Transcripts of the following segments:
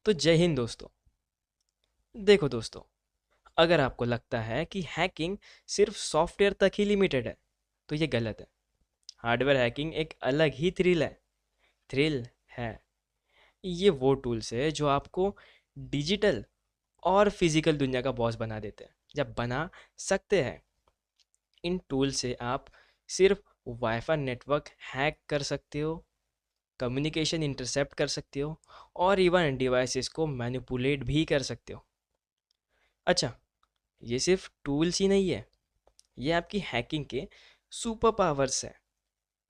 तो जय हिंद दोस्तों। देखो दोस्तों, अगर आपको लगता है कि हैकिंग सिर्फ सॉफ्टवेयर तक ही लिमिटेड है, तो ये गलत है। हार्डवेयर हैकिंग एक अलग ही थ्रिल है। ये वो टूल्स है जो आपको डिजिटल और फिजिकल दुनिया का बॉस बना देते हैं, या बना सकते हैं। इन टूल से आप सिर्फ वाईफाई नेटवर्क हैक कर सकते हो, कम्युनिकेशन इंटरसेप्ट कर सकते हो, और इवन डिवाइसेस को मैनिपुलेट भी कर सकते हो। अच्छा, ये सिर्फ टूल्स ही नहीं है, ये आपकी हैकिंग के सुपर पावर्स है।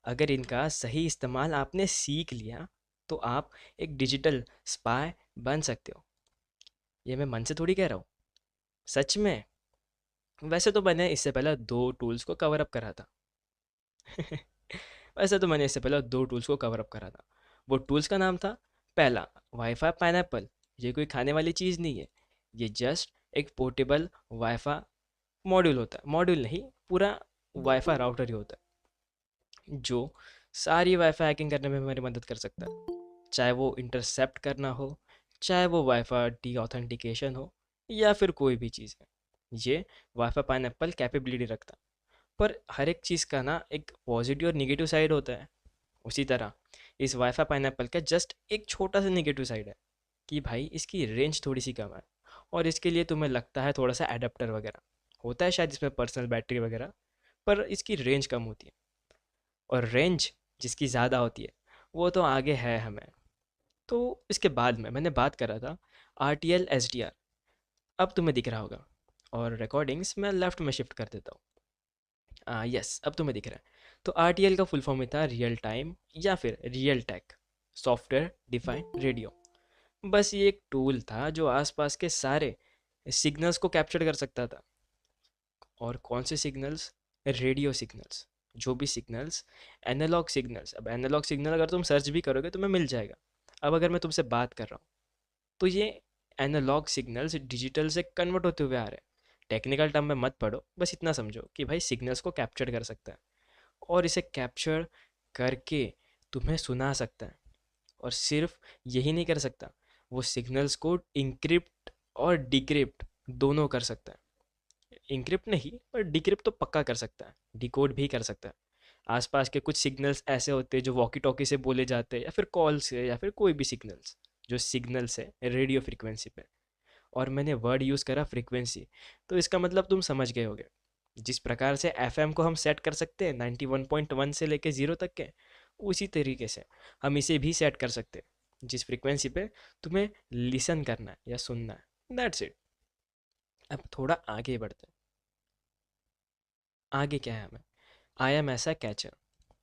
अगर इनका सही इस्तेमाल आपने सीख लिया, तो आप एक डिजिटल स्पाई बन सकते हो। ये मैं मन से थोड़ी कह रहा हूँ, सच में। वैसे तो मैंने इससे पहले दो टूल्स को कवर अप करा था। वैसे तो मैंने इससे पहले दो टूल्स को कवर अप करा था। वो टूल्स का नाम था, पहला वाईफाई पाइनएप्पल। ये कोई खाने वाली चीज़ नहीं है, ये जस्ट एक पोर्टेबल वाईफाई मॉड्यूल होता है। मॉड्यूल नहीं, पूरा वाईफाई राउटर ही होता है, जो सारी वाईफाई हैकिंग करने में हमारी मदद कर सकता है। चाहे वो इंटरसेप्ट करना हो, चाहे वो वाईफाई डी ऑथेंटिकेशन हो, या फिर कोई भी चीज़ है। ये वाईफाई पाइनएप्पल कैपेबिलिटी रखता है। पर हर एक चीज़ का ना एक पॉजिटिव और निगेटिव साइड होता है। उसी तरह इस वाईफाई पाइनएप्पल का जस्ट एक छोटा सा निगेटिव साइड है कि भाई इसकी रेंज थोड़ी सी कम है, और इसके लिए तुम्हें लगता है थोड़ा सा एडाप्टर वगैरह होता है शायद इसमें, पर्सनल बैटरी वगैरह। पर इसकी रेंज कम होती है, और रेंज जिसकी ज़्यादा होती है वो तो आगे है हमें। तो इसके बाद में मैंने बात करा था are T L S D R. अब तुम्हें दिख रहा होगा, और रिकॉर्डिंग्स मैं लेफ्ट में शिफ्ट कर देता हूँ। यस, अब तुम्हें दिख रहा है। तो आर टी एल का फुल फॉर्म ही था रियल टाइम, या फिर real tech software defined radio. बस ये एक टूल था जो आसपास के सारे सिग्नल्स को कैप्चर कर सकता था। और कौन से सिग्नल्स? Radio signals. जो भी सिग्नल्स, एनालॉग सिग्नल्स। अब एनालॉग सिग्नल अगर तुम सर्च भी करोगे तो मैं मिल जाएगा। अब अगर मैं तुमसे बात कर रहा हूँ, तो ये एनालॉग सिग्नल्स डिजिटल से कन्वर्ट होते हुए आ रहे हैं। टेक्निकल टर्म में मत पढ़ो, बस इतना समझो कि भाई सिग्नल्स को कैप्चर कर सकता है, और इसे कैप्चर करके तुम्हें सुना सकता है। और सिर्फ यही नहीं कर सकता, वो सिग्नल्स को इंक्रिप्ट और डिक्रिप्ट दोनों कर सकता है। इंक्रिप्ट नहीं, पर डिक्रिप्ट तो पक्का कर सकता है, डिकोड भी कर सकता है। आसपास के कुछ सिग्नल्स ऐसे होते हैं जो वॉकी टॉकी से बोले जाते हैं, या फिर कॉल से, या फिर कोई भी सिग्नल्स, जो सिग्नल्स है रेडियो फ्रिक्वेंसी पे। और मैंने वर्ड यूज़ करा फ्रीक्वेंसी, तो इसका मतलब तुम समझ गए होगे। जिस प्रकार से एफएम को हम सेट कर सकते हैं 91.1 से लेके 0 तक के, उसी तरीके से हम इसे भी सेट कर सकते हैं, जिस फ्रीक्वेंसी पे तुम्हें लिसन करना है या सुनना है। That's it. अब थोड़ा आगे बढ़ते हैं। आगे क्या है हमें? आई एम ऐसा कैचर।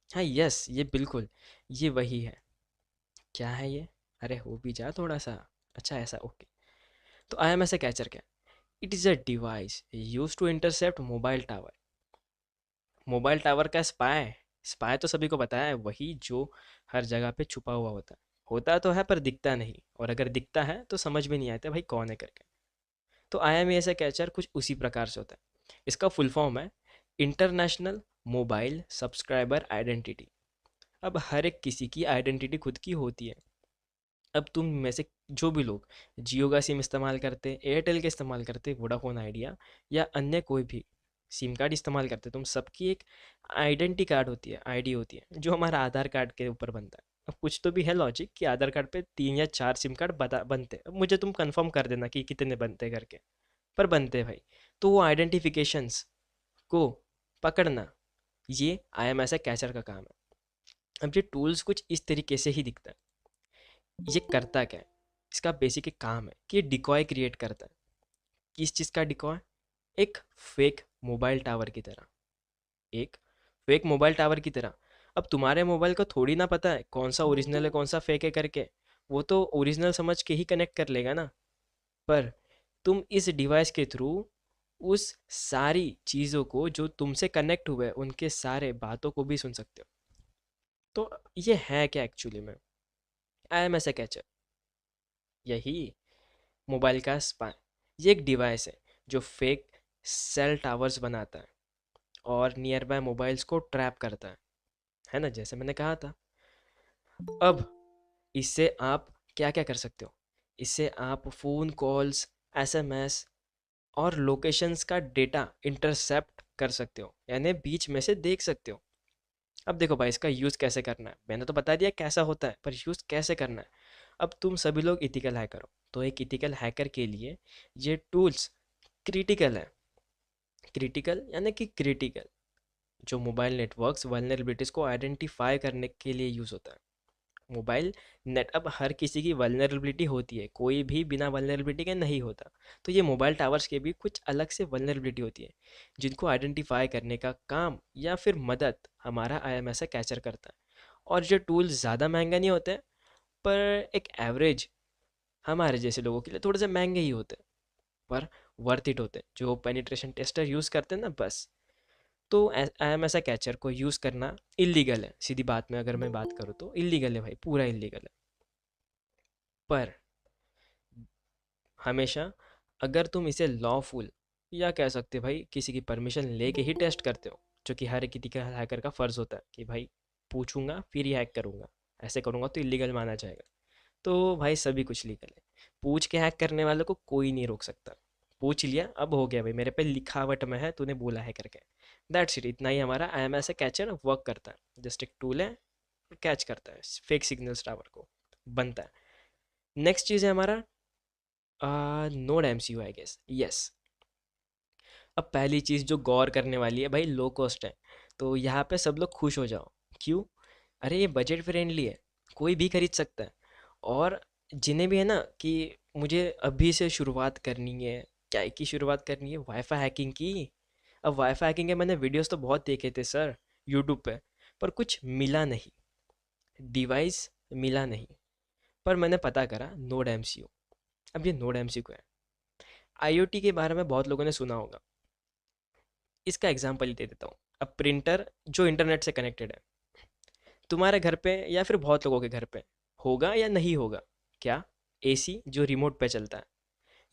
हाँ, यस, ये बिल्कुल, ये वही है। क्या है ये? अरे हो भी जा थोड़ा सा। अच्छा, ऐसा, ओके। तो आई एम ऐसा कैचर क्या? It is a device use to intercept mobile tower. Mobile tower का स्पाई। स्पाई तो सभी को पता है, वही जो हर जगह पे छुपा हुआ होता है। होता तो है पर दिखता नहीं, और अगर दिखता है तो समझ में नहीं आता भाई कौन है करके। तो आई एम ऐसा कैचर कुछ उसी प्रकार से होता है। इसका फुल फॉर्म है इंटरनेशनल मोबाइल सब्सक्राइबर आइडेंटिटी। अब हर एक किसी की आइडेंटिटी खुद की होती है। अब तुम में से जो भी लोग जियो का सिम इस्तेमाल करते, एयरटेल का इस्तेमाल करते, वोडाफोन आइडिया, या अन्य कोई भी सिम कार्ड इस्तेमाल करते, तुम सबकी एक आइडेंटिटी कार्ड होती है, आईडी होती है, जो हमारा आधार कार्ड के ऊपर बनता है। अब कुछ तो भी है लॉजिक कि आधार कार्ड पे 3 या 4 सिम कार्ड बता बनते हैं। अब मुझे तुम कंफर्म कर देना कि कितने बनते हैं करके, पर बनते हैं भाई। तो वो आइडेंटिफिकेशंस को पकड़ना, ये आई एम एस कैचर का काम है। अब ये टूल्स कुछ इस तरीके से ही दिखता है। ये करता क्या है? इसका बेसिक एक काम है कि ये डिकॉय क्रिएट करता है। किस चीज़ का डिकॉय? एक फेक मोबाइल टावर की तरह। एक फेक मोबाइल टावर की तरह। अब तुम्हारे मोबाइल को थोड़ी ना पता है कौन सा ओरिजिनल है कौन सा फेक है करके। वो तो ओरिजिनल समझ के ही कनेक्ट कर लेगा ना। पर तुम इस डिवाइस के थ्रू उस सारी चीज़ों को जो तुमसे कनेक्ट हुए उनके सारे बातों को भी सुन सकते हो। तो ये है क्या एक्चुअली में? आई एम एस कैचर यही मोबाइल का स्पाई। ये एक डिवाइस है जो फेक सेल टावर्स बनाता है, और नियर बाय मोबाइल्स को ट्रैप करता है ना, जैसे मैंने कहा था। अब इससे आप क्या क्या कर सकते हो? इससे आप फ़ोन कॉल्स, एसएमएस और लोकेशंस का डेटा इंटरसेप्ट कर सकते हो, यानी बीच में से देख सकते हो। अब देखो भाई, इसका यूज़ कैसे करना है, मैंने तो बता दिया कैसा होता है, पर यूज़ कैसे करना है। अब तुम सभी लोग इथिकल हैकर हो, तो एक इथिकल हैकर के लिए ये टूल्स क्रिटिकल है। क्रिटिकल यानी कि क्रिटिकल, जो मोबाइल नेटवर्क्स वल्नरेबिलिटीज़ को आइडेंटिफाई करने के लिए यूज़ होता है। मोबाइल नेट, अब हर किसी की वल्नरेबिलिटी होती है, कोई भी बिना वल्नरेबिलिटी के नहीं होता। तो ये मोबाइल टावर्स के भी कुछ अलग से वल्नरेबिलिटी होती है, जिनको आइडेंटिफाई करने का काम या फिर मदद हमारा आईएमएसआई कैचर करता है। और ये टूल्स ज़्यादा महंगा नहीं होते हैं, पर एक एवरेज हमारे जैसे लोगों के लिए थोड़े से महंगे ही होते हैं, पर वर्थ इट होते हैं। जो पेनिट्रेशन टेस्टर यूज़ करते हैं ना, बस। तो आईएमएसआई कैचर को यूज़ करना इलीगल है, सीधी बात में अगर मैं बात करूँ तो इलीगल है भाई, पूरा इलीगल है। पर हमेशा अगर तुम इसे लॉफुल, या कह सकते भाई किसी की परमिशन लेके ही टेस्ट करते हो, जो कि हर किसी का हैकर का फ़र्ज़ होता है कि भाई पूछूंगा फिर ही हैक करूंगा, ऐसे करूंगा तो इलीगल माना जाएगा। तो भाई सभी कुछ लीगल है, पूछ के हैक करने वाले को कोई नहीं रोक सकता। पूछ लिया, अब हो गया भाई, मेरे पे लिखावट में है, तूने बोला है करके। दैट्स इट, इतना ही हमारा I am S A catcher work करता है। जस्ट एक टूल है, कैच करता है फेक सिग्नल्स टावर को, बनता है। नेक्स्ट चीज़ है हमारा node M C U, I guess, yes. अब पहली चीज़ जो गौर करने वाली है भाई, लो कॉस्ट है। तो यहाँ पे सब लोग खुश हो जाओ। क्यों? अरे ये बजट फ्रेंडली है, कोई भी खरीद सकता है। और जिन्हें भी है ना कि मुझे अभी से शुरुआत करनी है, क्या की शुरुआत करनी है, वाईफाई हैकिंग की। अब वाईफाई हैकिंग के मैंने वीडियोस तो बहुत देखे थे सर, यूट्यूब पे, पर कुछ मिला नहीं, डिवाइस मिला नहीं। पर मैंने पता करा नोड एमसीयू। अब ये नोड एमसीयू क्या है? आईओटी के बारे में बहुत लोगों ने सुना होगा, इसका एग्जांपल ही दे देता हूँ। अब प्रिंटर जो इंटरनेट से कनेक्टेड है, तुम्हारे घर पे या फिर बहुत लोगों के घर पे होगा या नहीं होगा? क्या? एसी जो रिमोट पे चलता है,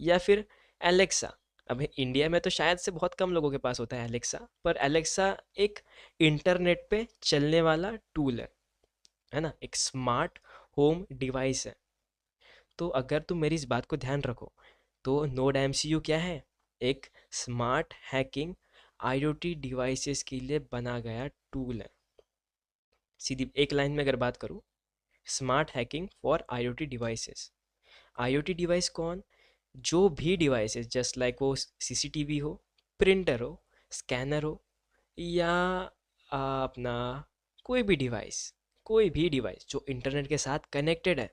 या फिर एलेक्सा। अब इंडिया में तो शायद से बहुत कम लोगों के पास होता है एलेक्सा, पर एलेक्सा एक इंटरनेट पे चलने वाला टूल है ना, एक स्मार्ट होम डिवाइस है। तो अगर तुम मेरी इस बात को ध्यान रखो, तो नोड एमसीयू क्या है? एक स्मार्ट हैकिंग आईओटी डिवाइसेस के लिए बना गया टूल है। सीधी एक लाइन में अगर बात करूँ, smart hacking for IoT devices. IoT device कौन? जो भी डिवाइसेस, जस्ट लाइक वो सीसीटीवी हो, प्रिंटर हो, स्कैनर हो, या अपना कोई भी डिवाइस, कोई भी डिवाइस जो इंटरनेट के साथ कनेक्टेड है,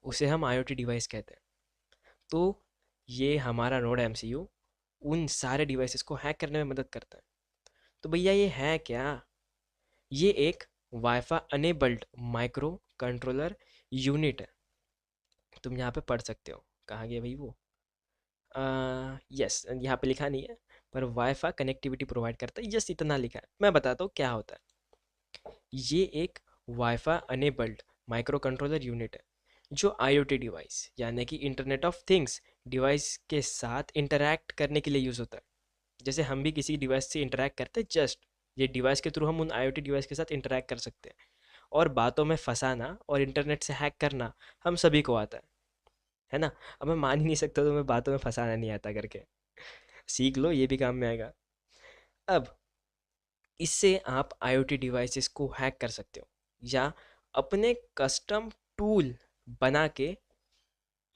उसे हम आईओटी डिवाइस कहते हैं। तो ये हमारा नोड एमसीयू उन सारे डिवाइसेस को हैक करने में मदद करता है। तो भैया ये है क्या? ये एक wifi enabled micro controller unit है। तुम यहाँ पे पढ़ सकते हो, कहाँ गया भाई वो, यस यहाँ पे लिखा नहीं है, पर वाईफाई कनेक्टिविटी प्रोवाइड करता है, यस इतना लिखा है। मैं बताता हूँ क्या होता है। ये एक wifi enabled micro controller unit है, जो आईओटी डिवाइस यानी कि इंटरनेट ऑफ थिंग्स डिवाइस के साथ इंटरैक्ट करने के लिए यूज़ होता है। जैसे हम भी किसी डिवाइस से इंटरैक्ट करते हैं, जस्ट ये डिवाइस के थ्रू हम उन आईओटी डिवाइस के साथ इंटरैक्ट कर सकते हैं। और बातों में फंसाना और इंटरनेट से हैक करना हम सभी को आता है ना। अब मैं मान ही नहीं सकता तो मैं बातों में फंसाना नहीं आता करके, सीख लो, ये भी काम में आएगा। अब इससे आप आईओटी डिवाइसेस को हैक कर सकते हो, या अपने कस्टम टूल बना के,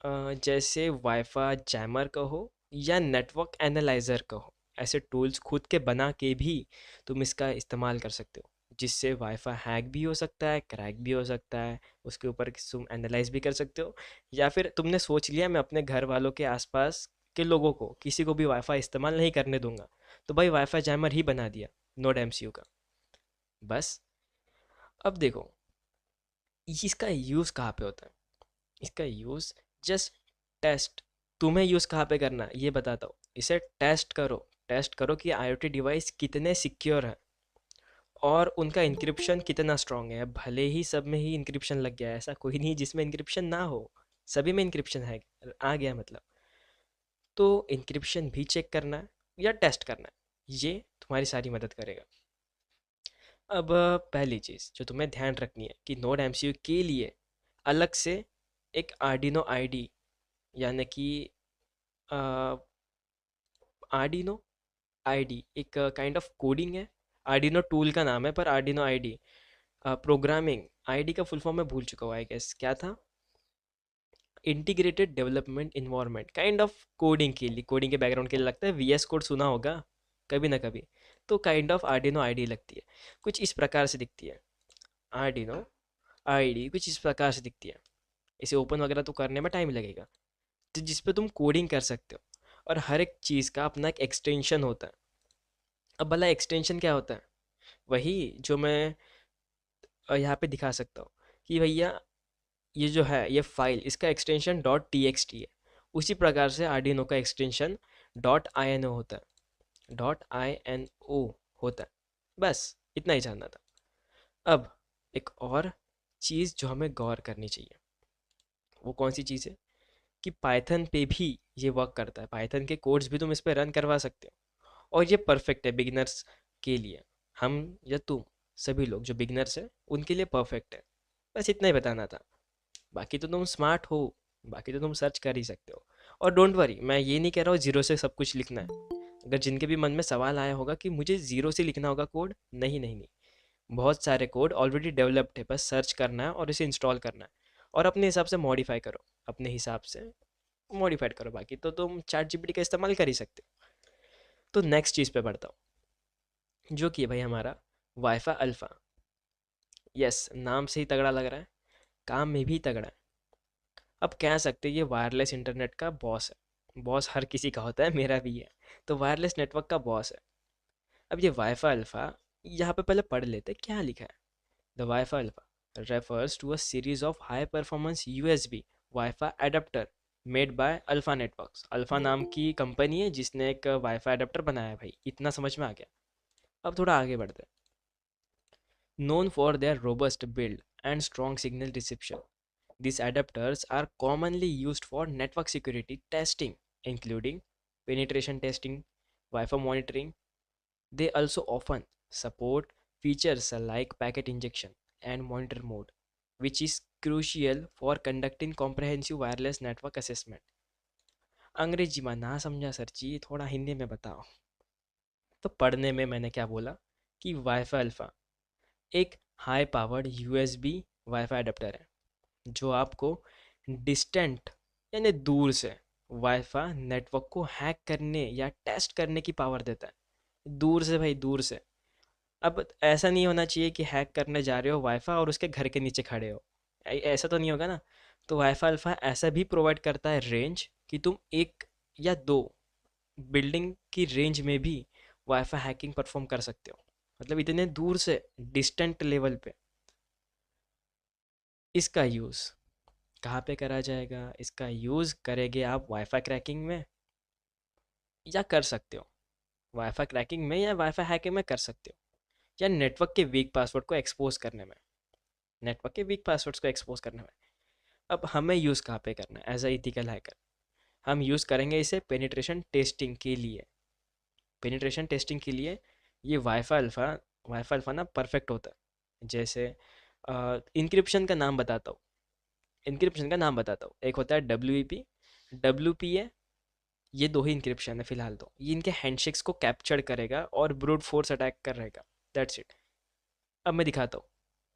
जैसे वाईफाई जैमर कहो या नेटवर्क एनालाइजर कहो, ऐसे टूल्स खुद के बना के भी तुम इसका इस्तेमाल कर सकते हो, जिससे वाईफाई हैक भी हो सकता है, क्रैक भी हो सकता है, उसके ऊपर तुम एनालाइज भी कर सकते हो। या फिर तुमने सोच लिया मैं अपने घर वालों के आसपास के लोगों को, किसी को भी वाईफाई इस्तेमाल नहीं करने दूंगा, तो भाई वाईफाई जैमर ही बना दिया नोड एमसीयू का, बस। अब देखो इसका यूज़ कहाँ पे होता है। इसका यूज़ जस्ट टेस्ट, तुम्हें यूज़ कहाँ पे करना है ये बताता हूँ। इसे टेस्ट करो, टेस्ट करो कि आईओटी डिवाइस कितने सिक्योर है और उनका इंक्रिप्शन कितना स्ट्रांग है। भले ही सब में ही इंक्रिप्शन लग गया है, ऐसा कोई नहीं जिसमें इंक्रिप्शन ना हो, सभी में इंक्रिप्शन है, आ गया मतलब। तो इंक्रिप्शन भी चेक करना है या टेस्ट करना है, ये तुम्हारी सारी मदद करेगा। अब पहली चीज़ जो तुम्हें ध्यान रखनी है कि नोड एमसीयू के लिए अलग से एक आर्डिनो आईडी यानी कि आर्डिनो आईडी एक काइंड ऑफ कोडिंग है। आर्डिनो टूल का नाम है, पर आर्डिनो आईडी प्रोग्रामिंग। आईडी का फुल फॉर्म मैं भूल चुका हूँ, आई गेस क्या था, integrated development environment, kind of coding के लिए, कोडिंग के बैकग्राउंड के लिए लगता है। वीएस कोड सुना होगा कभी ना कभी, तो काइंड ऑफ आर्डिनो आईडी लगती है, कुछ इस प्रकार से दिखती है। आर्डिनो आईडी कुछ इस प्रकार से दिखती है। इसे ओपन वगैरह तो करने में टाइम लगेगा, तो जिस पे तुम कोडिंग कर सकते हो, और हर एक चीज़ का अपना एक एक्सटेंशन होता है। अब भला एक्सटेंशन क्या होता है? वही जो मैं यहाँ पे दिखा सकता हूँ कि भैया ये जो है ये फाइल, इसका extension dot T X T है। उसी प्रकार से आर्डिनो का extension dot I N O होता है, डॉट आई एन ओ होता है। बस इतना ही जानना था। अब एक और चीज़ जो हमें गौर करनी चाहिए, वो कौन सी चीज़ है, कि पाइथन पे भी ये वर्क करता है। पाइथन के कोड्स भी तुम इस पर रन करवा सकते हो, और ये परफेक्ट है बिगिनर्स के लिए। हम या तुम सभी लोग जो बिगिनर्स हैं उनके लिए परफेक्ट है। बस इतना ही बताना था। बाकी तो तुम स्मार्ट हो, बाकी तो तुम सर्च कर ही सकते हो। और डोंट वरी, मैं ये नहीं कह रहा हूँ जीरो से सब कुछ लिखना है। अगर जिनके भी मन में सवाल आया होगा कि मुझे जीरो से लिखना होगा कोड, नहीं नहीं नहीं, बहुत सारे कोड ऑलरेडी डेवलप्ड है, बस सर्च करना है और इसे इंस्टॉल करना है, और अपने हिसाब से मॉडिफाई करो, अपने हिसाब से मॉडिफाइड करो। बाकी तो तुम चैट जीपीटी का इस्तेमाल कर ही सकते हो। तो नेक्स्ट चीज़ पे बढ़ता हूँ, जो कि है भाई हमारा वाईफाई अल्फ़ा। यस, नाम से ही तगड़ा लग रहा है, काम में भी तगड़ा है। अब कह सकते हैं ये वायरलेस इंटरनेट का बॉस है। बॉस हर किसी का होता है, मेरा भी है। तो वायरलेस नेटवर्क का बॉस है। अब ये वाईफाई अल्फ़ा, यहाँ पे पहले पढ़ लेते हैं क्या लिखा है। The WiFi Alfa refers to a series of high performance USB WiFi adapter made by Alfa networks. Alfa नाम की कंपनी है जिसने एक वाईफाई एडाप्टर बनाया है भाई, इतना समझ में आ गया। अब थोड़ा आगे बढ़ते हैं। Known for their robust build and strong signal reception, these adapters are commonly used for network security testing, including penetration testing, Wi-Fi monitoring. They also often support features like packet injection and monitor mode, which is crucial for conducting comprehensive wireless network assessment. अंग्रेजी में ना समझा sir जी, थोड़ा हिंदी में बताओ। तो पढ़ने में मैंने क्या बोला कि वाईफाई अल्फा एक high powered USB wifi adapter है, जो आपको डिस्टेंट यानी दूर से वाईफाई नेटवर्क को हैक करने या टेस्ट करने की पावर देता है। दूर से भाई, दूर से। अब ऐसा नहीं होना चाहिए कि हैक करने जा रहे हो वाईफाई और उसके घर के नीचे खड़े हो, ऐसा तो नहीं होगा ना। तो वाईफाई अल्फा ऐसा भी प्रोवाइड करता है रेंज कि तुम एक या दो बिल्डिंग की रेंज में भी वाईफाई हैकिंग परफॉर्म कर सकते हो, मतलब इतने दूर से, डिस्टेंट लेवल पे। इसका यूज़ कहाँ पे करा जाएगा? इसका यूज़ करेंगे आप वाईफाई क्रैकिंग में, या कर सकते हो वाईफाई क्रैकिंग में, या वाईफाई हैकिंग में कर सकते हो, या नेटवर्क के वीक पासवर्ड को एक्सपोज करने में, नेटवर्क के वीक पासवर्ड्स को एक्सपोज करने में। अब हमें यूज़ कहाँ पे करना है एज अ इथिकल हैकर? हम यूज़ करेंगे इसे पेनिट्रेशन टेस्टिंग के लिए। पेनिट्रेशन टेस्टिंग के लिए ये वाईफाई अल्फा ना परफेक्ट होता है। जैसे इंक्रिप्शन का नाम बताता हूँ, इंक्रिप्शन का नाम बताता हूँ। एक होता है डब्ल्यू पी ए, ये दो ही इंक्रिप्शन है फिलहाल। तो ये इनके हैंडशेक्स को कैप्चर करेगा और ब्रूट फोर्स अटैक करेगा, दैट्स इट। अब मैं दिखाता हूँ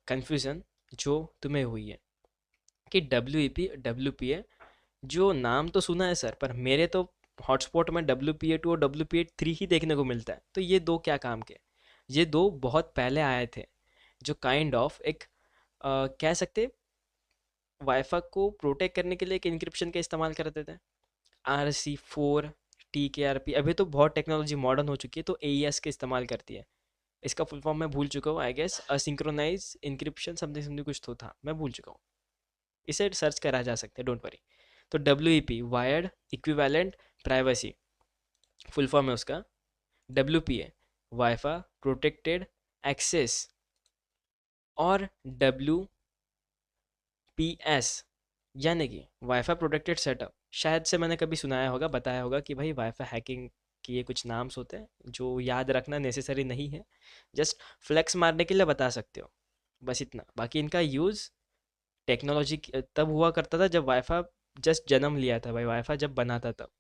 कन्फ्यूज़न जो तुम्हें हुई है कि डब्ल्यू पी ए, जो नाम तो सुना है सर, पर मेरे तो हॉटस्पॉट में WPA2 और WPA3 ही देखने को मिलता है। तो ये दो क्या काम के? ये दो बहुत पहले आए थे, जो काइंड ऑफ एक कह सकते वाईफाई को प्रोटेक्ट करने के लिए एक इंक्रिप्शन का इस्तेमाल करते थे। RC4, TKRP, अभी तो बहुत टेक्नोलॉजी मॉडर्न हो चुकी है, तो AES का इस्तेमाल करती है। इसका फुल फॉर्म मैं भूल चुका हूँ, I guess asynchronous encryption something something कुछ तो था, मैं भूल चुका हूँ। इसे सर्च करा जा सकता है, डोंट वरी। तो WEP wired equivalent privacy, full form है उसका। WPA वाईफाई प्रोटेक्टेड एक्सेस, और WPS यानी कि वाईफाई प्रोटेक्टेड सेटअप। शायद से मैंने कभी सुनाया होगा, बताया होगा कि भाई वाईफाई हैकिंग के ये कुछ नाम्स होते हैं जो याद रखना नेसेसरी नहीं है, जस्ट फ्लेक्स मारने के लिए बता सकते हो, बस इतना। बाकी इनका यूज़ टेक्नोलॉजी तब हुआ करता था जब वाईफाई जस्ट जन्म लिया था भाई वाईफाई जब बना था तब।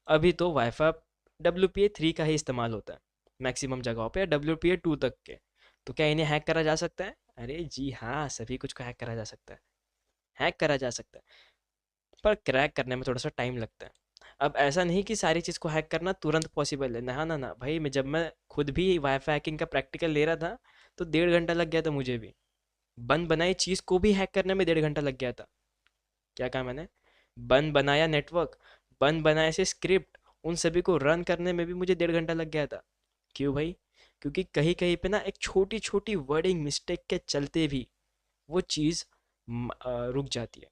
अभी तो वाईफाई WPA 3 का ही इस्तेमाल होता है मैक्सिमम जगहों पे, या WPA 2 तक के। तो क्या इन्हें हैक करा जा सकता है? अरे जी हाँ, सभी कुछ को हैक करा जा सकता है। हैक करा जा सकता है, पर क्रैक करने में थोड़ा सा टाइम लगता है। अब ऐसा नहीं कि सारी चीज़ को हैक करना तुरंत पॉसिबल है, ना ना ना भाई। मैं खुद भी वाईफाई हैकिंग का प्रैक्टिकल ले रहा था, तो 1.5 घंटा लग गया था मुझे भी। बन बनाई चीज़ को भी हैक करने में 1.5 घंटा लग गया था। क्या कहा मैंने? बन बनाया नेटवर्क, बन बनाए से स्क्रिप्ट, उन सभी को रन करने में भी मुझे 1.5 घंटा लग गया था। क्यों भाई? क्योंकि कहीं कहीं पे ना एक छोटी छोटी वर्डिंग मिस्टेक के चलते भी वो चीज़ रुक जाती है,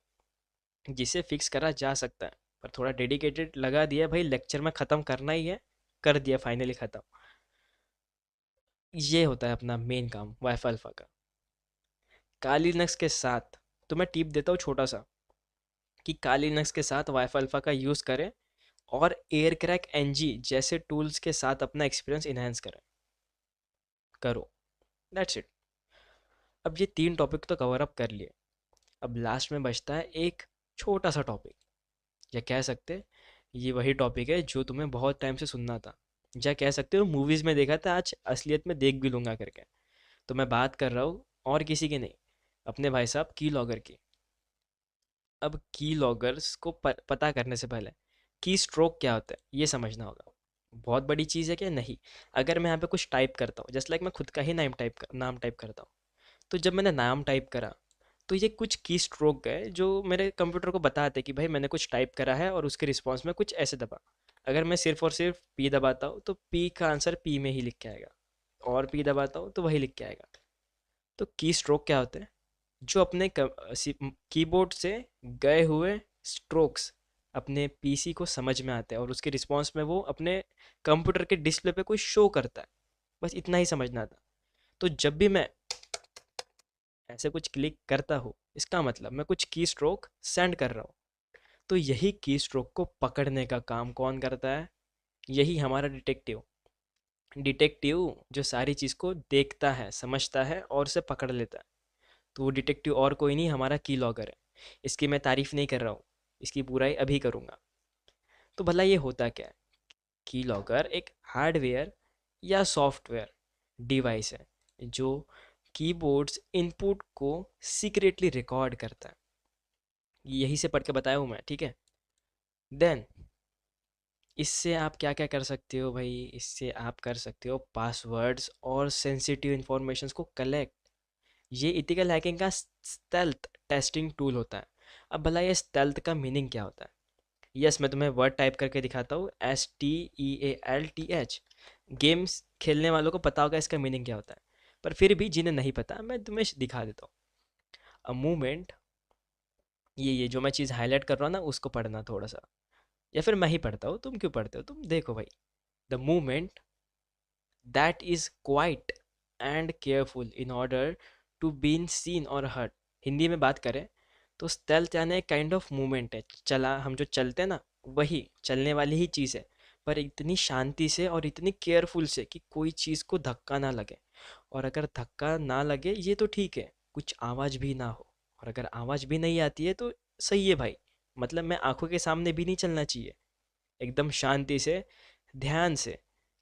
जिसे फिक्स करा जा सकता है। पर थोड़ा डेडिकेटेड लगा दिया भाई, लेक्चर में ख़त्म करना ही है, कर दिया फाइनली ख़त्म। ये होता है अपना मेन काम वाईफाई अल्फ़ा का। काली लिनक्स के साथ तो मैं टिप देता हूँ छोटा सा, कि काली लिनक्स के साथ वाईफाई अल्फ़ा का यूज़ करें, और एयर क्रैक एनजी जैसे टूल्स के साथ अपना एक्सपीरियंस इनहेंस करें। करो, दैट्स इट। अब ये 3 टॉपिक तो कवर अप कर लिए। अब लास्ट में बचता है एक छोटा सा टॉपिक, या कह सकते हैं ये वही टॉपिक है जो तुम्हें बहुत टाइम से सुनना था, या कह सकते हो मूवीज़ में देखा था, आज असलियत में देख भी लूँगा करके। तो मैं बात कर रहा हूँ और किसी की नहीं, अपने भाई साहब की लॉगर की। अब की लॉगर्स को पता करने से पहले की स्ट्रोक क्या होता है ये समझना होगा। बहुत बड़ी चीज़ है क्या? नहीं। अगर मैं यहाँ पे कुछ टाइप करता हूँ, जस्ट लाइक मैं खुद का ही नाम टाइप करता हूँ, तो जब मैंने नाम टाइप करा, तो ये कुछ की स्ट्रोक गए जो मेरे कंप्यूटर को बताते कि भाई मैंने कुछ टाइप करा है, और उसके रिस्पॉन्स में कुछ ऐसे दबा। अगर मैं सिर्फ और सिर्फ पी दबाता हूँ, तो पी का आंसर पी में ही लिख के आएगा, और पी दबाता हूँ तो वही लिख के आएगा। तो की स्ट्रोक क्या होते हैं? जो अपने कीबोर्ड से गए हुए स्ट्रोक्स अपने पीसी को समझ में आते हैं, और उसके रिस्पॉन्स में वो अपने कंप्यूटर के डिस्प्ले पे कोई शो करता है। बस इतना ही समझना था। तो जब भी मैं ऐसे कुछ क्लिक करता हूँ, इसका मतलब मैं कुछ की स्ट्रोक सेंड कर रहा हूँ। तो यही की स्ट्रोक को पकड़ने का काम कौन करता है? यही हमारा डिटेक्टिव। डिटेक्टिव जो सारी चीज़ को देखता है, समझता है और उसे पकड़ लेता है। तो वो डिटेक्टिव और कोई नहीं, हमारा की लॉगर है। इसकी मैं तारीफ नहीं कर रहा हूँ, इसकी बुराई अभी करूँगा। तो भला ये होता क्या है? की लॉगर एक हार्डवेयर या सॉफ्टवेयर डिवाइस है जो कीबोर्ड्स इनपुट को सीक्रेटली रिकॉर्ड करता है। यही से पढ़ के बताया हूँ मैं, ठीक है? देन इससे आप क्या क्या कर सकते हो भाई? इससे आप कर सकते हो पासवर्ड्स और सेंसिटिव इंफॉर्मेशंस को कलेक्ट। ये इथिकल हैकिंग का स्टेल्थ टेस्टिंग टूल होता है। अब भला ये स्टेल्थ का मीनिंग क्या होता है? यस, मैं तुम्हें वर्ड टाइप करके दिखाता हूँ, STEALTH। गेम्स खेलने वालों को पता होगा इसका मीनिंग क्या होता है, पर फिर भी जिन्हें नहीं पता मैं तुम्हें दिखा देता हूँ। अ मूवमेंट, ये जो मैं चीज़ हाईलाइट कर रहा हूँ ना, उसको पढ़ना थोड़ा सा, या फिर मैं ही पढ़ता हूँ, तुम क्यों पढ़ते हो? तुम देखो भाई। The movement that is quiet and careful in order to been seen और हर्ट। हिंदी में बात करें तो स्टेल्थ यानी एक काइंड ऑफ मूवमेंट है, चला हम जो चलते हैं ना, वही चलने वाली ही चीज़ है, पर इतनी शांति से और इतनी केयरफुल से कि कोई चीज़ को धक्का ना लगे। और अगर धक्का ना लगे ये तो ठीक है, कुछ आवाज़ भी ना हो, और अगर आवाज़ भी नहीं आती है तो सही है भाई। मतलब मैं आंखों के सामने भी नहीं चलना चाहिए, एकदम शांति से, ध्यान से,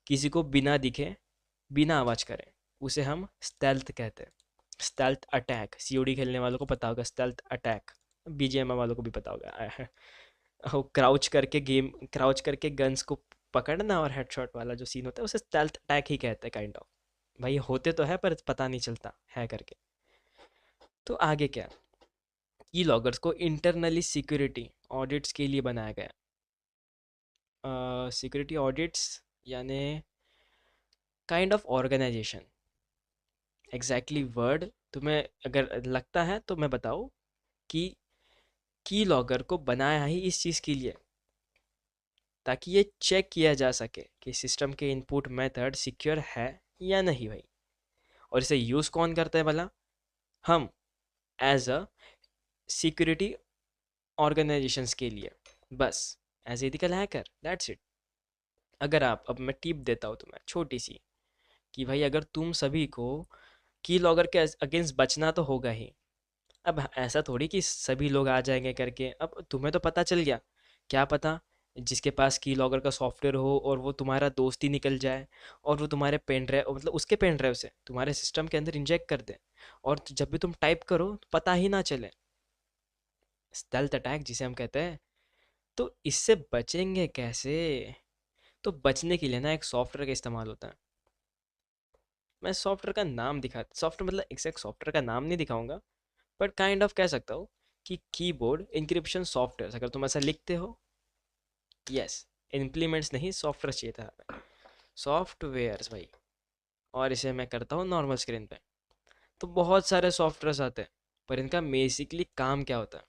किसी को बिना दिखे, बिना आवाज़ करे, उसे हम स्टेल्थ कहते हैं। स्टेल्थ अटैक, सीओडी खेलने वालों को पता होगा स्टेल्थ अटैक, बीजीएमआई वालों को भी पता होगा। वो क्राउच करके गन्स को पकड़ना और हेडशॉट वाला जो सीन होता है, उसे स्टेल्थ अटैक ही कहते हैं काइंड ऑफ। भाई होते तो है पर पता नहीं चलता है करके। तो आगे क्या? की लॉगर्स को इंटरनली सिक्योरिटी ऑडिट्स के लिए बनाया गया। सिक्योरिटी ऑडिट्स यानी kind of organization. Exactly word तुम्हें अगर लगता है तो मैं बताऊँ कि की लॉगर को बनाया ही इस चीज़ के लिए, ताकि ये चेक किया जा सके कि सिस्टम के इनपुट मेथड सिक्योर है या नहीं भाई। और इसे यूज़ कौन करता है भला? हम, एज अ सिक्योरिटी ऑर्गेनाइजेशंस के लिए, बस, as ethical hacker, that's it. अगर आप, अब मैं टिप देता हूँ तुम्हें छोटी सी, कि भाई अगर तुम सभी को की लॉगर के अगेंस्ट बचना तो होगा ही, अब ऐसा थोड़ी कि सभी लोग आ जाएंगे करके, अब तुम्हें तो पता चल गया, क्या पता जिसके पास की लॉगर का सॉफ्टवेयर हो और वो तुम्हारा दोस्त ही निकल जाए, और वो तुम्हारे पेन ड्राइव, मतलब उसके पेन ड्राइव से तुम्हारे सिस्टम के अंदर इंजेक्ट कर दे, और जब भी तुम टाइप करो तो पता ही ना चले। स्टेल्थ अटैक जिसे हम कहते हैं। तो इससे बचेंगे कैसे? तो बचने के लिए ना एक सॉफ्टवेयर का इस्तेमाल होता है। मैं सॉफ्टवेयर का नाम दिखा, सॉफ्टवेयर मतलब एग्जैक्ट सॉफ्टवेयर का नाम नहीं दिखाऊंगा, बट काइंड ऑफ कह सकता हूँ कि कीबोर्ड इंक्रिप्शन सॉफ्टवेयर, अगर तुम ऐसा लिखते हो। यस, इम्प्लीमेंट्स नहीं, सॉफ्टवेयर चाहिए था, सॉफ्टवेयर्स भाई। और इसे मैं करता हूँ नॉर्मल स्क्रीन पे। तो बहुत सारे सॉफ्टवेयर्स आते हैं, पर इनका बेसिकली काम क्या होता है?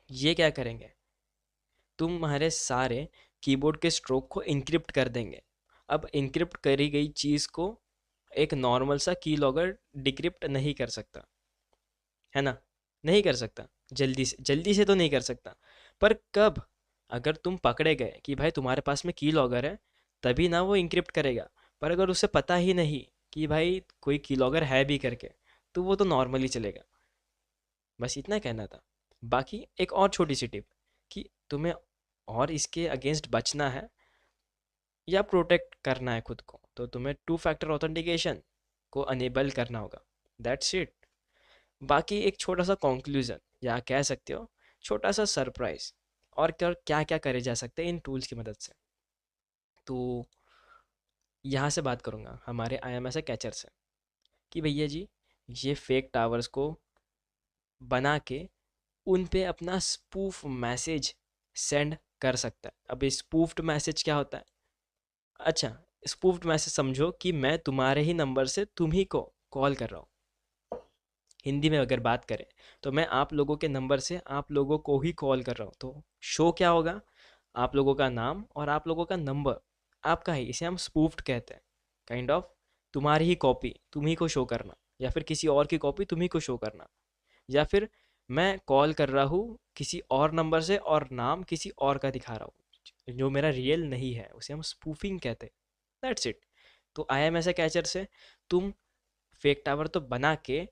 ये क्या करेंगे, तुम्हारे सारे कीबोर्ड के स्ट्रोक को इनक्रिप्ट कर देंगे। अब इनक्रिप्ट करी गई चीज़ को एक नॉर्मल सा की लॉगर डिक्रिप्ट नहीं कर सकता, है ना? नहीं कर सकता। जल्दी से तो नहीं कर सकता। पर कब? अगर तुम पकड़े गए कि भाई तुम्हारे पास में की लॉगर है, तभी ना वो इंक्रिप्ट करेगा। पर अगर उसे पता ही नहीं कि भाई कोई की लॉगर है भी करके, तो वो तो नॉर्मली चलेगा। बस इतना कहना था। बाकी एक और छोटी सी टिप, कि तुम्हें और इसके अगेंस्ट बचना है या प्रोटेक्ट करना है खुद को, तो तुम्हें टू फैक्टर ऑथेंटिकेशन को अनेबल करना होगा। That's it. बाकी एक छोटा सा कंक्लूजन, या कह सकते हो छोटा सा सरप्राइज, और क्या क्या करे जा सकते हैं इन टूल्स की मदद से। तो यहाँ से बात करूँगा हमारे IMS कैचर से, कि भैया जी, ये फेक टावर्स को बना के उन पे अपना स्पूफ मैसेज सेंड कर सकता है। अब ये स्पूफ्ड मैसेज क्या होता है? अच्छा, स्पूफ्ड मैसेज समझो कि मैं तुम्हारे ही नंबर से तुम ही को कॉल कर रहा हूँ। हिंदी में अगर बात करें, तो मैं आप लोगों के नंबर से आप लोगों को ही कॉल कर रहा हूँ। तो शो क्या होगा? आप लोगों का नाम और आप लोगों का नंबर आपका ही, इसे हम स्पूफ्ड कहते हैं। काइंड ऑफ तुम्हारी ही कॉपी तुम ही को शो करना, या फिर किसी और की कॉपी तुम ही को शो करना, या फिर मैं कॉल कर रहा हूँ किसी और नंबर से और नाम किसी और का दिखा रहा हूँ, जो मेरा रियल नहीं है, उसे हम स्पूफिंग कहते हैं। That's it. तो IMS कैचर से तुम फेक टावर तो बना के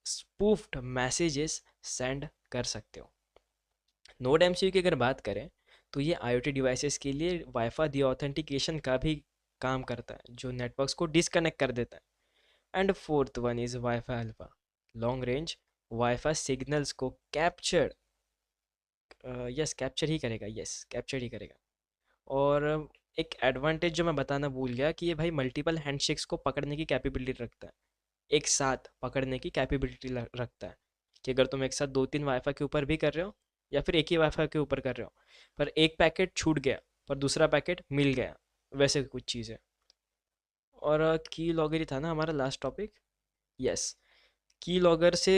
स्पूफ्ड मैसेजेस सेंड कर सकते हो। नोड MCU की अगर बात करें, तो ये IoT डिवाइसेस के लिए वाईफाई डी ऑथेंटिकेशन का भी काम करता है, जो नेटवर्क्स को डिसकनेक्ट कर देता है। And fourth one is wifi alpha, long range wifi signals को कैप्चर, यस कैप्चर ही करेगा, यस कैप्चर ही करेगा। और एक एडवांटेज जो मैं बताना भूल गया, कि ये भाई मल्टीपल हैंडशेक्स को पकड़ने की कैपेबिलिटी रखता है, एक साथ पकड़ने की कैपेबिलिटी रखता है, कि अगर तुम एक साथ दो तीन वाईफाई के ऊपर भी कर रहे हो, या फिर एक ही वाईफाई के ऊपर कर रहे हो, पर एक पैकेट छूट गया पर दूसरा पैकेट मिल गया, वैसे कुछ चीज़ है। और की लॉगर ही था ना हमारा लास्ट टॉपिक। यस, की लॉगर से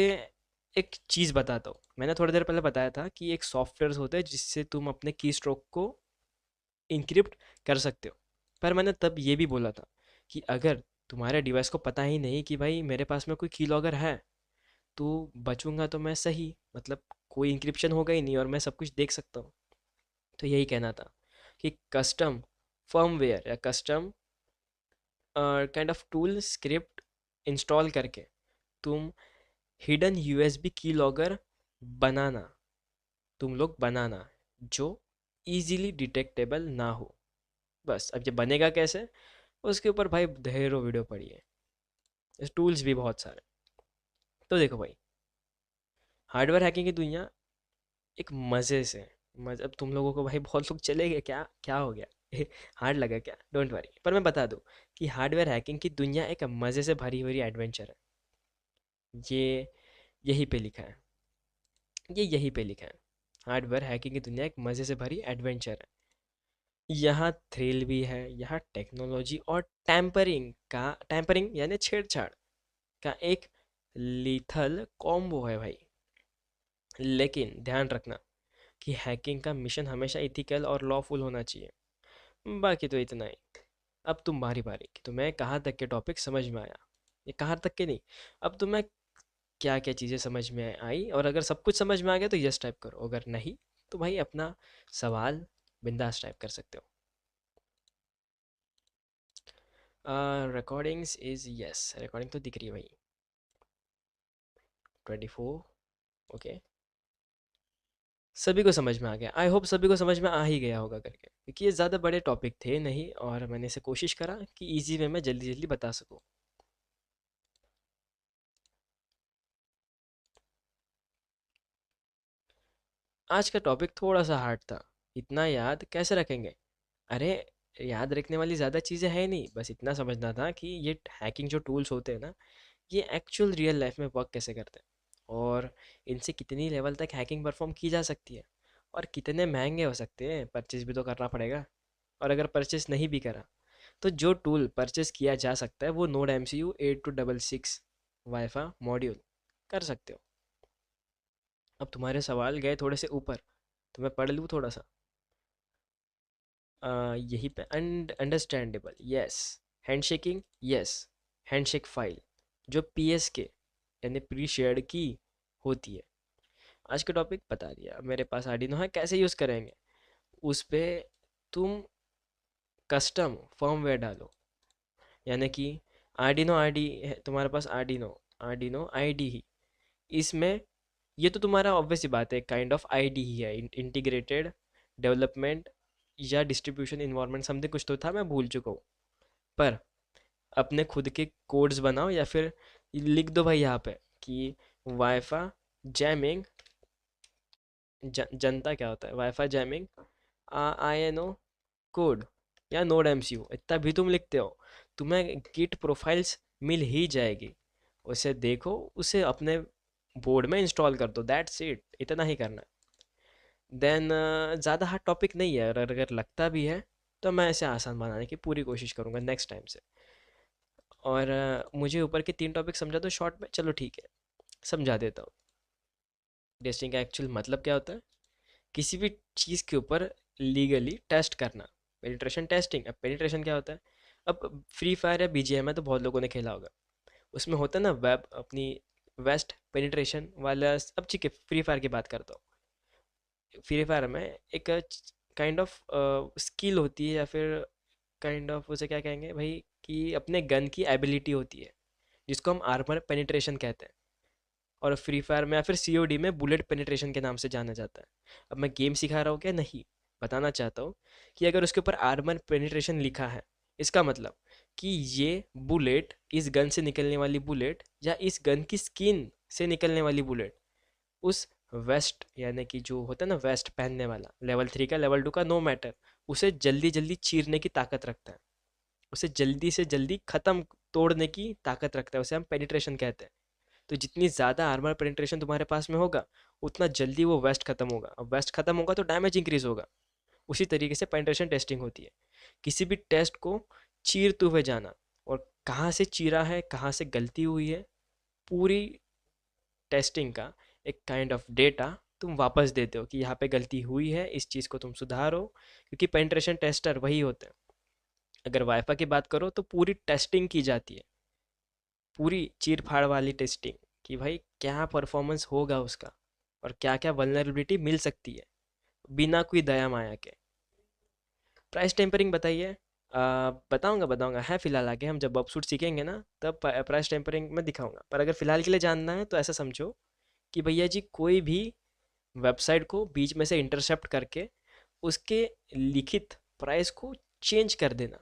एक चीज़ बताता हूँ। मैंने थोड़ी देर पहले बताया था कि एक सॉफ्टवेयर होता है जिससे तुम अपने की स्ट्रोक को इंक्रिप्ट कर सकते हो। पर मैंने तब ये भी बोला था कि अगर तुम्हारे डिवाइस को पता ही नहीं कि भाई मेरे पास में कोई की लॉगर है, तो बचूंगा तो मैं सही, मतलब कोई इंक्रिप्शन होगा ही नहीं और मैं सब कुछ देख सकता हूँ। तो यही कहना था कि कस्टम फर्मवेयर या custom kind of tool script install करके तुम हिडन USB की लॉगर बनाना, तुम लोग बनाना, जो इजीली डिटेक्टेबल ना हो। बस अब ये बनेगा कैसे, उसके ऊपर भाई ढेरों वीडियो पड़ी है, टूल्स भी बहुत सारे। तो देखो भाई, हार्डवेयर हैकिंग की दुनिया एक मज़े से, अब तुम लोगों को भाई बहुत लोग चले गए, क्या क्या हो गया हार्ड लगा क्या? डोंट वरी, पर मैं बता दूं कि हार्डवेयर हैकिंग की दुनिया एक मज़े से भरी भरी एडवेंचर है। ये यहीं पे लिखा है, ये यहीं पे लिखा है। हार्डवेयर हैकिंग की दुनिया एक मज़े से भरी एडवेंचर है। यहाँ थ्रिल भी है, यहाँ टेक्नोलॉजी और टैम्परिंग यानी छेड़छाड़ का एक लीथल कॉम्बो है भाई। लेकिन ध्यान रखना कि हैकिंग का मिशन हमेशा इथिकल और लॉफुल होना चाहिए। बाकी तो इतना ही। अब तुम्हारी बारी कि तुम्हें कहाँ तक के टॉपिक समझ में आया, ये कहाँ तक के नहीं, अब तुम्हें क्या क्या चीज़ें समझ में आई, और अगर सब कुछ समझ में आ गया तो यस टाइप करो, अगर नहीं तो भाई अपना सवाल बिंदास टाइप कर सकते हो। रिकॉर्डिंग्स इज यस, रिकॉर्डिंग तो दिख रही है भाई। 24। ओके, सभी को समझ में आ गया। आई होप सभी को समझ में आ ही गया होगा करके, क्योंकि ये ज़्यादा बड़े टॉपिक थे नहीं, और मैंने इसे कोशिश करा कि इजी वे में जल्दी जल्दी बता सकूँ। आज का टॉपिक थोड़ा सा हार्ड था। इतना याद कैसे रखेंगे? अरे, याद रखने वाली ज़्यादा चीज़ें हैं नहीं, बस इतना समझना था कि ये हैकिंग जो टूल्स होते हैं ना, ये एक्चुअल रियल लाइफ में वर्क कैसे करते हैं, और इनसे कितनी लेवल तक हैकिंग परफॉर्म की जा सकती है, और कितने महंगे हो सकते हैं। परचेज भी तो करना पड़ेगा, और अगर परचेस नहीं भी करा तो जो टूल परचेस किया जा सकता है वो node M C U 8266 wifi module कर सकते हो। अब तुम्हारे सवाल गए थोड़े से ऊपर, तो मैं पढ़ लूँ थोड़ा सा। यही पे understandable, yes. Handshaking, yes. Handshake file जो पी एस के यानी प्री शेयर्ड की होती है। आज का टॉपिक बता दिया। मेरे पास आर्डिनो है, कैसे यूज़ करेंगे उस पे? तुम कस्टम फर्मवेयर डालो, यानी कि आर्डिनो आईडी है तुम्हारे पास, आर्डिनो आर्डिनो आईडी ही इसमें। ये तो तुम्हारा ऑब्वियस सी बात है, काइंड ऑफ आईडी ही है। इंटीग्रेटेड डेवलपमेंट या डिस्ट्रीब्यूशन इन्वायरमेंट समथिंग कुछ तो था, मैं भूल चुका हूँ। पर अपने खुद के कोड्स बनाओ, या फिर लिख दो भाई यहाँ पे कि वाईफा जैमिंग, जनता क्या होता है, WiFi jamming I N O code या नोड एम सी यू, इतना भी तुम लिखते हो, तुम्हें गिट प्रोफाइल्स मिल ही जाएगी। उसे देखो, उसे अपने बोर्ड में इंस्टॉल कर दो, दैट्स इट, इतना ही करना है। देन ज़्यादा हार्ड टॉपिक नहीं है, और अगर लगता भी है तो मैं इसे आसान बनाने की पूरी कोशिश करूँगा नेक्स्ट टाइम से। और मुझे ऊपर के 3 टॉपिक समझा दो शॉर्ट में, चलो ठीक है, समझा देता हूँ। टेस्टिंग का एक्चुअल मतलब क्या होता है? किसी भी चीज़ के ऊपर लीगली टेस्ट करना, पेनिट्रेशन टेस्टिंग। अब पेनिट्रेशन क्या होता है? अब फ्री फायर या बीजीएम है तो बहुत लोगों ने खेला होगा, उसमें होता है ना वेब अपनी वेस्ट पेनिट्रेशन वाला। अब ठीक है, फ्री फायर की बात करता हूँ। फ्री फायर में एक काइंड ऑफ स्किल होती है, या फिर काइंड ऑफ उसे क्या कहेंगे भाई, कि अपने गन की एबिलिटी होती है, जिसको हम आर्मर पेनिट्रेशन कहते हैं। और फ्री फायर में या फिर सीओडी में बुलेट पेनिट्रेशन के नाम से जाना जाता है। अब मैं गेम सिखा रहा हूँ क्या? नहीं, बताना चाहता हूँ कि अगर उसके ऊपर आर्मर पेनिट्रेशन लिखा है, इसका मतलब कि ये बुलेट, इस गन से निकलने वाली बुलेट, या इस गन की स्किन से निकलने वाली बुलेट, उस वेस्ट यानी कि जो होता है ना वेस्ट पहनने वाला, लेवल 3 का लेवल 2 का नो मैटर, उसे जल्दी जल्दी चीरने की ताकत रखता है, उसे जल्दी से जल्दी ख़त्म, तोड़ने की ताकत रखता है, उसे हम पेनिट्रेशन कहते हैं। तो जितनी ज़्यादा आर्मर पेनिट्रेशन तुम्हारे पास में होगा, उतना जल्दी वो वेस्ट खत्म होगा। अब वेस्ट खत्म होगा तो डैमेज इंक्रीज होगा। उसी तरीके से पेनिट्रेशन टेस्टिंग होती है। किसी भी टेस्ट को चीरते हुए जाना, और कहाँ से चीरा है, कहाँ से गलती हुई है, पूरी टेस्टिंग का एक काइंड ऑफ डेटा तुम वापस देते हो कि यहाँ पे गलती हुई है, इस चीज़ को तुम सुधारो, क्योंकि पेनिट्रेशन टेस्टर वही होते हैं। अगर वाईफाई की बात करो तो पूरी टेस्टिंग की जाती है, पूरी चीर फाड़ वाली टेस्टिंग, कि भाई क्या परफॉर्मेंस होगा उसका, और क्या क्या वल्नरेबिलिटी मिल सकती है, बिना कोई दया माया के। प्राइस टेम्परिंग बताइए। बताऊंगा बताऊंगा, है फिलहाल आगे, हम जब बबसूट सीखेंगे ना तब प्राइस टेम्परिंग में दिखाऊंगा। पर अगर फिलहाल के लिए जानना है तो ऐसा समझो कि भैया जी, कोई भी वेबसाइट को बीच में से इंटरसेप्ट करके उसके लिखित प्राइस को चेंज कर देना,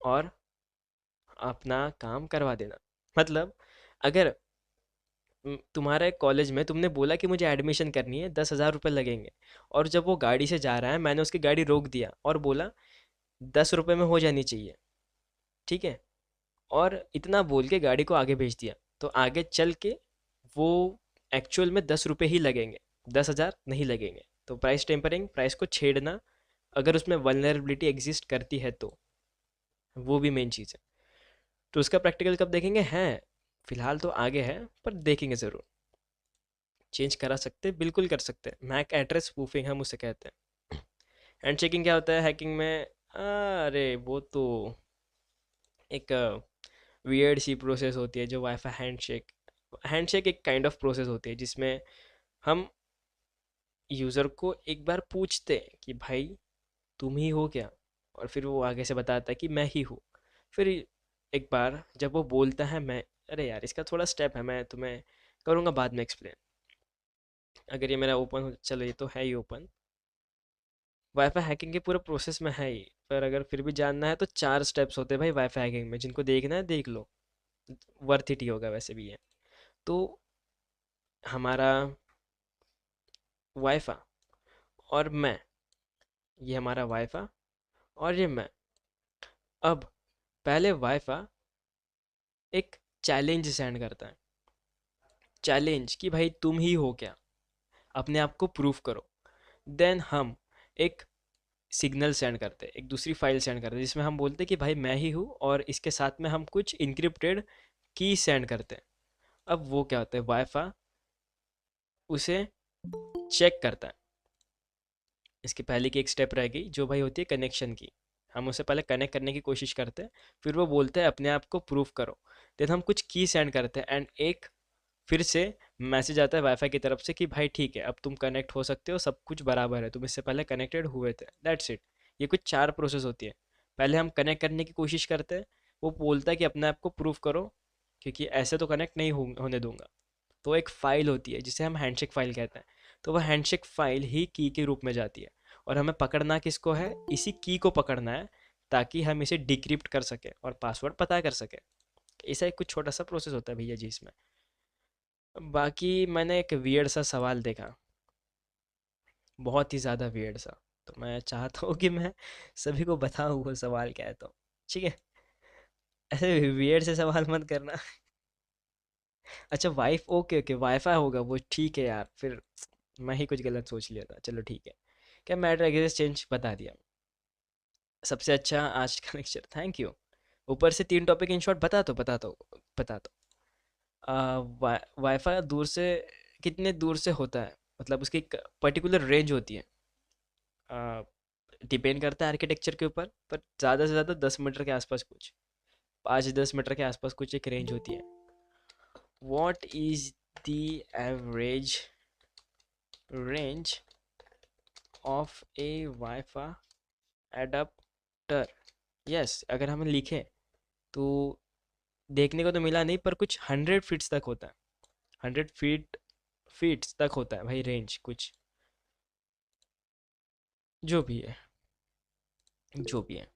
और अपना काम करवा देना। मतलब अगर तुम्हारे कॉलेज में तुमने बोला कि मुझे एडमिशन करनी है, 10,000 रुपये लगेंगे, और जब वो गाड़ी से जा रहा है मैंने उसकी गाड़ी रोक दिया और बोला 10 रुपये में हो जानी चाहिए, ठीक है, और इतना बोल के गाड़ी को आगे भेज दिया, तो आगे चल के वो एक्चुअल में 10 रुपये ही लगेंगे, 10,000 नहीं लगेंगे। तो प्राइस टेम्परिंग, प्राइस को छेड़ना, अगर उसमें वल्नरेबिलिटी एग्जिस्ट करती है तो, वो भी मेन चीज़ है। तो उसका प्रैक्टिकल कब देखेंगे? हैं, फिलहाल तो आगे है, पर देखेंगे ज़रूर। चेंज करा सकते हैं, बिल्कुल कर सकते हैं। मैक एड्रेस स्पूफिंग हम उसे कहते हैं। हैंड चेकिंग क्या होता है हैकिंग में? अरे वो तो एक वियर्ड सी प्रोसेस होती है जो वाईफाई हैंडशेक। हैंडशेक एक काइंड ऑफ प्रोसेस होती है जिसमें हम यूज़र को एक बार पूछते हैं कि भाई तुम ही हो क्या, और फिर वो आगे से बताता है कि मैं ही हूँ। फिर एक बार जब वो बोलता है मैं, अरे यार इसका थोड़ा स्टेप है, मैं तुम्हें करूँगा बाद में एक्सप्लेन। अगर ये मेरा ओपन हो, चलो ये तो है ही ओपन। वाईफाई हैकिंग के पूरे प्रोसेस में है ही, पर अगर फिर भी जानना है तो 4 स्टेप्स होते हैं भाई वाईफाई हैकिंग में, जिनको देखना है देख लो, वर्थ इट ही होगा वैसे भी है। तो हमारा वाईफाई और मैं, ये हमारा वाईफाई और ये मैं। अब पहले वाईफाई एक चैलेंज सेंड करता है, चैलेंज कि भाई तुम ही हो क्या, अपने आप को प्रूफ करो। देन हम एक सिग्नल सेंड करते हैं, एक दूसरी फाइल सेंड करते हैं जिसमें हम बोलते हैं कि भाई मैं ही हूँ, और इसके साथ में हम कुछ इनक्रिप्टेड की सेंड करते हैं। अब वो क्या होता है, वाईफाई उसे चेक करता है। इसके पहले की एक स्टेप रह गई जो भाई होती है कनेक्शन की। हम उसे पहले कनेक्ट करने की कोशिश करते हैं, फिर वो बोलते हैं अपने आप को प्रूफ करो। देन हम कुछ की सेंड करते हैं एंड एक फिर से मैसेज आता है वाईफाई की तरफ से कि भाई ठीक है अब तुम कनेक्ट हो सकते हो, सब कुछ बराबर है, तुम इससे पहले कनेक्टेड हुए थे, दैट्स इट। ये कुछ 4 प्रोसेस होती है। पहले हम कनेक्ट करने की कोशिश करते हैं, वो बोलता है कि अपने आप को प्रूफ करो, क्योंकि ऐसे तो कनेक्ट नहीं होने दूंगा। तो एक फाइल होती है जिसे हम हैंडशेक फाइल कहते हैं, तो वह हैंडशेक फाइल ही की के रूप में जाती है। और हमें पकड़ना किसको है, इसी की को पकड़ना है, ताकि हम इसे डिक्रिप्ट कर सके और पासवर्ड पता कर सके। ऐसा एक कुछ छोटा सा प्रोसेस होता है भैया जी इसमें। बाकी मैंने एक वियर्ड सा सवाल देखा, बहुत ही ज़्यादा वियर्ड सा, तो मैं चाहता हूँ कि मैं सभी को बताऊँ वो सवाल क्या है। तो ठीक है, ऐसे वियर्ड से सवाल मत करना। अच्छा वाइफ, ओके ओके, वाईफाई होगा वो, ठीक है यार, फिर मैं ही कुछ गलत सोच लिया था, चलो ठीक है। क्या मैटर एक्सचेंज बता दिया। सबसे अच्छा आज का लेक्चर, थैंक यू। ऊपर से 3 टॉपिक इन शॉर्ट बता दो, बता दो। वाईफाई दूर से कितने दूर से होता है, मतलब उसकी पर्टिकुलर रेंज होती है, डिपेंड करता है आर्किटेक्चर के ऊपर, पर ज़्यादा से ज़्यादा 10 मीटर के आसपास, कुछ 5-10 मीटर के आसपास कुछ एक रेंज होती है। What is the average range of a WiFi adapter. Yes, अगर हम लिखें तो देखने को तो मिला नहीं, पर कुछ 100 फीट्स तक होता है, 100 फीट्स तक होता है भाई रेंज, कुछ जो भी है, जो भी है।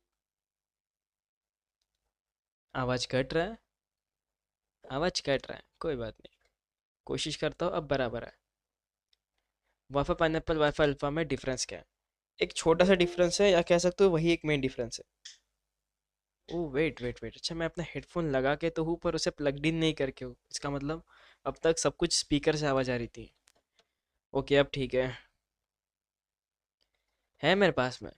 आवाज़ कट रहा है, आवाज़ कट रहा है, कोई बात नहीं, कोशिश करता हूँ अब बराबर है। वाईफाई पाइनएप्पल वाईफाई अल्फा में डिफरेंस क्या है। एक छोटा सा डिफरेंस है, या कह सकते हो वही एक मेन डिफरेंस है। ओह वेट वेट वेट, अच्छा मैं अपना हेडफोन लगा के तो हूँ पर उसे प्लग्ड इन नहीं करके हूँ, इसका मतलब अब तक सब कुछ स्पीकर से आवाज़ आ रही थी। ओके अब ठीक है मेरे पास में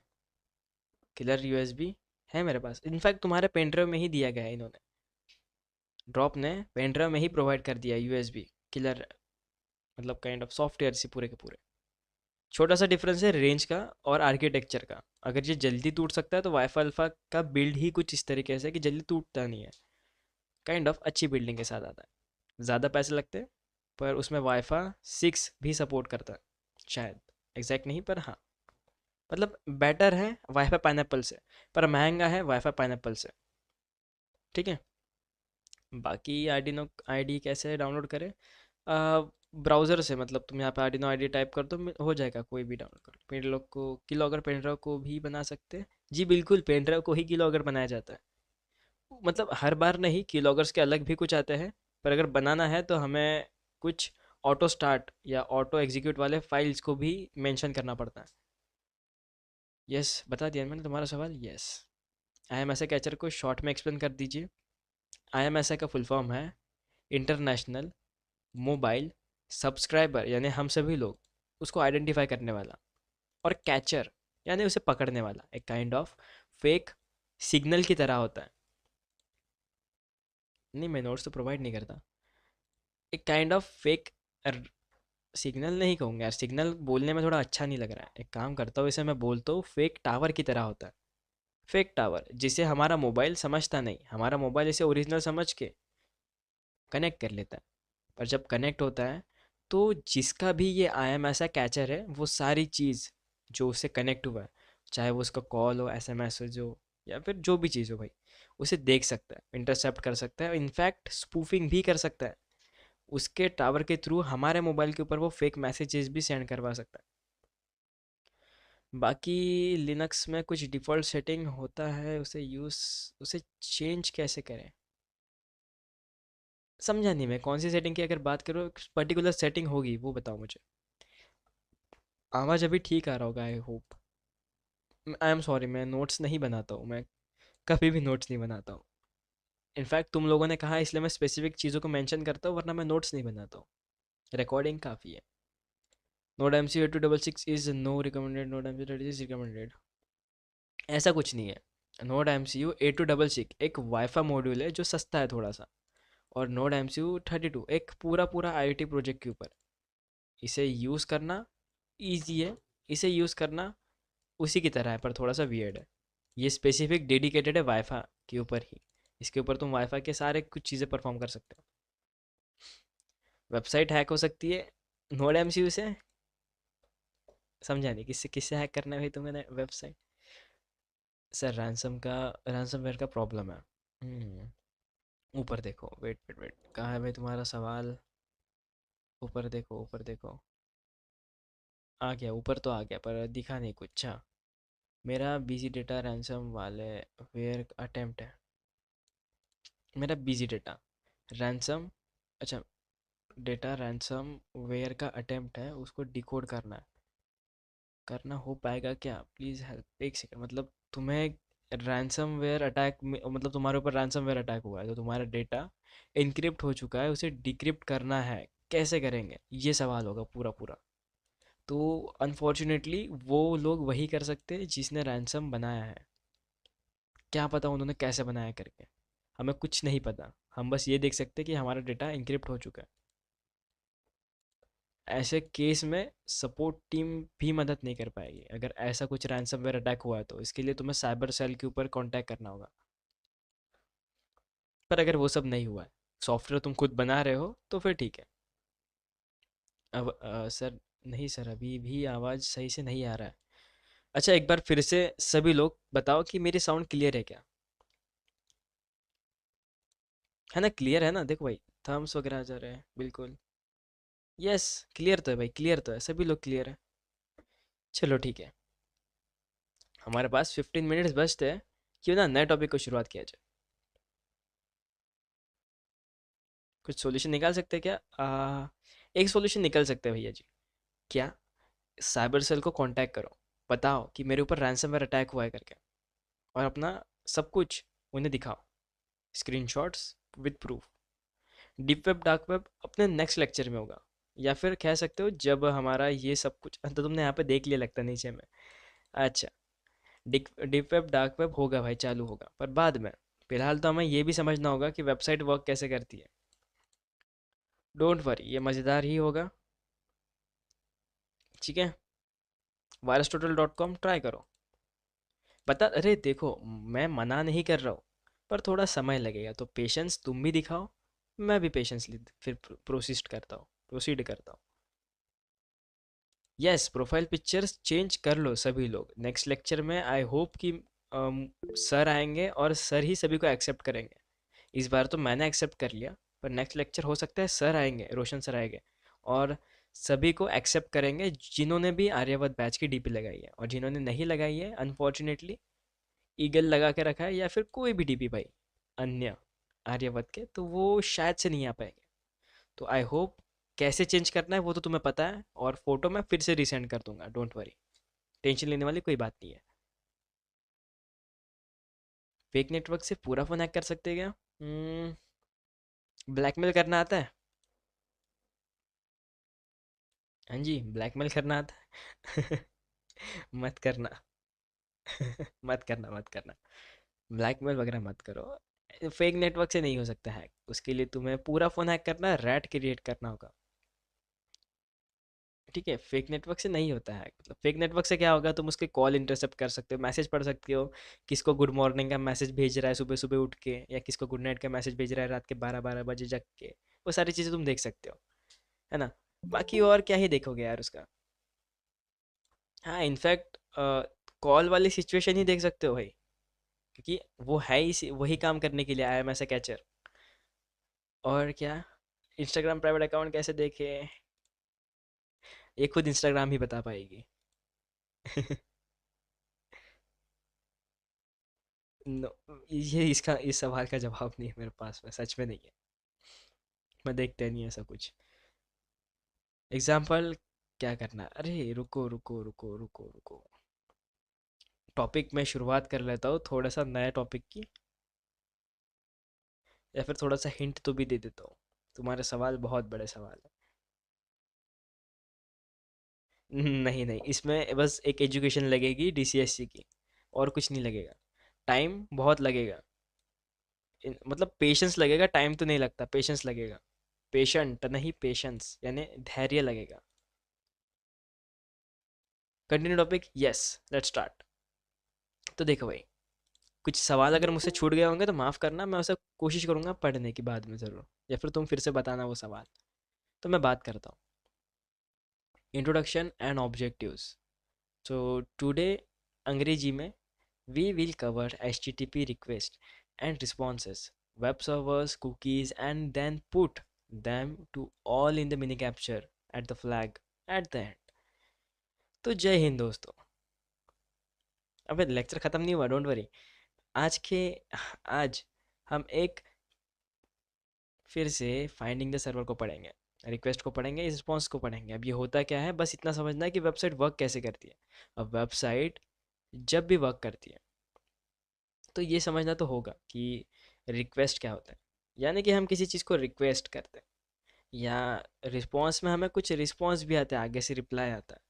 किलर यूएसबी, है मेरे पास, इनफैक्ट तुम्हारे पेनड्राइव में ही दिया गया है, इन्होंने ड्रॉप ने पेनड्राइव में ही प्रोवाइड कर दिया यूएसबी किलर, मतलब काइंड ऑफ सॉफ्टवेयर से पूरे के पूरे। छोटा सा डिफरेंस है रेंज का और आर्किटेक्चर का। अगर ये जल्दी टूट सकता है तो वाईफाई अल्फा का बिल्ड ही कुछ इस तरीके से है कि जल्दी टूटता नहीं है, काइंड ऑफ अच्छी बिल्डिंग के साथ आता है। ज़्यादा पैसे लगते हैं, पर उसमें वाईफाई 6 भी सपोर्ट करता है शायद, एग्जैक्ट नहीं पर हाँ, मतलब बेटर है वाईफाई पाइनएप्पल से, पर महंगा है वाईफाई पाइनएप्पल से। ठीक है। बाकी आर्डिनो आईडी कैसे डाउनलोड करें, ब्राउज़र से, मतलब तुम यहाँ पे आर्डिनो आईडी टाइप कर दो, हो जाएगा, कोई भी डाउनलोड कर, पेनड्राइव को कीलॉगर पेनड्राइव को भी बना सकते हैं। जी बिल्कुल, पेनड्राइव को ही कीलॉगर बनाया जाता है, मतलब हर बार नहीं, कीलॉगर्स के अलग भी कुछ आते हैं, पर अगर बनाना है तो हमें कुछ ऑटो स्टार्ट या ऑटो एग्जीक्यूट वाले फाइल्स को भी मेंशन करना पड़ता है। यस, बता दिया मैंने तुम्हारा सवाल, यस। आई एम ऐसे कैचर को शॉर्ट में एक्सप्लेन कर दीजिए। आई एम ऐसे का फुल फॉर्म है इंटरनेशनल मोबाइल सब्सक्राइबर, यानी हम सभी लोग उसको आइडेंटिफाई करने वाला, और कैचर यानी उसे पकड़ने वाला, एक काइंड ऑफ फेक सिग्नल की तरह होता है। नहीं, मैं नोट्स तो प्रोवाइड नहीं करता, एक काइंड ऑफ फेक सिग्नल नहीं कहूँगा यार, सिग्नल बोलने में थोड़ा अच्छा नहीं लग रहा है, एक काम करता हूँ इसे मैं बोलता हूँ फेक टावर की तरह होता है। फेक टावर जिसे हमारा मोबाइल समझता नहीं, हमारा मोबाइल इसे ओरिजिनल समझ के कनेक्ट कर लेता है, पर जब कनेक्ट होता है तो जिसका भी ये आई एम ऐसा कैचर है, वो सारी चीज़ जो उससे कनेक्ट हुआ है, चाहे वो उसका कॉल हो, एसएमएस हो, या फिर जो भी चीज़ हो भाई, उसे देख सकता है, इंटरसेप्ट कर सकता है, इनफैक्ट स्पूफिंग भी कर सकता है। उसके टावर के थ्रू हमारे मोबाइल के ऊपर वो फेक मैसेजेस भी सेंड करवा सकता है। बाकी लिनक्स में कुछ डिफ़ॉल्ट सेटिंग होता है, उसे चेंज कैसे करें? समझा नहीं मैं, कौन सी सेटिंग की अगर बात करो, पर्टिकुलर सेटिंग होगी वो बताओ मुझे। आवाज़ अभी ठीक आ रहा होगा, I hope. I am sorry, मैं नोट्स नहीं बनाता हूँ, मैं कभी भी नोट्स नहीं बनाता हूँ। इनफैक्ट तुम लोगों ने कहा इसलिए मैं स्पेसिफिक चीज़ों को मेंशन करता हूँ, वरना मैं नोट्स नहीं बनाता हूँ। रिकॉर्डिंग काफ़ी है। Node M C 8266 is no recommended, node M C is recommended, ऐसा कुछ नहीं है। नोड एम सी यू 8266 एक वाईफाई मॉड्यूल है जो सस्ता है थोड़ा सा, और नोड एम सी यू 32 एक पूरा पूरा आईओटी प्रोजेक्ट के ऊपर। इसे यूज़ करना ईजी है, इसे यूज़ करना उसी की तरह है, पर थोड़ा सा वियर्ड है। ये स्पेसिफिक डेडिकेटेड है वाईफाई के ऊपर ही। इसके ऊपर तुम वाईफाई के सारे कुछ चीज़ें परफॉर्म कर सकते हो। वेबसाइट हैक हो सकती है नोड एमसीयू से। समझा नहीं, किससे किससे हैक करना है भाई तुम्हें वेबसाइट? सर रैंसमवेयर का प्रॉब्लम है। ऊपर देखो, वेट वेट वेट, कहाँ है भाई तुम्हारा सवाल? ऊपर देखो, ऊपर देखो। आ गया, ऊपर तो आ गया पर दिखा नहीं कुछ। अच्छा, मेरा बिजी डेटा रैंसम वाले वेयर अटेम्प्ट है। मेरा बिजी डेटा रैंसम, अच्छा, डेटा रैंसम वेयर का अटेम्प्ट है, उसको डिकोड करना है। करना हो पाएगा क्या? Please help. एक सेकंड, मतलब तुम्हें रैंसम वेयर अटैक मतलब तुम्हारे ऊपर रैंसम वेयर अटैक हुआ है तो तुम्हारा डेटा इनक्रिप्ट हो चुका है, उसे डिक्रिप्ट करना है। कैसे करेंगे, ये सवाल होगा पूरा पूरा। तो अनफॉर्चुनेटली वो लोग वही कर सकते हैं जिसने रैंसम बनाया है। क्या पता उन्होंने कैसे बनाया करके, हमें कुछ नहीं पता। हम बस ये देख सकते हैं कि हमारा डेटा इनक्रिप्ट हो चुका है। ऐसे केस में सपोर्ट टीम भी मदद नहीं कर पाएगी। अगर ऐसा कुछ रैंसमवेयर अटैक हुआ है तो इसके लिए तुम्हें साइबर सेल के ऊपर कांटेक्ट करना होगा। पर अगर वो सब नहीं हुआ है, सॉफ्टवेयर तुम खुद बना रहे हो, तो फिर ठीक है। अब सर, नहीं सर, अभी भी आवाज़ सही से नहीं आ रहा है। अच्छा, एक बार फिर से सभी लोग बताओ कि मेरी साउंड क्लियर है क्या? है ना, क्लियर है ना? देखो भाई, थम्स वगैरह आ जा रहे हैं बिल्कुल। यस, क्लियर तो है भाई, क्लियर तो है, सभी लोग क्लियर है। चलो ठीक है, हमारे पास 15 मिनट्स बचते हैं। क्यों ना नए टॉपिक को शुरुआत किया जाए? कुछ सॉल्यूशन निकाल सकते हैं क्या? एक सॉल्यूशन निकल सकते हैं भैया जी। क्या? साइबर सेल को कांटेक्ट करो, बताओ कि मेरे ऊपर रैंसमवेयर अटैक हुआ है करके, और अपना सब कुछ उन्हें दिखाओ, screenshots with proof. Deep web dark web अपने नेक्स्ट लेक्चर में होगा, या फिर कह सकते हो जब हमारा ये सब कुछ तो तुमने यहाँ पे देख लिया लगता है नीचे में। अच्छा, डीप वेब डार्क वेब होगा भाई, चालू होगा, पर बाद में। फिलहाल तो हमें ये भी समझना होगा कि वेबसाइट वर्क कैसे करती है। डोंट वरी, ये मज़ेदार ही होगा। ठीक है, वायरसटोटल.com ट्राई करो। बता, अरे देखो, मैं मना नहीं कर रहा हूँ, पर थोड़ा समय लगेगा, तो पेशेंस तुम भी दिखाओ। मैं भी पेशेंस फिर प्रोसीड करता हूँ। यस, प्रोफाइल पिक्चर्स चेंज कर लो सभी लोग। नेक्स्ट लेक्चर में आई होप कि सर आएंगे और सर ही सभी को एक्सेप्ट करेंगे। इस बार तो मैंने एक्सेप्ट कर लिया, पर नेक्स्ट लेक्चर हो सकता है सर आएंगे, रोशन सर आएंगे, और सभी को एक्सेप्ट करेंगे जिन्होंने भी आर्यवत बैच की डीपी लगाई है। और जिन्होंने नहीं लगाई है, अनफॉर्चुनेटली ईगल लगा के रखा है या फिर कोई भी डीपी भाई अन्य आर्यवत के, तो वो शायद से नहीं आ पाएंगे। तो आई होप, कैसे चेंज करना है वो तो तुम्हें पता है, और फोटो मैं फिर से रिसेंड कर दूंगा, डोंट वरी। टेंशन लेने वाली कोई बात नहीं है। फेक नेटवर्क से पूरा फोन हैक कर सकते हैं क्या? ब्लैकमेल करना आता है? हाँ जी, ब्लैकमेल करना आता है। मत करना। मत करना, मत करना। ब्लैकमेल वगैरह मत करो। फेक नेटवर्क से नहीं हो सकता हैक, उसके लिए तुम्हें पूरा फोन हैक करना है, रैट क्रिएट करना होगा। ठीक है, फेक नेटवर्क से नहीं होता है। मतलब फेक नेटवर्क से क्या होगा, तुम उसके कॉल इंटरसेप्ट कर सकते हो, मैसेज पढ़ सकते हो, किसको गुड मॉर्निंग का मैसेज भेज रहा है सुबह सुबह उठ के, या किसको गुड नाइट का मैसेज भेज रहा है रात के 12-12 बजे जग के। वो सारी चीज़ें तुम देख सकते हो, है ना? बाकी और क्या ही देखोगे यार उसका। हाँ, इनफैक्ट कॉल वाली सिचुएशन ही देख सकते हो भाई, क्योंकि वो है ही वही काम करने के लिए आया, मैसे कैचर। और क्या? इंस्टाग्राम प्राइवेट अकाउंट कैसे देखे? ये खुद इंस्टाग्राम ही बता पाएगी। नो, ये इसका इस सवाल का जवाब नहीं है मेरे पास में, सच में नहीं है। मैं देखते नहीं ऐसा कुछ। एग्जाम्पल क्या करना है? अरे रुको रुको रुको रुको रुको, टॉपिक में शुरुआत कर लेता हूँ थोड़ा सा नया टॉपिक की, या फिर थोड़ा सा हिंट तो भी दे देता हूँ। तुम्हारे सवाल बहुत बड़े सवाल है। नहीं नहीं, इसमें बस एक एजुकेशन लगेगी डीसीएससी की, और कुछ नहीं लगेगा। टाइम बहुत लगेगा। मतलब पेशेंस लगेगा, टाइम तो नहीं लगता, पेशेंस लगेगा। पेशेंट नहीं, पेशेंस यानी धैर्य लगेगा। Continue topic, yes, let's start. तो देखो भाई, कुछ सवाल अगर मुझसे छूट गए होंगे तो माफ़ करना, मैं उसे कोशिश करूंगा पढ़ने की बाद में ज़रूर, या फिर तुम फिर से बताना वो सवाल। तो मैं बात करता हूँ, introduction and objectives. So today अंग्रेजी में we will cover HTTP request and responses, web servers, cookies, and then put them to all in the mini capture at the flag at the end. तो जय हिंद दोस्तों। अबे lecture ख़त्म नहीं हुआ, don't worry. आज के आज हम एक फिर से फाइंडिंग द सर्वर को पढ़ेंगे, रिक्वेस्ट को पढ़ेंगे, रिस्पॉन्स को पढ़ेंगे। अब ये होता क्या है, बस इतना समझना है कि वेबसाइट वर्क कैसे करती है। अब वेबसाइट जब भी वर्क करती है तो ये समझना तो होगा कि रिक्वेस्ट क्या होता है। यानी कि हम किसी चीज़ को रिक्वेस्ट करते हैं, या रिस्पॉन्स में हमें कुछ रिस्पॉन्स भी आता है, आगे से रिप्लाई आता है।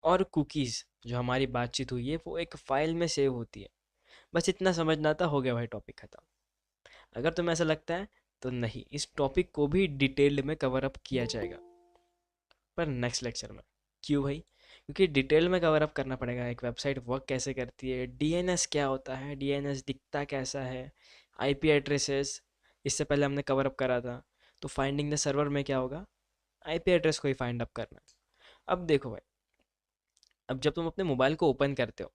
और कुकीज़, जो हमारी बातचीत हुई है वो एक फ़ाइल में सेव होती है। बस इतना समझना था, हो गया भाई, टॉपिक खत्म। अगर तुम्हें ऐसा लगता है तो नहीं, इस टॉपिक को भी डिटेल्ड में कवर अप किया जाएगा, पर नेक्स्ट लेक्चर में। क्यों भाई? क्योंकि डिटेल में कवर अप करना पड़ेगा, एक वेबसाइट वर्क कैसे करती है, डीएनएस क्या होता है, डीएनएस दिखता कैसा है, आईपी एड्रेसेस, इससे पहले हमने कवर अप करा था। तो फाइंडिंग द सर्वर में क्या होगा, आईपी एड्रेस को ही फाइंड अप करना है। अब देखो भाई, अब जब तुम अपने मोबाइल को ओपन करते हो,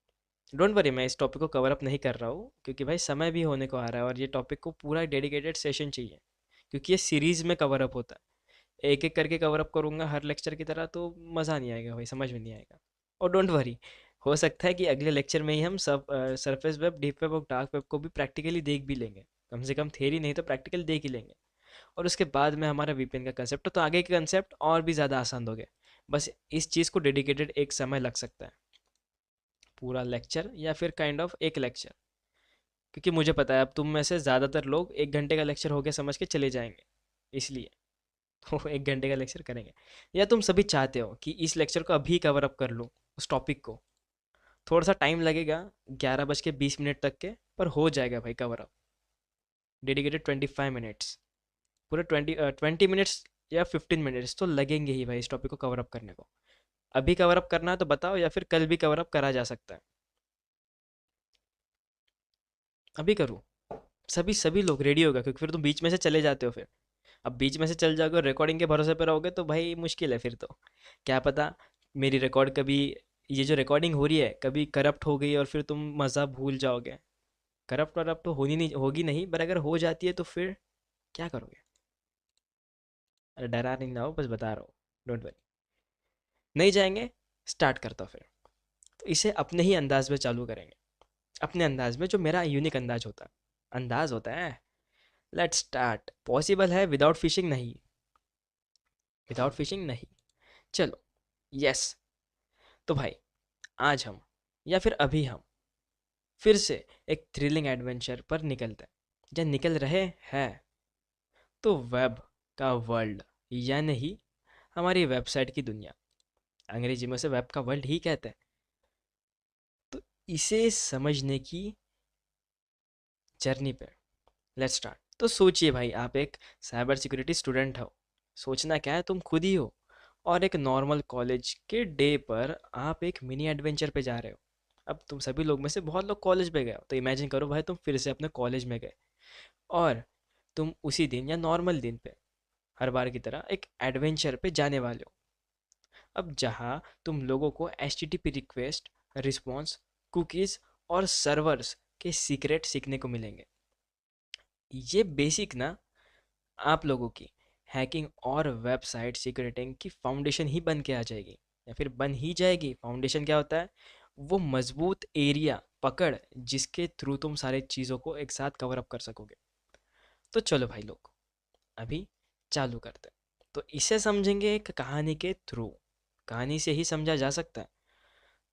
डोंट वरी, मैं इस टॉपिक को कवर अप नहीं कर रहा हूँ, क्योंकि भाई समय भी होने को आ रहा है और ये टॉपिक को पूरा डेडिकेटेड सेशन चाहिए, क्योंकि ये सीरीज में कवर अप होता है। एक एक करके कवर अप करूंगा हर लेक्चर की तरह तो मज़ा नहीं आएगा भाई, समझ में नहीं आएगा। और डोंट वरी, हो सकता है कि अगले लेक्चर में ही हम सब सरफेस वेब, डीप वेब और डार्क वेब को भी प्रैक्टिकली देख भी लेंगे। कम से कम थेरी नहीं तो प्रैक्टिकल देख ही लेंगे। और उसके बाद में हमारा वीपीएन का कंसेप्ट, तो आगे के कंसेप्ट और भी ज़्यादा आसान हो गए। बस इस चीज़ को डेडिकेटेड एक समय लग सकता है, पूरा लेक्चर या फिर काइंड ऑफ एक लेक्चर। क्योंकि मुझे पता है अब तुम में से ज़्यादातर लोग 1 घंटे का लेक्चर हो गया समझ के चले जाएंगे, इसलिए तो 1 घंटे का लेक्चर करेंगे। या तुम सभी चाहते हो कि इस लेक्चर को अभी कवर अप कर लूँ, उस टॉपिक को। थोड़ा सा टाइम लगेगा, 11:20 तक के, पर हो जाएगा भाई कवर अप। डेडिकेटेड 25 मिनट्स, पूरे 20 मिनट्स या 15 मिनट्स तो लगेंगे ही भाई इस टॉपिक को कवर अप करने को। अभी कवर अप करना है तो बताओ, या फिर कल भी कवर अप करा जा सकता है। अभी करूँ? सभी सभी लोग रेडी होगा, क्योंकि फिर तुम बीच में से चले जाते हो फिर। अब बीच में से चल जाओगे और रिकॉर्डिंग के भरोसे पे रहोगे तो भाई मुश्किल है फिर तो। क्या पता मेरी रिकॉर्ड कभी, ये जो रिकॉर्डिंग हो रही है कभी करप्ट हो गई और फिर तुम मज़ा भूल जाओगे। करप्ट वरप्ट तो होनी नहीं, होगी नहीं, पर अगर हो जाती है तो फिर क्या करोगे? अरे डरा नहीं ना हो, बस बता रहा हूँ, डोंट वरी। नहीं जाएंगे, स्टार्ट करता हूँ फिर। तो इसे अपने ही अंदाज में चालू करेंगे, अपने अंदाज में, जो मेरा यूनिक अंदाज होता है, अंदाज होता है। Let's start. पॉसिबल है विदाउट फिशिंग? नहीं, विदाउट फिशिंग नहीं। चलो, यस। तो भाई आज हम, या फिर अभी हम फिर से एक थ्रिलिंग एडवेंचर पर निकलते हैं, या निकल रहे हैं। तो वेब का वर्ल्ड, या नहीं, हमारी वेबसाइट की दुनिया, अंग्रेजी में से वेब का वर्ल्ड ही कहते हैं। तो इसे समझने की जर्नी पे लेट्स स्टार्ट। तो सोचिए भाई, आप एक साइबर सिक्योरिटी स्टूडेंट हो। सोचना क्या है, तुम खुद ही हो। और एक नॉर्मल कॉलेज के डे पर आप एक मिनी एडवेंचर पे जा रहे हो। अब तुम सभी लोग में से बहुत लोग कॉलेज पे गए हो, तो इमेजिन करो भाई तुम फिर से अपने कॉलेज में गए, और तुम उसी दिन या नॉर्मल दिन पे हर बार की तरह एक एडवेंचर पे जाने वाले हो। अब जहाँ तुम लोगों को HTTP रिक्वेस्ट, रिस्पॉन्स, कुकीज़ और सर्वर्स के सीक्रेट सीखने को मिलेंगे। ये बेसिक ना आप लोगों की हैकिंग और वेबसाइट सिक्योरिटी की फाउंडेशन ही बन के आ जाएगी, या फिर बन ही जाएगी। फाउंडेशन क्या होता है? वो मजबूत एरिया पकड़ जिसके थ्रू तुम सारी चीज़ों को एक साथ कवर अप कर सकोगे। तो चलो भाई लोग, अभी चालू करते हैं। तो इसे समझेंगे एक कहानी के थ्रू। कहानी से ही समझा जा सकता है।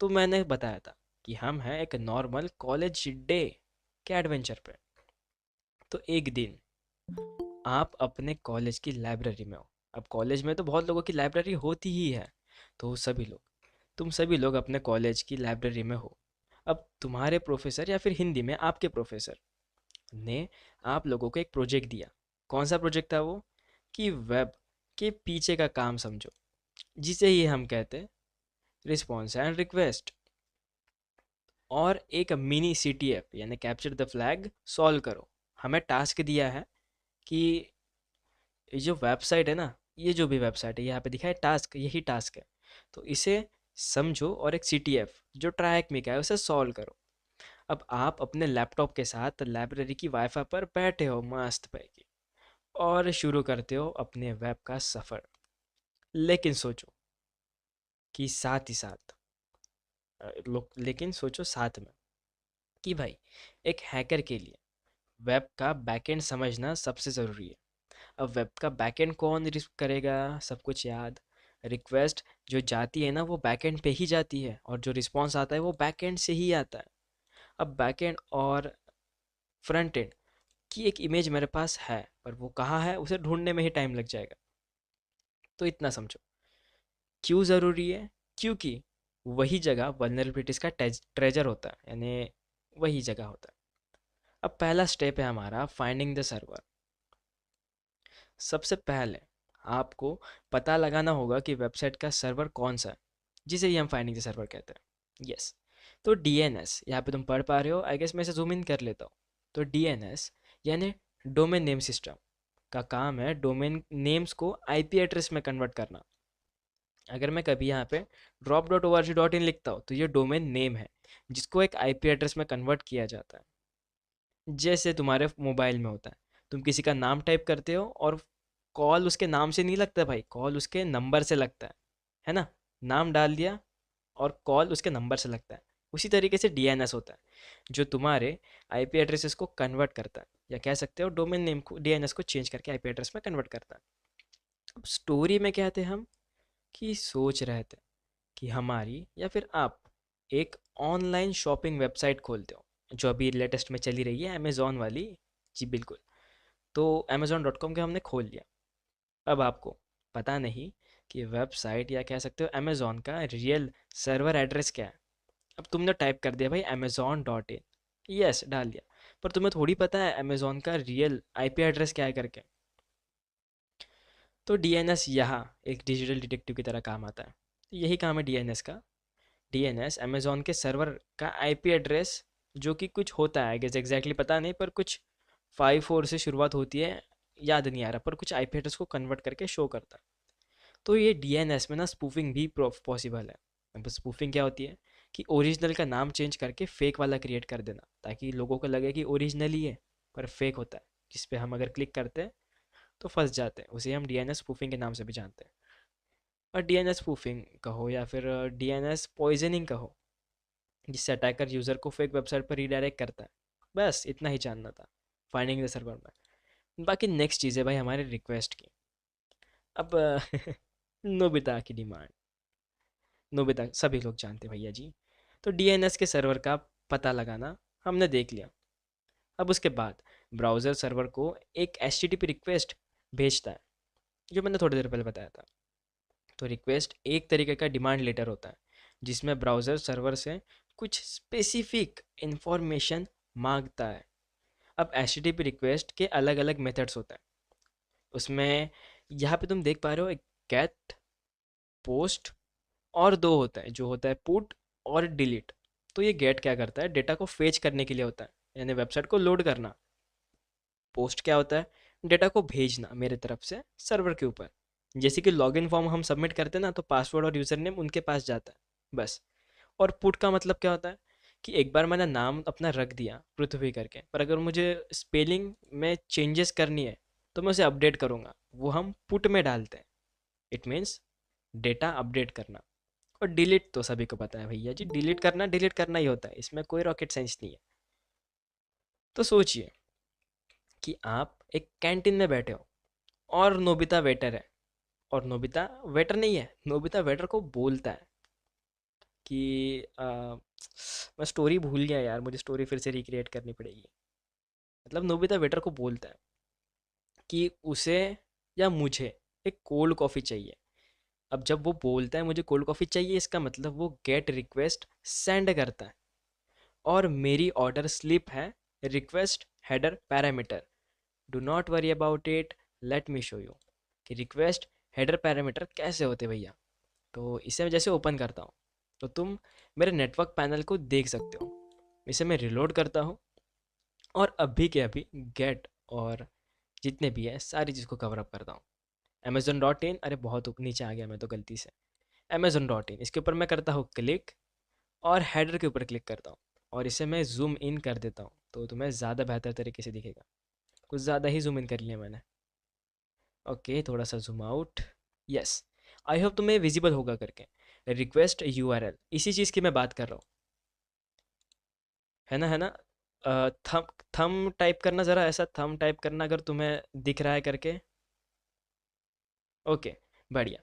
तो मैंने बताया था कि हम हैं एक नॉर्मल कॉलेज डे के एडवेंचर पे। तो एक दिन आप अपने कॉलेज की लाइब्रेरी में हो। अब कॉलेज में तो बहुत लोगों की लाइब्रेरी होती ही है। तो सभी लोग, तुम सभी लोग अपने कॉलेज की लाइब्रेरी में हो। अब तुम्हारे प्रोफेसर, या फिर हिंदी में आपके प्रोफेसर, ने आप लोगों को एक प्रोजेक्ट दिया। कौन सा प्रोजेक्ट था वो? कि वेब के पीछे का काम समझो, जिसे ही हम कहते हैं रिस्पॉन्स एंड रिक्वेस्ट। और एक मिनी CTF यानी कैप्चर द फ्लैग सॉल्व करो। हमें टास्क दिया है कि ये जो वेबसाइट है ना, ये जो भी वेबसाइट है यहाँ पे दिखा है टास्क, यही टास्क है। तो इसे समझो और एक CTF जो ट्रायकमी का है उसे सॉल्व करो। अब आप अपने लैपटॉप के साथ लाइब्रेरी की वाईफाई पर बैठे हो मस्त पैकी, और शुरू करते हो अपने वेब का सफ़र। लेकिन सोचो कि साथ ही साथ लेकिन सोचो साथ में कि भाई, एक हैकर के लिए वेब का बैकएंड समझना सबसे ज़रूरी है। अब वेब का बैकएंड कौन करेगा? सब कुछ याद। रिक्वेस्ट जो जाती है ना, वो बैकएंड पे ही जाती है, और जो रिस्पॉन्स आता है वो बैकएंड से ही आता है। अब बैकएंड और फ्रंट एंड की एक इमेज मेरे पास है, पर वो कहाँ है उसे ढूंढने में ही टाइम लग जाएगा। तो इतना समझो क्यों ज़रूरी है। क्योंकि वही जगह वल्नरेबिलिटीज़ का ट्रेजर होता है, यानी वही जगह होता है। अब पहला स्टेप है हमारा फाइंडिंग द सर्वर। सबसे पहले आपको पता लगाना होगा कि वेबसाइट का सर्वर कौन सा है, जिसे ही हम फाइंडिंग द सर्वर कहते हैं। यस। तो DNS यहाँ पे तुम पढ़ पा रहे हो, आई गेस मैं इसे जूम इन कर लेता हूँ। तो DNS यानी डोमेन नेम सिस्टम का काम है डोमेन नेम्स को IP एड्रेस में कन्वर्ट करना। अगर मैं कभी यहाँ पे drop.org.in लिखता हूँ तो ये डोमेन नेम है जिसको एक IP एड्रेस में कन्वर्ट किया जाता है। जैसे तुम्हारे मोबाइल में होता है, तुम किसी का नाम टाइप करते हो और कॉल उसके नाम से नहीं लगता भाई, कॉल उसके नंबर से लगता है ना? नाम डाल दिया और कॉल उसके नंबर से लगता है। उसी तरीके से DNS होता है, जो तुम्हारे IP एड्रेसेस को कन्वर्ट करता है, या कह सकते हो डोमेन नेम को, DNS को चेंज करके IP एड्रेस में कन्वर्ट करता है। अब स्टोरी में क्या थे हम, कि सोच रहे थे कि हमारी या फिर आप एक ऑनलाइन शॉपिंग वेबसाइट खोलते हो, जो अभी लेटेस्ट में चली रही है अमेज़ॉन वाली। जी बिल्कुल। तो amazon.com के हमने खोल लिया। अब आपको पता नहीं कि वेबसाइट, या कह सकते हो अमेज़ॉन का रियल सर्वर एड्रेस क्या है। अब तुमने टाइप कर दिया भाई amazon.in, यस डाल दिया, पर तुम्हें थोड़ी पता है अमेज़ॉन का रियल IP एड्रेस क्या है करके। तो DNS यहाँ एक डिजिटल डिटेक्टिव की तरह काम आता है। तो यही काम है DNS का। DNS अमेज़ॉन के सर्वर का IP एड्रेस, जो कि कुछ होता है, आई गेस एग्जैक्टली पता नहीं, पर कुछ 54 से शुरुआत होती है, याद नहीं आ रहा, पर कुछ IP एड्रेस को कन्वर्ट करके शो करता है। तो ये DNS में ना स्पूफिंग भी पॉसिबल है। अब स्पूफिंग क्या होती है? कि ओरिजिनल का नाम चेंज करके फेक वाला क्रिएट कर देना, ताकि लोगों को लगे कि ओरिजिनल ही है, पर फेक होता है, जिस पे हम अगर क्लिक करते हैं तो फंस जाते हैं। उसे हम DNS स्पूफिंग के नाम से भी जानते हैं। और DNS स्पूफिंग कहो या फिर DNS पॉइजनिंग कहो, जिससे अटैकर यूज़र को फेक वेबसाइट पर रीडायरेक्ट करता है। बस इतना ही जानना था फाइंडिंग द सर्वर में। बाकी नेक्स्ट चीज़ है भाई हमारे रिक्वेस्ट की। अब नोबिता की डिमांड, नोबिता सभी लोग जानते हैं भैया जी। तो DNS के सर्वर का पता लगाना हमने देख लिया। अब उसके बाद ब्राउज़र सर्वर को एक HTTP रिक्वेस्ट भेजता है, जो मैंने थोड़ी देर पहले बताया था। तो रिक्वेस्ट एक तरीके का डिमांड लेटर होता है, जिसमें ब्राउज़र सर्वर से कुछ स्पेसिफिक इंफॉर्मेशन मांगता है। अब HTTP रिक्वेस्ट के अलग अलग मेथड्स होते हैं। उसमें यहाँ पे तुम देख पा रहे हो एक गेट, पोस्ट, और दो होता है, जो होता है पुट और डिलीट। तो ये गेट क्या करता है? डेटा को फेच करने के लिए होता है, यानी वेबसाइट को लोड करना। पोस्ट क्या होता है? डेटा को भेजना मेरे तरफ से सर्वर के ऊपर। जैसे कि लॉगिन फॉर्म हम सबमिट करते हैं ना, तो पासवर्ड और यूज़र नेम उनके पास जाता है, बस। और पुट का मतलब क्या होता है? कि एक बार मैंने नाम अपना रख दिया पृथ्वी करके, पर अगर मुझे स्पेलिंग में चेंजेस करनी है तो मैं उसे अपडेट करूँगा। वो हम पुट में डालते हैं। इट मीन्स डेटा अपडेट करना। और डिलीट तो सभी को पता है भैया जी, डिलीट करना ही होता है, इसमें कोई रॉकेट साइंस नहीं है। तो सोचिए कि आप एक कैंटीन में बैठे हो और नोबिता वेटर है, और नोबिता वेटर नहीं है, नोबिता वेटर को बोलता है कि मैं स्टोरी भूल गया यार, मुझे स्टोरी फिर से रिक्रिएट करनी पड़ेगी। मतलब नोबिता वेटर को बोलता है कि उसे या मुझे एक कोल्ड कॉफ़ी चाहिए। अब जब वो बोलता है मुझे कोल्ड कॉफ़ी चाहिए, इसका मतलब वो गेट रिक्वेस्ट सेंड करता है, और मेरी ऑर्डर स्लिप है request header parameter. Do not worry about it, let me show you कि रिक्वेस्ट हेडर पैरामीटर कैसे होते भैया। तो इसे मैं जैसे ओपन करता हूँ तो तुम मेरे नेटवर्क पैनल को देख सकते हो। इसे मैं रिलोड करता हूँ और अभी के अभी गेट और जितने भी है सारी चीज़ को कवर अप करता हूँ। Amazon.in, अरे बहुत नीचे आ गया मैं तो गलती से। Amazon.in, इसके ऊपर मैं करता हूँ क्लिक और हेडर के ऊपर क्लिक करता हूँ, और इसे मैं जूम इन कर देता हूँ तो तुम्हें ज़्यादा बेहतर तरीके से दिखेगा। कुछ ज़्यादा ही जूम इन कर लिया मैंने। ओके, थोड़ा सा zoom out. Yes, I hope तुम्हें विजिबल होगा करके। रिक्वेस्ट यूआरएल, इसी चीज़ की मैं बात कर रहा हूँ, है ना, है ना। थम थम टाइप करना, ज़रा ऐसा थम टाइप करना अगर तुम्हें दिख रहा है करके। ओके, बढ़िया।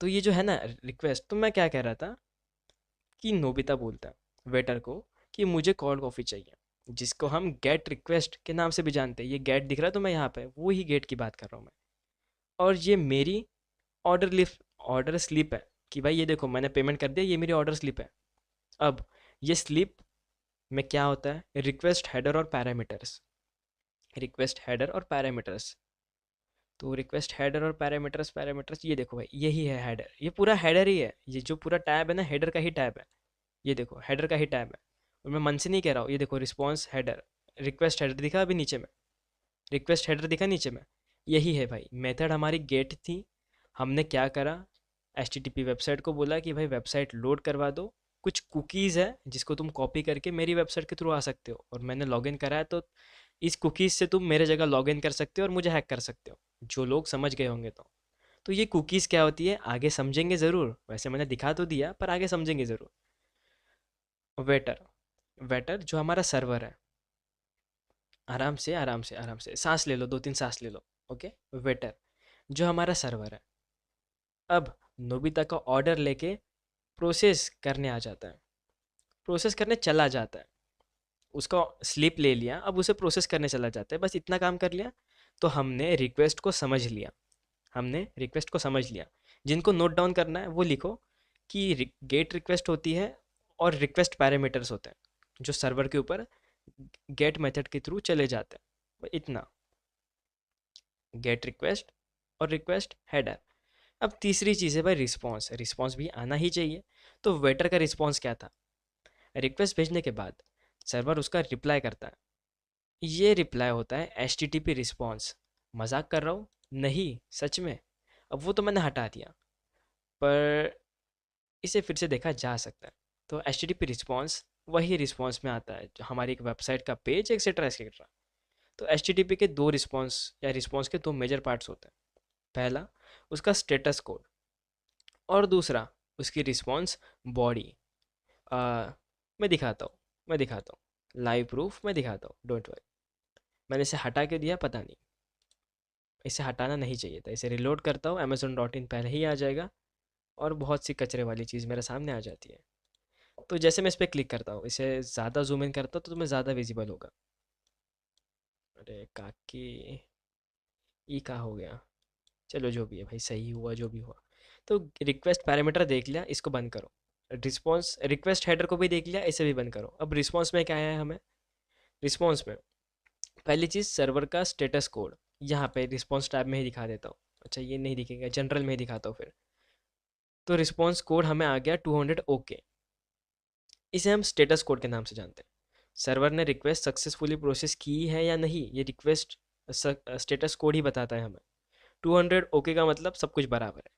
तो ये जो है ना रिक्वेस्ट, तो मैं क्या कह रहा था कि नोबिता बोलता है वेटर को कि मुझे कोल्ड कॉफ़ी चाहिए, जिसको हम गेट रिक्वेस्ट के नाम से भी जानते हैं। ये गेट दिख रहा है तो मैं यहाँ पे वो ही गेट की बात कर रहा हूँ मैं। और ये मेरी ऑर्डर स्लिप है कि भाई ये देखो मैंने पेमेंट कर दिया, ये मेरी ऑर्डर स्लिप है। अब ये स्लिप में क्या होता है, रिक्वेस्ट हेडर और पैरामीटर्स। रिक्वेस्ट हेडर और पैरामीटर्स, तो रिक्वेस्ट हेडर और पैरामीटर्स, पैरामीटर्स ये देखो भाई, यही है हेडर, ये पूरा हेडर ही है। ये जो पूरा टैब है ना, हेडर का ही टैब है। ये देखो हेडर का ही टैब है, और मैं मन से नहीं कह रहा हूँ। ये देखो रिस्पॉन्स हेडर, रिक्वेस्ट हेडर दिखा अभी नीचे में, रिक्वेस्ट हेडर दिखा नीचे में। यही है भाई मेथड, हमारी गेट थी। हमने क्या करा, एच वेबसाइट को बोला कि भाई वेबसाइट लोड करवा दो। कुछ कुकीज़ है जिसको तुम कॉपी करके मेरी वेबसाइट के थ्रू आ सकते हो, और मैंने लॉगिन करा है तो इस कुकीज़ से तुम मेरे जगह लॉगिन कर सकते हो और मुझे हैक कर सकते हो, जो लोग समझ गए होंगे तो ये कुकीज़ क्या होती है आगे समझेंगे ज़रूर, वैसे मैंने दिखा तो दिया पर आगे समझेंगे ज़रूर। वेटर, वेटर जो हमारा सर्वर है, आराम से आराम से आराम से सांस ले लो, 2-3 सांस ले लो। ओके, वेटर जो हमारा सर्वर है, अब नोबिता का ऑर्डर लेके प्रोसेस करने आ जाता है, प्रोसेस करने चला जाता है। उसका स्लिप ले लिया, अब उसे प्रोसेस करने चला जाता है, बस इतना काम कर लिया। तो हमने रिक्वेस्ट को समझ लिया, हमने रिक्वेस्ट को समझ लिया। जिनको नोट डाउन करना है वो लिखो कि गेट रिक्वेस्ट होती है और रिक्वेस्ट पैरामीटर्स होते हैं जो सर्वर के ऊपर गेट मेथड के थ्रू चले जाते हैं, इतना। गेट रिक्वेस्ट और रिक्वेस्ट हेडर। अब तीसरी चीज़ है भाई रिस्पॉन्स, रिस्पॉन्स भी आना ही चाहिए। तो वेटर का रिस्पॉन्स क्या था, रिक्वेस्ट भेजने के बाद सर्वर उसका रिप्लाई करता है, ये रिप्लाई होता है H T T P response. मजाक कर रहा हूँ, नहीं सच में। अब वो तो मैंने हटा दिया, पर इसे फिर से देखा जा सकता है। तो H T T P response वही रिस्पॉन्स में आता है जो हमारी एक वेबसाइट का पेज एक्सेट्रा एक्सेट्रा। तो एच टी टी पी के दो रिस्पॉन्स या रिस्पॉन्स के दो मेजर पार्ट्स होते हैं। पहला उसका स्टेटस कोड, और दूसरा उसकी रिस्पॉन्स बॉडी। मैं दिखाता हूँ, मैं दिखाता हूँ लाइव प्रूफ, मैं दिखाता हूँ, डोंट वरी। मैंने इसे हटा के दिया, पता नहीं इसे हटाना नहीं चाहिए था। इसे रिलोड करता हूँ, Amazon.in पहले ही आ जाएगा, और बहुत सी कचरे वाली चीज़ मेरे सामने आ जाती है। तो जैसे मैं इस पर क्लिक करता हूँ, इसे ज़्यादा जूम इन करता हूँ तो तुम्हें ज़्यादा विजिबल होगा। अरे काकी, ई का हो गया, चलो जो भी है भाई, सही हुआ जो भी हुआ। तो रिक्वेस्ट पैरामीटर देख लिया, इसको बंद करो। रिस्पॉन्स रिक्वेस्ट हेडर को भी देख लिया, इसे भी बंद करो। अब रिस्पॉन्स में क्या है हमें, रिस्पॉन्स में पहली चीज़ सर्वर का स्टेटस कोड, यहाँ पे रिस्पॉन्स टैब में ही दिखा देता हूँ। अच्छा ये नहीं दिखेगा, जनरल में ही दिखाता हूँ फिर। तो रिस्पॉन्स कोड हमें आ गया 200 ओके। इसे हम स्टेटस कोड के नाम से जानते हैं। सर्वर ने रिक्वेस्ट सक्सेसफुली प्रोसेस की है या नहीं, ये रिक्वेस्ट स्टेटस कोड ही बताता है हमें। 200 ओके का मतलब सब कुछ बराबर है।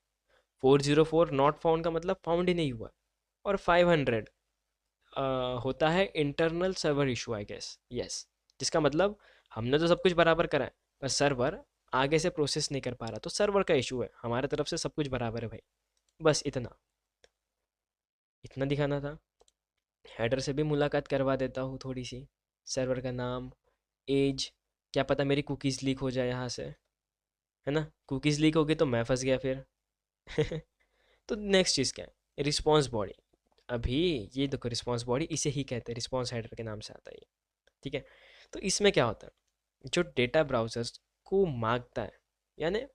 404 नॉट फाउंड का मतलब फाउंड ही नहीं हुआ। और 500 होता है internal server issue I guess, yes, जिसका मतलब हमने तो सब कुछ बराबर करा है, पर सर्वर आगे से प्रोसेस नहीं कर पा रहा, तो सर्वर का इशू है, हमारे तरफ से सब कुछ बराबर है भाई। बस इतना इतना दिखाना था। हेडर से भी मुलाकात करवा देता हूँ थोड़ी सी, सर्वर का नाम, एज, क्या पता मेरी कुकीज़ लीक हो जाए यहाँ से, है ना? कुकीज़ लीक हो गई तो मैं फंस गया फिर। तो नेक्स्ट चीज़ क्या है, रिस्पॉन्स बॉडी। अभी ये देखो, रिस्पॉन्स बॉडी इसे ही कहते हैं, रिस्पॉन्स हेडर के नाम से आता है ये। ठीक है, तो इसमें क्या होता है, जो डेटा ब्राउज़र्स को मांगता है, यानी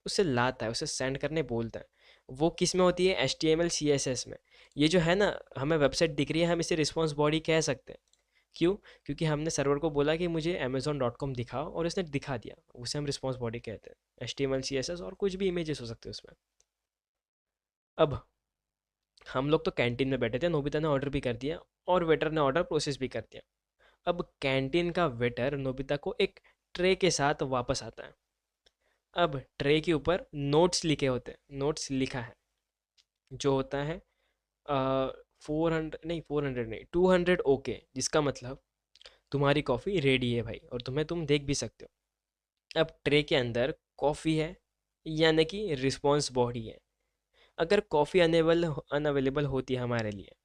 उसे लाता है, उसे सेंड करने बोलता है, वो किस में होती है, H T M L C S S में। ये जो है ना, हमें वेबसाइट दिख रही है, हम इसे रिस्पॉन्स बॉडी कह सकते हैं। क्यों? क्योंकि हमने सर्वर को बोला कि मुझे amazon.com दिखाओ, और उसने दिखा दिया, उसे हम रिस्पॉन्स बॉडी कहते हैं। H T M L C S S और कुछ भी इमेजेस हो सकते हैं उसमें। अब हम लोग तो कैंटीन में बैठे थे, नोबिता ने ऑर्डर भी कर दिया और वेटर ने ऑर्डर प्रोसेस भी कर दिया। अब कैंटीन का वेटर नोबिता को एक ट्रे के साथ वापस आता है। अब ट्रे के ऊपर नोट्स लिखे होते हैं, नोट्स लिखा है, जो होता है 400 नहीं, 400 नहीं, 200 ओके, जिसका मतलब तुम्हारी कॉफ़ी रेडी है भाई, और तुम देख भी सकते हो। अब ट्रे के अंदर कॉफ़ी है, यानी कि रिस्पॉन्स बॉडी है। अगर कॉफ़ी अनअवेलेबल होती है हमारे लिए,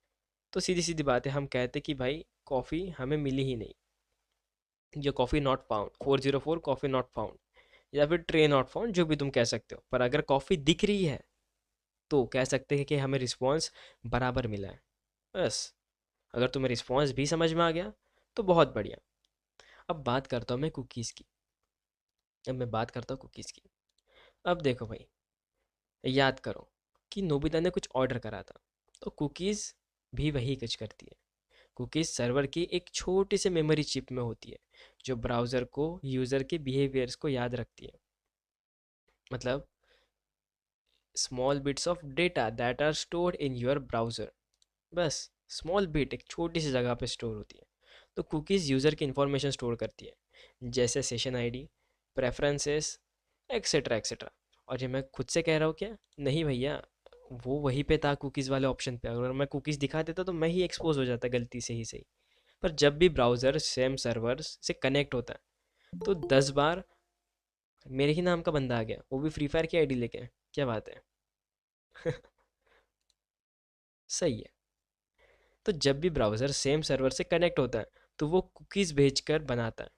तो सीधी सीधी बात है, हम कहते कि भाई कॉफ़ी हमें मिली ही नहीं, जो coffee not found, 404 coffee not found, या फिर ट्रे नॉट फाउंड, जो भी तुम कह सकते हो। पर अगर कॉफ़ी दिख रही है तो कह सकते हैं कि हमें रिस्पॉन्स बराबर मिला है। बस, अगर तुम्हें रिस्पॉन्स भी समझ में आ गया तो बहुत बढ़िया। अब बात करता हूँ मैं कुकीज़ की। अब मैं बात करता हूँ कुकीज़ की। अब देखो भाई, याद करो कि नोबिता ने कुछ ऑर्डर करा था, तो कुकीज़ भी वही कुछ करती है। कुकीज़ सर्वर की एक छोटी सी मेमोरी चिप में होती है, जो ब्राउज़र को यूज़र के बिहेवियर्स को याद रखती है। मतलब small bits of data that are stored in your browser. बस, स्मॉल बिट एक छोटी सी जगह पे स्टोर होती है। तो कुकीज़ यूज़र की इंफॉर्मेशन स्टोर करती है, जैसे session ID, preferences, etcetera etcetera. और ये मैं खुद से कह रहा हूँ क्या? नहीं भैया, वो वहीं पे था कुकीज़ वाले ऑप्शन पे। अगर मैं कुकीज़ दिखा देता तो मैं ही एक्सपोज हो जाता गलती से ही सही। पर जब भी ब्राउज़र सेम सर्वर से कनेक्ट होता है, तो 10 बार मेरे ही नाम का बंदा आ गया, वो भी फ्री फायर की आईडी लेके। क्या बात है? सही है। तो जब भी ब्राउज़र सेम सर्वर से कनेक्ट होता है, तो वो कुकीज़ भेजकर बनाता है।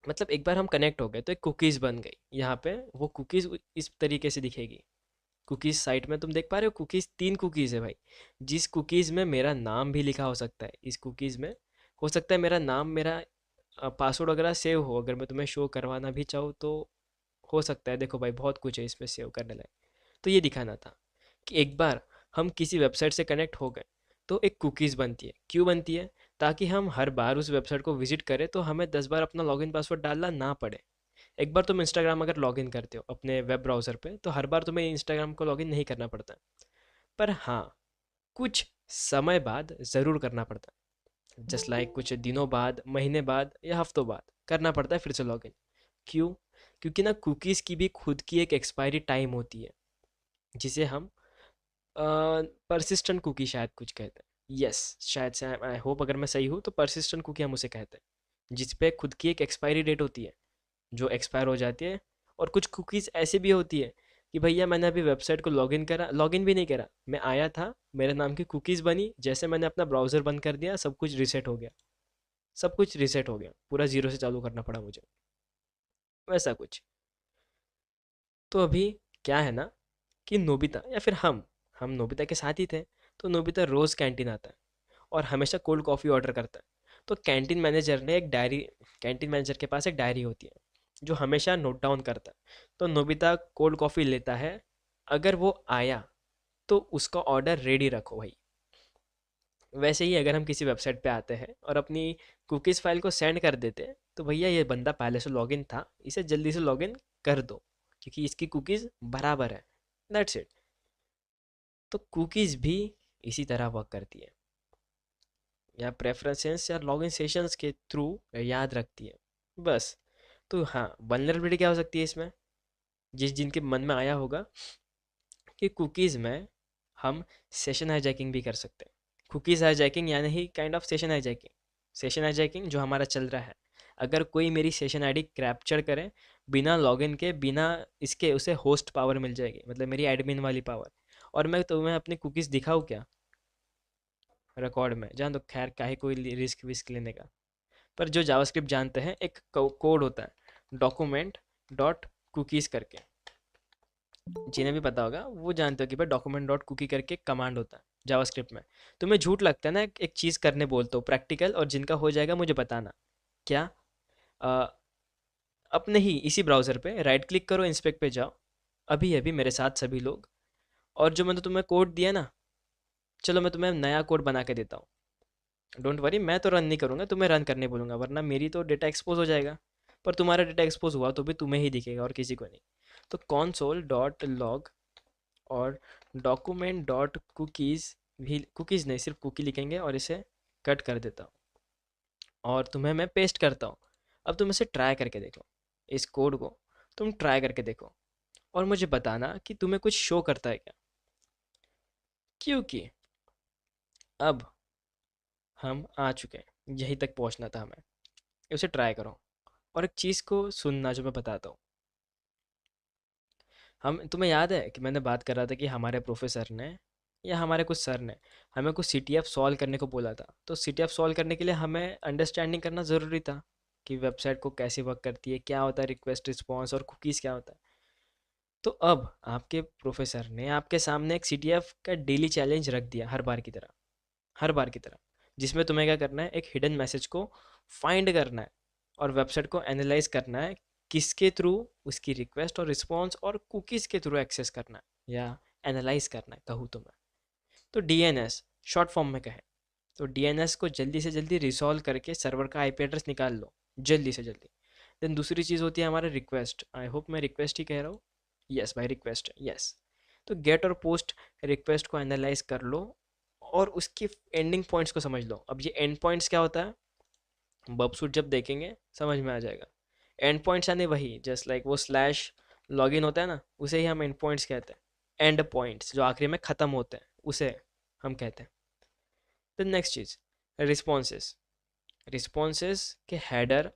मतलब एक बार हम कनेक्ट हो गए तो एक कुकीज़ बन गई, यहाँ पे वो कुकीज़ इस तरीके से दिखेगी। कुकीज़ साइट में तुम देख पा रहे हो, कुकीज़ 3 कुकीज़ है भाई। जिस कुकीज़ में मेरा नाम भी लिखा हो सकता है, इस कुकीज़ में हो सकता है मेरा नाम, मेरा पासवर्ड वगैरह सेव हो, अगर मैं तुम्हें शो करवाना भी चाहूँ तो हो सकता है। देखो भाई, बहुत कुछ है इसमें सेव करने लायक। तो ये दिखाना था कि एक बार हम किसी वेबसाइट से कनेक्ट हो गए तो एक कुकीज़ बनती है। क्यों बनती है? ताकि हम हर बार उस वेबसाइट को विजिट करें तो हमें 10 बार अपना लॉगिन पासवर्ड डालना ना पड़े। एक बार तुम इंस्टाग्राम अगर लॉगिन करते हो अपने वेब ब्राउज़र पे, तो हर बार तुम्हें इंस्टाग्राम को लॉगिन नहीं करना पड़ता। पर हाँ, कुछ समय बाद ज़रूर करना पड़ता है, जस्ट लाइक कुछ दिनों बाद, महीने बाद या हफ्तों बाद करना पड़ता है फिर से लॉगिन। क्यों? क्योंकि ना कुकीज़ की भी खुद की एक एक्सपायरी टाइम होती है, जिसे हम परसिस्टेंट कुकी शायद कुछ कहते हैं। यस, शायद से, आई होप अगर मैं सही हूँ, तो परसिस्टेंट कुकी हम उसे कहते हैं, जिस पे खुद की एक एक्सपायरी डेट होती है, जो एक्सपायर हो जाती है। और कुछ कुकीज़ ऐसी भी होती है कि भैया मैंने अभी वेबसाइट को लॉगिन करा, लॉगिन भी नहीं करा, मैं आया था, मेरे नाम की कुकीज़ बनी, जैसे मैंने अपना ब्राउज़र बंद कर दिया, सब कुछ रीसेट हो गया। सब कुछ रीसेट हो गया, पूरा ज़ीरो से चालू करना पड़ा मुझे, वैसा कुछ। तो अभी क्या है ना, कि नोबिता या फिर हम नोबिता के साथ ही थे। तो नोबिता रोज़ कैंटीन आता है और हमेशा कोल्ड कॉफ़ी ऑर्डर करता है। तो कैंटीन मैनेजर के पास एक डायरी होती है, जो हमेशा नोट डाउन करता है। तो नोबिता कोल्ड कॉफ़ी लेता है, अगर वो आया तो उसका ऑर्डर रेडी रखो भाई। वैसे ही अगर हम किसी वेबसाइट पे आते हैं और अपनी कुकीज़ फाइल को सेंड कर देते हैं, तो भैया ये बंदा पहले से लॉगिन था, इसे जल्दी से लॉगिन कर दो, क्योंकि इसकी कुकीज़ बराबर है। That's it. तो कुकीज़ भी इसी तरह वर्क करती है, या प्रेफरेंसेस या लॉगिन सेशंस के थ्रू याद रखती है। बस। तो हाँ, वल्नरेबिलिटी क्या हो सकती है इसमें, जिस जिनके मन में आया होगा कि कुकीज़ में हम सेशन हाईजैकिंग भी कर सकते हैं। कुकीज़ हाईजैकिंग यानी ही kind of session hijacking. Session hijacking जो हमारा चल रहा है, अगर कोई मेरी सेशन आईडी कैप्चर करे बिना लॉगिन के, बिना इसके, उसे होस्ट पावर मिल जाएगी, मतलब मेरी एडमिन वाली पावर। और मैं तुम्हें अपनी कुकीज़ दिखाऊँ क्या रिकॉर्ड में? जान दो, खैर काहे कोई रिस्क विस्क लेने का। पर जो जावास्क्रिप्ट जानते हैं, एक कोड होता है डॉक्यूमेंट डॉट कुकीज़ करके, जिन्हें भी पता होगा वो जानते हो कि भाई डॉक्यूमेंट डॉट कुकी करके कमांड होता है जावास्क्रिप्ट में। तुम्हें झूठ लगता है ना, एक चीज़ करने बोलते हो प्रैक्टिकल, और जिनका हो जाएगा मुझे बताना। क्या? अ, अपने ही इसी ब्राउज़र पे राइट क्लिक करो, इंस्पेक्ट पे जाओ, अभी अभी मेरे साथ सभी लोग, और जो मैंने तुम्हें कोड दिया ना, चलो मैं तुम्हें नया कोड बना के देता हूँ। डोंट वरी, मैं तो रन नहीं करूँगा, तुम्हें रन करने बोलूँगा, वरना मेरी तो डेटा एक्सपोज हो जाएगा। पर तुम्हारा डेटा एक्सपोज हुआ तो भी तुम्हें ही दिखेगा और किसी को नहीं। तो console डॉट लॉग और डॉक्यूमेंट डॉट कुकीज़, भी कुकीज़ नहीं, सिर्फ कुकी लिखेंगे, और इसे कट कर देता हूँ और तुम्हें मैं पेस्ट करता हूँ। अब तुम इसे ट्राई करके देखो, इस कोड को तुम ट्राई करके देखो, और मुझे बताना कि तुम्हें कुछ शो करता है क्या। क्योंकि अब हम आ चुके हैं, यहीं तक पहुँचना था हमें। उसे ट्राई करो और एक चीज़ को सुनना जो मैं बताता हूँ। हम, तुम्हें याद है कि मैंने बात कर रहा था कि हमारे प्रोफेसर ने या हमारे कुछ सर ने हमें कुछ सीटीएफ सॉल्व करने को बोला था। तो सीटीएफ सॉल्व करने के लिए हमें अंडरस्टैंडिंग करना ज़रूरी था कि वेबसाइट को कैसे वर्क करती है, क्या होता है रिक्वेस्ट रिस्पॉन्स, और कुकीज़ क्या होता है। तो अब आपके प्रोफेसर ने आपके सामने एक सीटीएफ का डेली चैलेंज रख दिया, हर बार की तरह, हर बार की तरह, जिसमें तुम्हें क्या करना है, एक हिडन मैसेज को फाइंड करना है और वेबसाइट को एनालाइज करना है, किसके थ्रू, उसकी रिक्वेस्ट और रिस्पॉन्स और कुकीज़ के थ्रू एक्सेस करना है या एनालाइज करना है, कहूँ तो मैं। तो डीएनएस शॉर्ट फॉर्म में कहें, तो डीएनएस को जल्दी से जल्दी रिसॉल्व करके सर्वर का आईपी एड्रेस निकाल लो, जल्दी से जल्दी। देन दूसरी चीज़ होती है हमारा रिक्वेस्ट, आई होप मैं रिक्वेस्ट ही कह रहा हूँ, यस भाई रिक्वेस्ट, यस। तो गेट और पोस्ट रिक्वेस्ट को एनालाइज कर लो और उसकी एंडिंग पॉइंट्स को समझ लो। अब ये एंड पॉइंट्स क्या होता है, बबसूट जब देखेंगे समझ में आ जाएगा। एंड पॉइंट्स यानी वही, जस्ट लाइक वो स्लैश लॉगिन होता है ना, उसे ही हम एंड पॉइंट्स कहते हैं। एंड पॉइंट्स जो आखिरी में ख़त्म होते हैं उसे हम कहते हैं। फिर नेक्स्ट चीज़, रिस्पॉन्सेस। रिस्पॉन्सेस के हेडर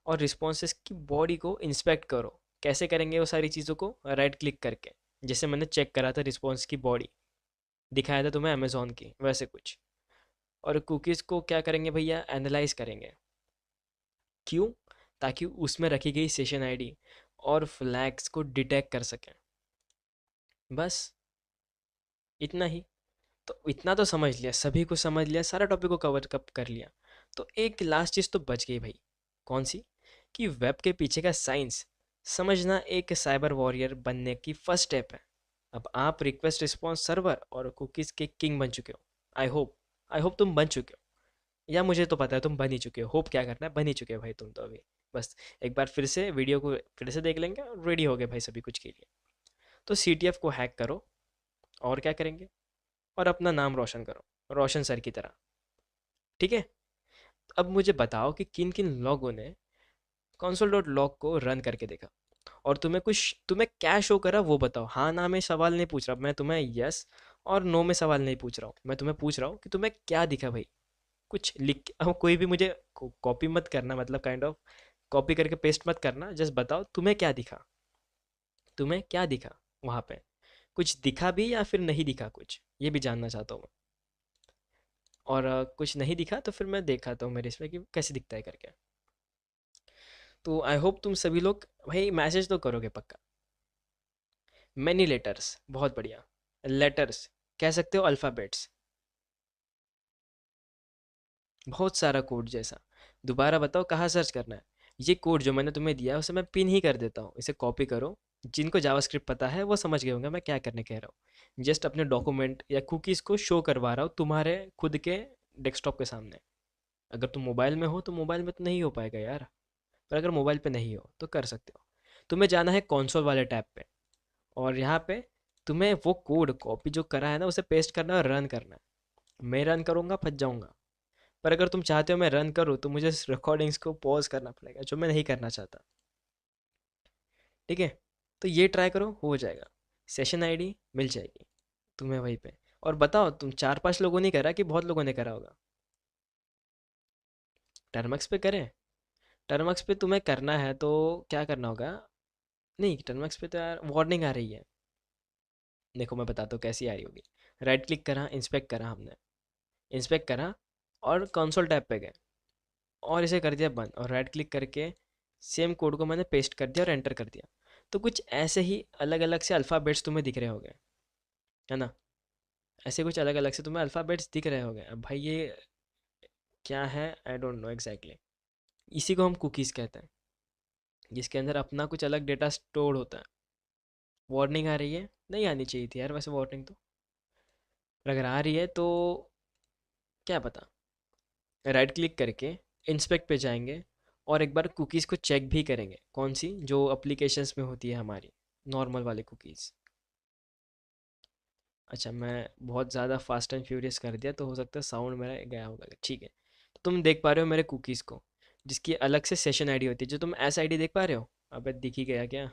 और रिस्पॉन्सेस की बॉडी को इंस्पेक्ट करो। कैसे करेंगे वो सारी चीज़ों को? राइट क्लिक करके, जैसे मैंने चेक करा था रिस्पॉन्स की बॉडी, दिखाया था तुम्हें अमेजोन की, वैसे कुछ। और कुकीज़ को क्या करेंगे भैया, एनालाइज करेंगे। क्यों? ताकि उसमें रखी गई सेशन आईडी और फ्लैग्स को डिटेक्ट कर सकें। बस इतना ही। तो इतना तो समझ लिया, सभी को समझ लिया, सारा टॉपिक को कवर कप कर लिया। तो एक लास्ट चीज़ तो बच गई भाई। कौन सी? कि वेब के पीछे का साइंस समझना एक साइबर वॉरियर बनने की फर्स्ट स्टेप है। अब आप रिक्वेस्ट रिस्पॉन्स सर्वर और कुकीज़ के किंग बन चुके हो। आई होप तुम बन चुके हो, या मुझे तो पता है तुम बन ही चुके हो। होप क्या करना है, बन ही चुके हो भाई तुम तो अभी। बस एक बार फिर से वीडियो को फिर से देख लेंगे और रेडी हो गए भाई सभी कुछ के लिए। तो सीटीएफ को हैक करो, और क्या करेंगे, और अपना नाम रोशन करो, रोशन सर की तरह। ठीक है? अब मुझे बताओ कि किन किन लोगों ने console डॉट लॉग को रन करके देखा, और तुम्हें क्या शो करा वो बताओ। हाँ ना में सवाल नहीं पूछ रहा मैं तुम्हें, यस और नो में सवाल नहीं पूछ रहा हूँ मैं, तुम्हें पूछ रहा हूँ कि तुम्हें क्या दिखा भाई। कुछ लिख अब कोई भी मुझे कॉपी मत करना, मतलब काइंड ऑफ कॉपी करके पेस्ट मत करना, जस्ट बताओ तुम्हें क्या दिखा, तुम्हें क्या दिखा वहाँ पे। कुछ दिखा भी या फिर नहीं दिखा कुछ, ये भी जानना चाहता हूँ मैं। और कुछ नहीं दिखा तो फिर मैं दिखाता हूँ मेरे इसमें कि कैसे दिखता है करके। तो आई होप तुम सभी लोग भाई मैसेज तो करोगे पक्का। मैनी लेटर्स, बहुत बढ़िया। लेटर्स कह सकते हो, अल्फ़ाबेट्स, बहुत सारा कोड जैसा। दोबारा बताओ कहाँ सर्च करना है। ये कोड जो मैंने तुम्हें दिया है उसे मैं पिन ही कर देता हूँ, इसे कॉपी करो। जिनको जावास्क्रिप्ट पता है वो समझ गए होंगे मैं क्या करने कह रहा हूँ। जस्ट अपने डॉक्यूमेंट या कुकीज़ को शो करवा रहा हूँ तुम्हारे खुद के डेस्कटॉप के सामने। अगर तुम मोबाइल में हो तो मोबाइल में तो नहीं हो पाएगा यार, पर अगर मोबाइल पे नहीं हो तो कर सकते हो। तुम्हें जाना है कंसोल वाले टैब पे, और यहाँ पे तुम्हें वो कोड कॉपी जो करा है ना उसे पेस्ट करना है और रन करना है। मैं रन करूँगा फंस जाऊँगा, पर अगर तुम चाहते हो मैं रन करूँ तो मुझे रिकॉर्डिंग्स को पॉज करना पड़ेगा, जो मैं नहीं करना चाहता। ठीक है? तो ये ट्राई करो, हो जाएगा। सेशन आईडी मिल जाएगी तुम्हें वहीं पे। और बताओ, तुम 4-5 लोगों ने करा कि बहुत लोगों ने करा होगा? टर्मक्स पे करें? टर्मक्स पे तुम्हें करना है तो क्या करना होगा? नहीं, टर्मक्स पे तो यार वार्निंग आ रही है। देखो मैं बताता हूँ कैसी आ रही होगी। राइट क्लिक करा, इंस्पेक्ट करा हमने, इंस्पेक्ट करा और कंसोल टैब पे गए और इसे कर दिया बंद, और राइट क्लिक करके सेम कोड को मैंने पेस्ट कर दिया और एंटर कर दिया। तो कुछ ऐसे ही अलग अलग से अल्फ़ाबेट्स तुम्हें दिख रहे होंगे, है ना? ऐसे कुछ अलग अलग से तुम्हें अल्फ़ाबेट्स दिख रहे होंगे। अब भाई ये क्या है, आई डोंट नो एग्जैक्टली। इसी को हम कुकीज़ कहते हैं, जिसके अंदर अपना कुछ अलग डेटा स्टोर होता है। वार्निंग आ रही है? नहीं आनी चाहिए थी यार वैसे वार्निंग तो, पर अगर आ रही है तो क्या पता। राइट क्लिक करके इंस्पेक्ट पे जाएंगे और एक बार कुकीज़ को चेक भी करेंगे, कौन सी जो अप्लीकेशंस में होती है हमारी, नॉर्मल वाली कुकीज़। अच्छा, मैं बहुत ज़्यादा फास्ट एंड फ्यूरियस कर दिया तो हो सकता है साउंड मेरा गया होगा, ठीक है। तो तुम देख पा रहे हो मेरे कुकीज़ को, जिसकी अलग से सेशन आईडी होती है। जो तुम एस आईडी देख पा रहे हो, अबे दिख ही गया क्या?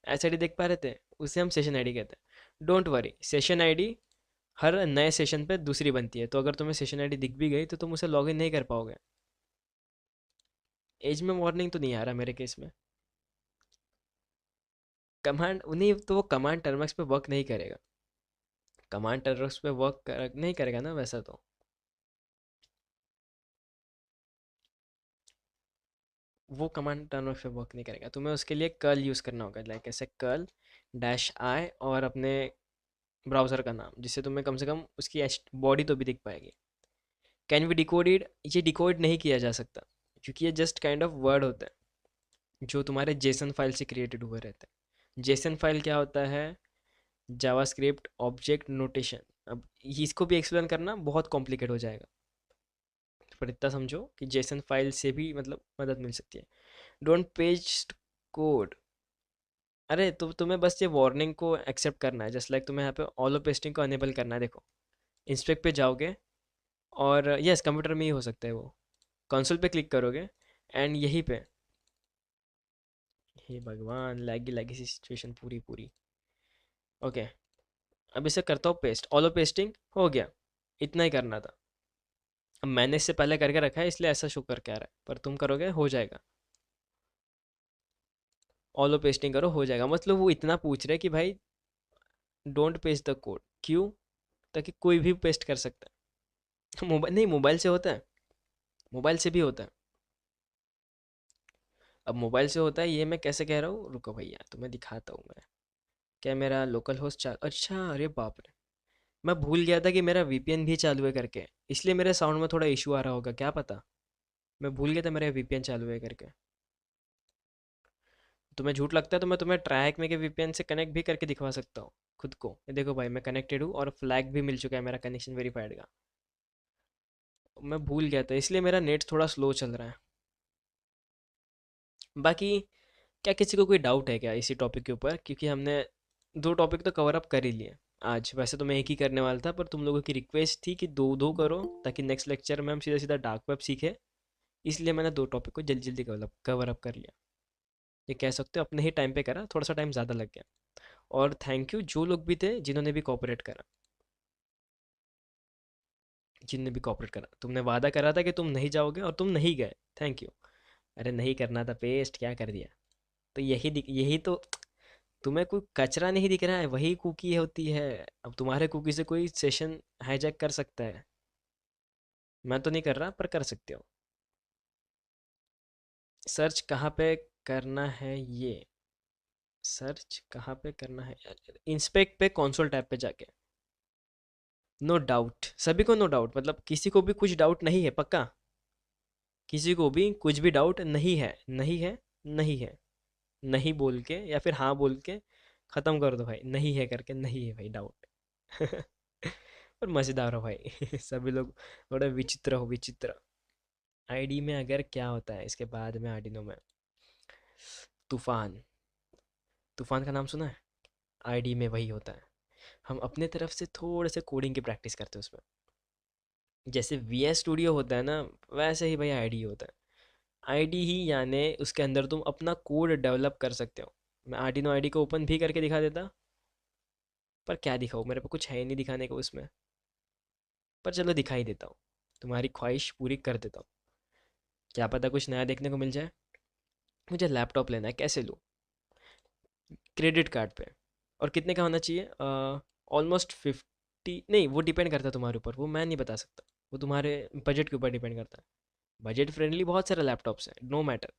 एस आईडी देख पा रहे थे, उसे हम सेशन आईडी कहते हैं। डोंट वरी, सेशन आईडी हर नए सेशन पे दूसरी बनती है, तो अगर तुम्हें सेशन आईडी दिख भी गई तो तुम उसे लॉगिन नहीं कर पाओगे। एज में वार्निंग तो नहीं आ रहा मेरे केस में। कमांड नहीं, तो वो कमांड टर्मक्स पे वर्क नहीं करेगा। कमांड टर्मक्स पे नहीं करेगा ना वैसा तो। वो कमांड टर्मक्स पे वर्क नहीं करेगा, तुम्हें उसके लिए कर्ल यूज़ करना होगा, लाइक ऐसे कर्ल डैश आई और अपने ब्राउज़र का नाम, जिससे तुम्हें कम से कम उसकी बॉडी तो भी दिख पाएगी। कैन बी डिकोडेड, ये डिकोड नहीं किया जा सकता, क्योंकि ये जस्ट काइंड ऑफ वर्ड होता है जो तुम्हारे जेसन फाइल से क्रिएटेड हुए रहते हैं। जेसन फाइल क्या होता है? JavaScript object notation. अब इसको भी एक्सप्लेन करना बहुत कॉम्प्लिकेट हो जाएगा, पर इतना समझो कि जेसन फाइल से भी मतलब मदद मिल सकती है। Don't paste code. अरे तो तुम्हें बस ये वार्निंग को एक्सेप्ट करना है, जस्ट लाइक तुम्हें यहाँ पे ऑलो पेस्टिंग को अनेबल करना है। देखो, इंस्पेक्ट पे जाओगे और यस कंप्यूटर में ही हो सकता है वो, कंसोल पे क्लिक करोगे एंड यहीं पे, हे भगवान, लैगी लैगी सी सिचुएशन पूरी पूरी। ओके, अब इसे करता हूँ पेस्ट, ऑलो पेस्टिंग हो गया। इतना ही करना था। अब मैंने इससे पहले करके रखा है इसलिए ऐसा शो करके आ रहा है, पर तुम करोगे हो जाएगा। ऑलो पेस्टिंग करो हो जाएगा, मतलब वो इतना पूछ रहे कि भाई डोंट पेस्ट द कोड, क्यों? ताकि कोई भी पेस्ट कर सकता है। मोबाइल नहीं, मोबाइल से होता है, मोबाइल से भी होता है। अब मोबाइल से होता है ये मैं कैसे कह रहा हूँ, रुको भैया तुम्हें दिखाता हूँ मैं। क्या मेरा लोकल होस्ट चाल, अच्छा, अरे बाप रे, मैं भूल गया था कि मेरा वीपीएन भी चालू है करके, इसलिए मेरे साउंड में थोड़ा इशू आ रहा होगा, क्या पता। मैं भूल गया था मेरा वीपीएन चालू है करके। तुम्हें झूठ लगता है तो मैं तुम्हें ट्रैक में के वीपीएन से कनेक्ट भी करके दिखवा सकता हूँ खुद को। ये देखो भाई, मैं कनेक्टेड हूँ और फ्लैग भी मिल चुका है मेरा कनेक्शन वेरीफाइड का। मैं भूल गया था इसलिए मेरा नेट थोड़ा स्लो चल रहा है। बाकी क्या किसी को कोई डाउट है क्या इसी टॉपिक के ऊपर? क्योंकि हमने दो टॉपिक तो कवर अप कर ही लिए आज। वैसे तो मैं एक ही करने वाला था, पर तुम लोगों की रिक्वेस्ट थी कि दो दो करो ताकि नेक्स्ट लेक्चर में हम सीधा सीधा डार्क वेब सीखे, इसलिए मैंने दो टॉपिक को जल्दी जल्दी कवर अप कर लिया। ये कह सकते हो अपने ही टाइम पे करा, थोड़ा सा टाइम ज़्यादा लग गया। और थैंक यू जो लोग भी थे जिन्होंने भी कॉपरेट करा, जिनने भी कॉपरेट करा। तुमने वादा करा था कि तुम नहीं जाओगे और तुम नहीं गए, थैंक यू। अरे नहीं करना था पेस्ट, क्या कर दिया? तो यही तो, तुम्हें कोई कचरा नहीं दिख रहा है, वही कुकी होती है। अब तुम्हारे कुकी से कोई सेशन हाईजैक कर सकता है? मैं तो नहीं कर रहा, पर कर सकते हो। सर्च कहाँ पे करना है ये? सर्च कहाँ पे करना है? इंस्पेक्ट पे कंसोल टैब पे जाके। नो डाउट, सभी को नो डाउट, मतलब किसी को भी कुछ डाउट नहीं है पक्का? किसी को भी कुछ भी डाउट नहीं है? नहीं है, नहीं है, नहीं बोल के या फिर हाँ बोल के ख़त्म कर दो भाई, नहीं है करके, नहीं है भाई डाउट। पर मज़ेदार हो भाई। सभी लोग थोड़ा विचित्र हो, विचित्र। आईडी में अगर क्या होता है इसके बाद में, आर्डिनो में तूफान, तूफान का नाम सुना है? आईडी में वही होता है। हम अपने तरफ से थोड़े से कोडिंग की प्रैक्टिस करते हैं उसमें। जैसे वी एस स्टूडियो होता है ना, वैसे ही भाई आईडी होता है। आईडी ही यानी उसके अंदर तुम अपना कोड डेवलप कर सकते हो। मैं आर्डिनो आईडी को ओपन भी करके दिखा देता, पर क्या दिखाऊँ, मेरे पे कुछ है ही नहीं दिखाने को उसमें। पर चलो दिखा ही देता हूँ, तुम्हारी ख्वाहिश पूरी कर देता हूँ। क्या पता कुछ नया देखने को मिल जाए। मुझे लैपटॉप लेना है, कैसे लूँ? क्रेडिट कार्ड पे। और कितने का होना चाहिए? ऑलमोस्ट 50, नहीं वो डिपेंड करता है तुम्हारे ऊपर, वो मैं नहीं बता सकता। वो तुम्हारे बजट के ऊपर डिपेंड करता है। बजट फ्रेंडली बहुत सारे लैपटॉप्स हैं, नो मैटर।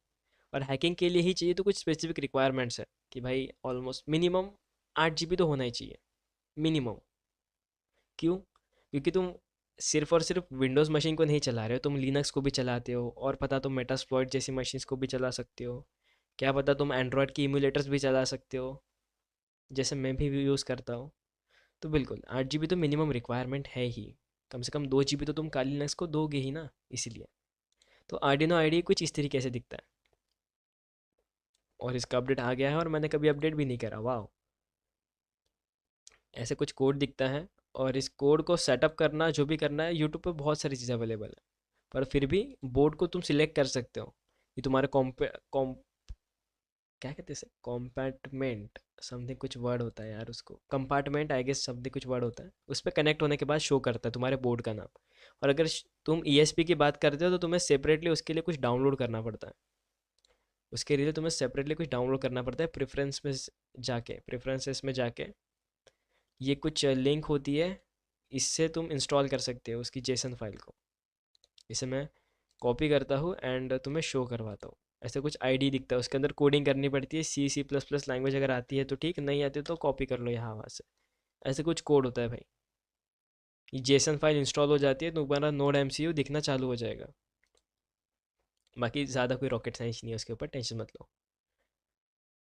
और हैकिंग के लिए ही चाहिए तो कुछ स्पेसिफिक रिक्वायरमेंट्स है कि भाई ऑलमोस्ट मिनिमम 8 GB तो होना ही चाहिए, मिनिमम। क्यों? क्योंकि तुम सिर्फ और सिर्फ विंडोज़ मशीन को नहीं चला रहे हो, तुम लिनक्स को भी चलाते हो, और पता तुम मेटास्प्लॉइट जैसी मशीन्स को भी चला सकते हो। क्या पता तुम एंड्रॉयड की इम्यूलेटर्स भी चला सकते हो, जैसे मैं भी यूज़ करता हूँ। तो बिल्कुल 8 GB तो मिनिमम रिक्वायरमेंट है ही। कम से कम 2 GB तो तुम काली लिनक्स को दोगे ही ना, इसीलिए। तो आर्डिनो आईडी कुछ इस तरीके से दिखता है। और इसका अपडेट आ गया है और मैंने कभी अपडेट भी नहीं करा, वाह। ऐसे कुछ कोड दिखता है। और इस कोड को सेटअप करना, जो भी करना है, यूट्यूब पे बहुत सारी चीज़ें अवेलेबल है। पर फिर भी बोर्ड को तुम सिलेक्ट कर सकते हो। ये तुम्हारे क्या कहते हैं इसे, कॉम्पार्टमेंट समथिंग कुछ वर्ड होता है यार, उसको कंपार्टमेंट आई गेस समथिंग कुछ वर्ड होता है, उस पर कनेक्ट होने के बाद शो करता है तुम्हारे बोर्ड का नाम। और अगर तुम ईएसपी की बात करते हो तो तुम्हें सेपरेटली उसके लिए कुछ डाउनलोड करना पड़ता है। उसके लिए तुम्हें सेपरेटली कुछ डाउनलोड करना पड़ता है, प्रेफरेंसेस में जाके ये कुछ लिंक होती है, इससे तुम इंस्टॉल कर सकते हो उसकी जेसन फाइल को। इसे मैं कॉपी करता हूँ एंड तुम्हें शो करवाता हूँ। ऐसे कुछ आईडी दिखता है, उसके अंदर कोडिंग करनी पड़ती है, C++ लैंग्वेज अगर आती है तो ठीक, नहीं आती तो कॉपी कर लो यहाँ वहाँ से। ऐसे कुछ कोड होता है भाई। ये जेसन फाइल इंस्टॉल हो जाती है तो तुम्हारा नोड MCU दिखना चालू हो जाएगा। बाकी ज़्यादा कोई रॉकेट साइंस नहीं है उसके ऊपर, टेंशन मत लो।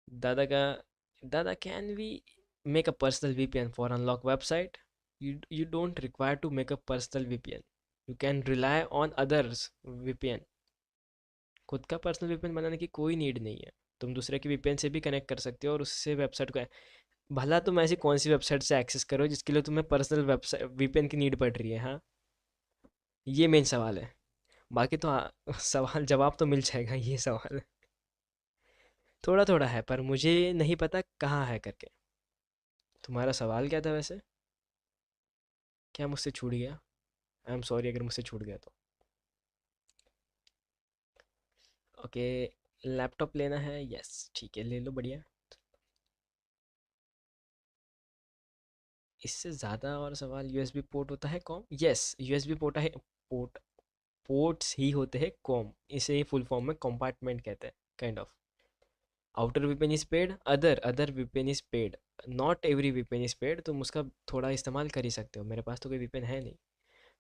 दादा का दादा, can we make a personal VPN for unlock website? You don't require to make a personal VPN. You can rely on others VPN. खुद का पर्सनल VPN बनाने की कोई नीड नहीं है। तुम दूसरे के VPN से भी कनेक्ट कर सकते हो और उससे वेबसाइट को। भला तुम ऐसी कौन सी वेबसाइट से एक्सेस करो जिसके लिए तुम्हें पर्सनल वेबसाइट VPN की नीड पड़ रही है, हाँ? ये मेन सवाल है। बाकी तो हाँ, सवाल जवाब तो मिल जाएगा, ये सवाल है। थोड़ा थोड़ा है पर मुझे नहीं पता कहाँ है करके। तुम्हारा सवाल क्या था वैसे? क्या मुझसे छूट गया? आई एम सॉरी अगर मुझसे छूट गया तो। ओके, लैपटॉप लेना है, यस ठीक है ले लो, बढ़िया। इससे ज़्यादा और सवाल, यूएसबी पोर्ट होता है कॉम? यस, यूएसबी पोर्ट है। पोर्ट पोर्ट्स ही होते हैं कॉम, इसे ही फुल फॉर्म में कंपार्टमेंट कहते हैं, kind of. Outer VPN is paid, other VPN is paid. Not every VPN is paid, तुम उसका थोड़ा इस्तेमाल कर ही सकते हो। मेरे पास तो कोई वीपीएन है नहीं,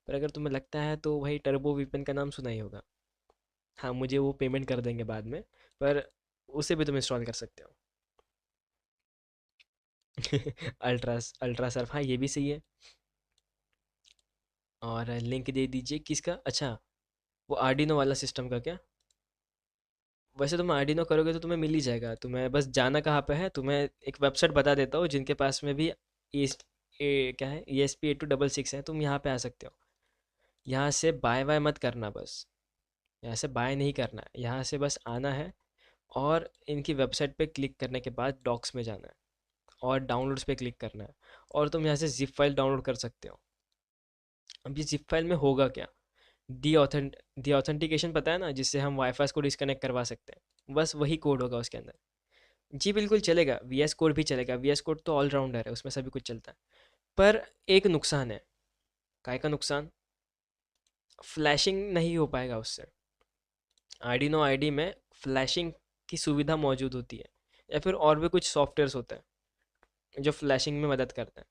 पर अगर तुम्हें लगता है तो भाई टर्बो वीपीएन का नाम सुना ही होगा। हाँ, मुझे वो पेमेंट कर देंगे बाद में, पर उसे भी तुम इंस्टॉल कर सकते हो। अल्ट्रा सर्फ, हाँ ये भी सही है। और लिंक दे दीजिए किसका? अच्छा, वो आर्डिनो वाला सिस्टम का क्या? वैसे तुम आर्डिनो करोगे तो तुम्हें मिल ही जाएगा। तुम्हें बस जाना कहाँ पे है, तुम्हें एक वेबसाइट बता देता हूँ जिनके पास में भी क्या है, ESP8266 है, तुम यहाँ पे आ सकते हो। यहाँ से बाय बाय मत करना बस। यहाँ से बाय नहीं करना है, यहाँ से बस आना है। और इनकी वेबसाइट पे क्लिक करने के बाद डॉक्स में जाना है और डाउनलोड्स पे क्लिक करना है। और तुम यहाँ से जिप फाइल डाउनलोड कर सकते हो। अब ये जिप फाइल में होगा क्या? दी ऑथेंटिकेशन पता है ना, जिससे हम वाईफाई को डिस्कनेक्ट करवा सकते हैं, बस वही कोड होगा उसके अंदर। जी बिल्कुल चलेगा, VS कोड भी चलेगा। VS कोड तो ऑलराउंडर है, उसमें सभी कुछ चलता है। पर एक नुकसान है। काय का नुकसान? फ्लैशिंग नहीं हो पाएगा उससे। आर्डिनो आईडी में फ्लैशिंग की सुविधा मौजूद होती है, या फिर और भी कुछ सॉफ्टवेयर्स होते हैं जो फ्लैशिंग में मदद करते हैं।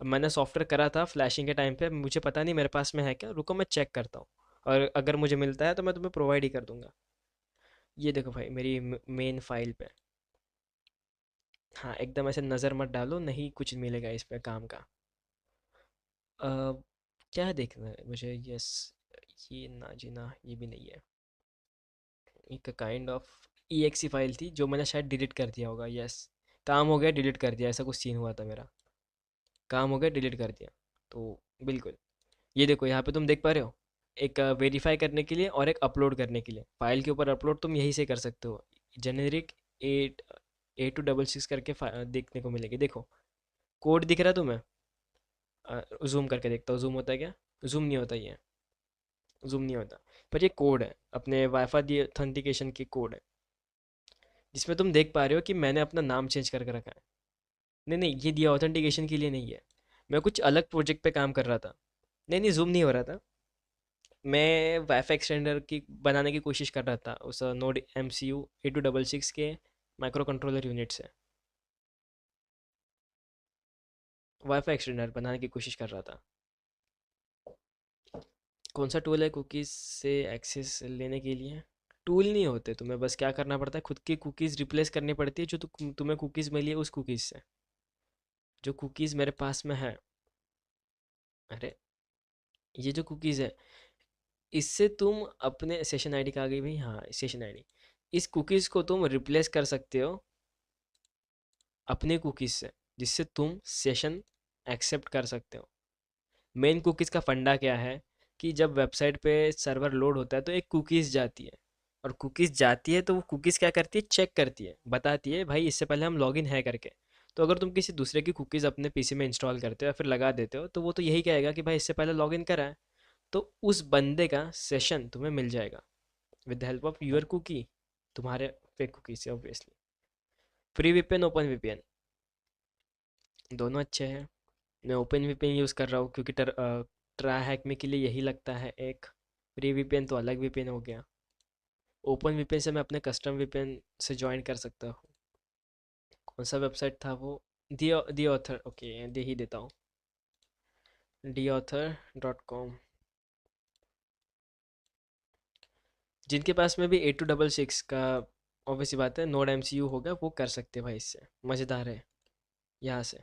अब मैंने सॉफ्टवेयर करा था फ्लैशिंग के टाइम पे, मुझे पता नहीं मेरे पास में है क्या, रुको मैं चेक करता हूँ। और अगर मुझे मिलता है तो मैं तुम्हें प्रोवाइड ही कर दूंगा। ये देखो भाई मेरी मेन फाइल पे। हाँ, एकदम ऐसे नज़र मत डालो, नहीं कुछ मिलेगा इस पे काम का। अ, क्या देखना है मुझे? यस, ये ना जी ना, ये भी नहीं है। एक काइंड ऑफ EXE फाइल थी जो मैंने शायद डिलीट कर दिया होगा, यस। काम हो गया, डिलीट कर दिया, ऐसा कुछ सीन हुआ था मेरा। काम हो गया, डिलीट कर दिया। तो बिल्कुल, ये देखो यहाँ पे तुम देख पा रहे हो, एक वेरीफाई करने के लिए और एक अपलोड करने के लिए। फाइल के ऊपर अपलोड तुम यहीं से कर सकते हो। जेनेरिक 8266 करके देखने को मिलेगी, देखो। कोड दिख रहा है तुम्हें? जूम करके देखता हूँ, जूम होता है क्या? जूम नहीं होता ये, जूम नहीं होता। पर ये कोड है, अपने वाईफाई दी ऑथेंटिकेशन की कोड है। जिसमें तुम देख पा रहे हो कि मैंने अपना नाम चेंज करके रखा है। नहीं नहीं, ये दिया ऑथेंटिकेशन के लिए नहीं है। मैं कुछ अलग प्रोजेक्ट पे काम कर रहा था। नहीं नहीं, जूम नहीं हो रहा था। मैं वाईफाई एक्सटेंडर की बनाने की कोशिश कर रहा था उस नोड एम सी यू 8266 के माइक्रो कंट्रोलर यूनिट से। वाईफाई एक्सटेंडर बनाने की कोशिश कर रहा था। कौन सा टूल है कुकीज़ से एक्सेस लेने के लिए? टूल नहीं होते, तुम्हें बस क्या करना पड़ता है, खुद की कुकीज़ रिप्लेस करनी पड़ती है जो तुम्हें कुकीज़ मिली है उस कुकीज़ से। जो कुकीज़ मेरे पास में है, अरे ये जो कुकीज़ है, इससे तुम अपने सेशन आईडी कहाँ गई भाई, हाँ सेशन आईडी। इस कुकीज़ को तुम रिप्लेस कर सकते हो अपने कुकीज़ से, जिससे तुम सेशन एक्सेप्ट कर सकते हो। मेन कुकीज़ का फंडा क्या है कि जब वेबसाइट पे सर्वर लोड होता है तो एक कुकीज़ जाती है, और कुकीज़ जाती है तो वो कुकीज़ क्या करती है, चेक करती है, बताती है भाई इससे पहले हम लॉगिन है करके। तो अगर तुम किसी दूसरे की कुकीज़ अपने पीसी में इंस्टॉल करते हो या फिर लगा देते हो तो वो तो यही कहेगा कि भाई इससे पहले लॉगिन करा है। तो उस बंदे का सेशन तुम्हें मिल जाएगा with the help of your cookie, तुम्हारे फेक कुकी से obviously. Free VPN, open VPN, दोनों अच्छे हैं। मैं ओपन वीपीएन यूज़ कर रहा हूँ क्योंकि ट्रा हैक में के लिए यही लगता है एक। फ्री वीपीएन तो अलग वीपीएन हो गया। ओपन वीपीएन से मैं अपने कस्टम वीपीएन से ज्वाइन कर सकता हूँ। कौन सा वेबसाइट था वो? दी ऑथर, ओके दे ही देता हूँ। dauthor.com। जिनके पास में भी 8266 का ऑब्वियस सी बात है नोड एमसीयू होगा वो कर सकते हैं भाई, इससे मज़ेदार है यहाँ से।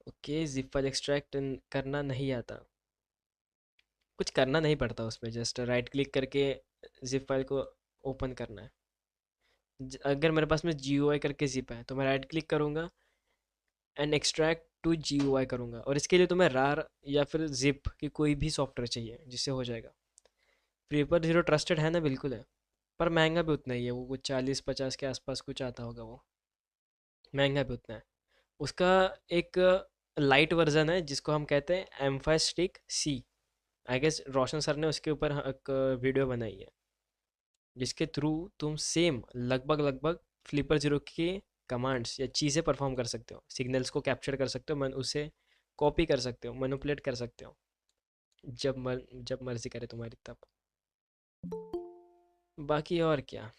ओके, जिप फाइल एक्सट्रैक्ट करना नहीं आता, कुछ करना नहीं पड़ता उसमें, जस्ट राइट क्लिक करके जिप फाइल को ओपन करना है। अगर मेरे पास में GUI करके जिप है तो मैं राइट क्लिक करूँगा एंड एक्सट्रैक्ट टू GUI करूँगा, और इसके लिए तुम्हें रार या फिर जिप की कोई भी सॉफ्टवेयर चाहिए जिससे हो जाएगा। पेपर जीरो ट्रस्टेड है ना, बिल्कुल है, पर महंगा भी उतना ही है, वो कुछ 40-50 के आसपास कुछ आता होगा वो। महंगा भी उतना है। उसका एक लाइट वर्जन है जिसको हम कहते हैं एम्फा स्टिक सी। आई गेस रोशन सर ने उसके ऊपर एक वीडियो बनाई है, जिसके थ्रू तुम सेम लगभग लगभग फ्लिपर जीरो के कमांड्स या चीज़ें परफॉर्म कर सकते हो, सिग्नल्स को कैप्चर कर सकते हो, मन उसे कॉपी कर सकते हो, मैनिपुलेट कर सकते हो, जब मर्जी करे तुम्हारी तब। बाकी और क्या,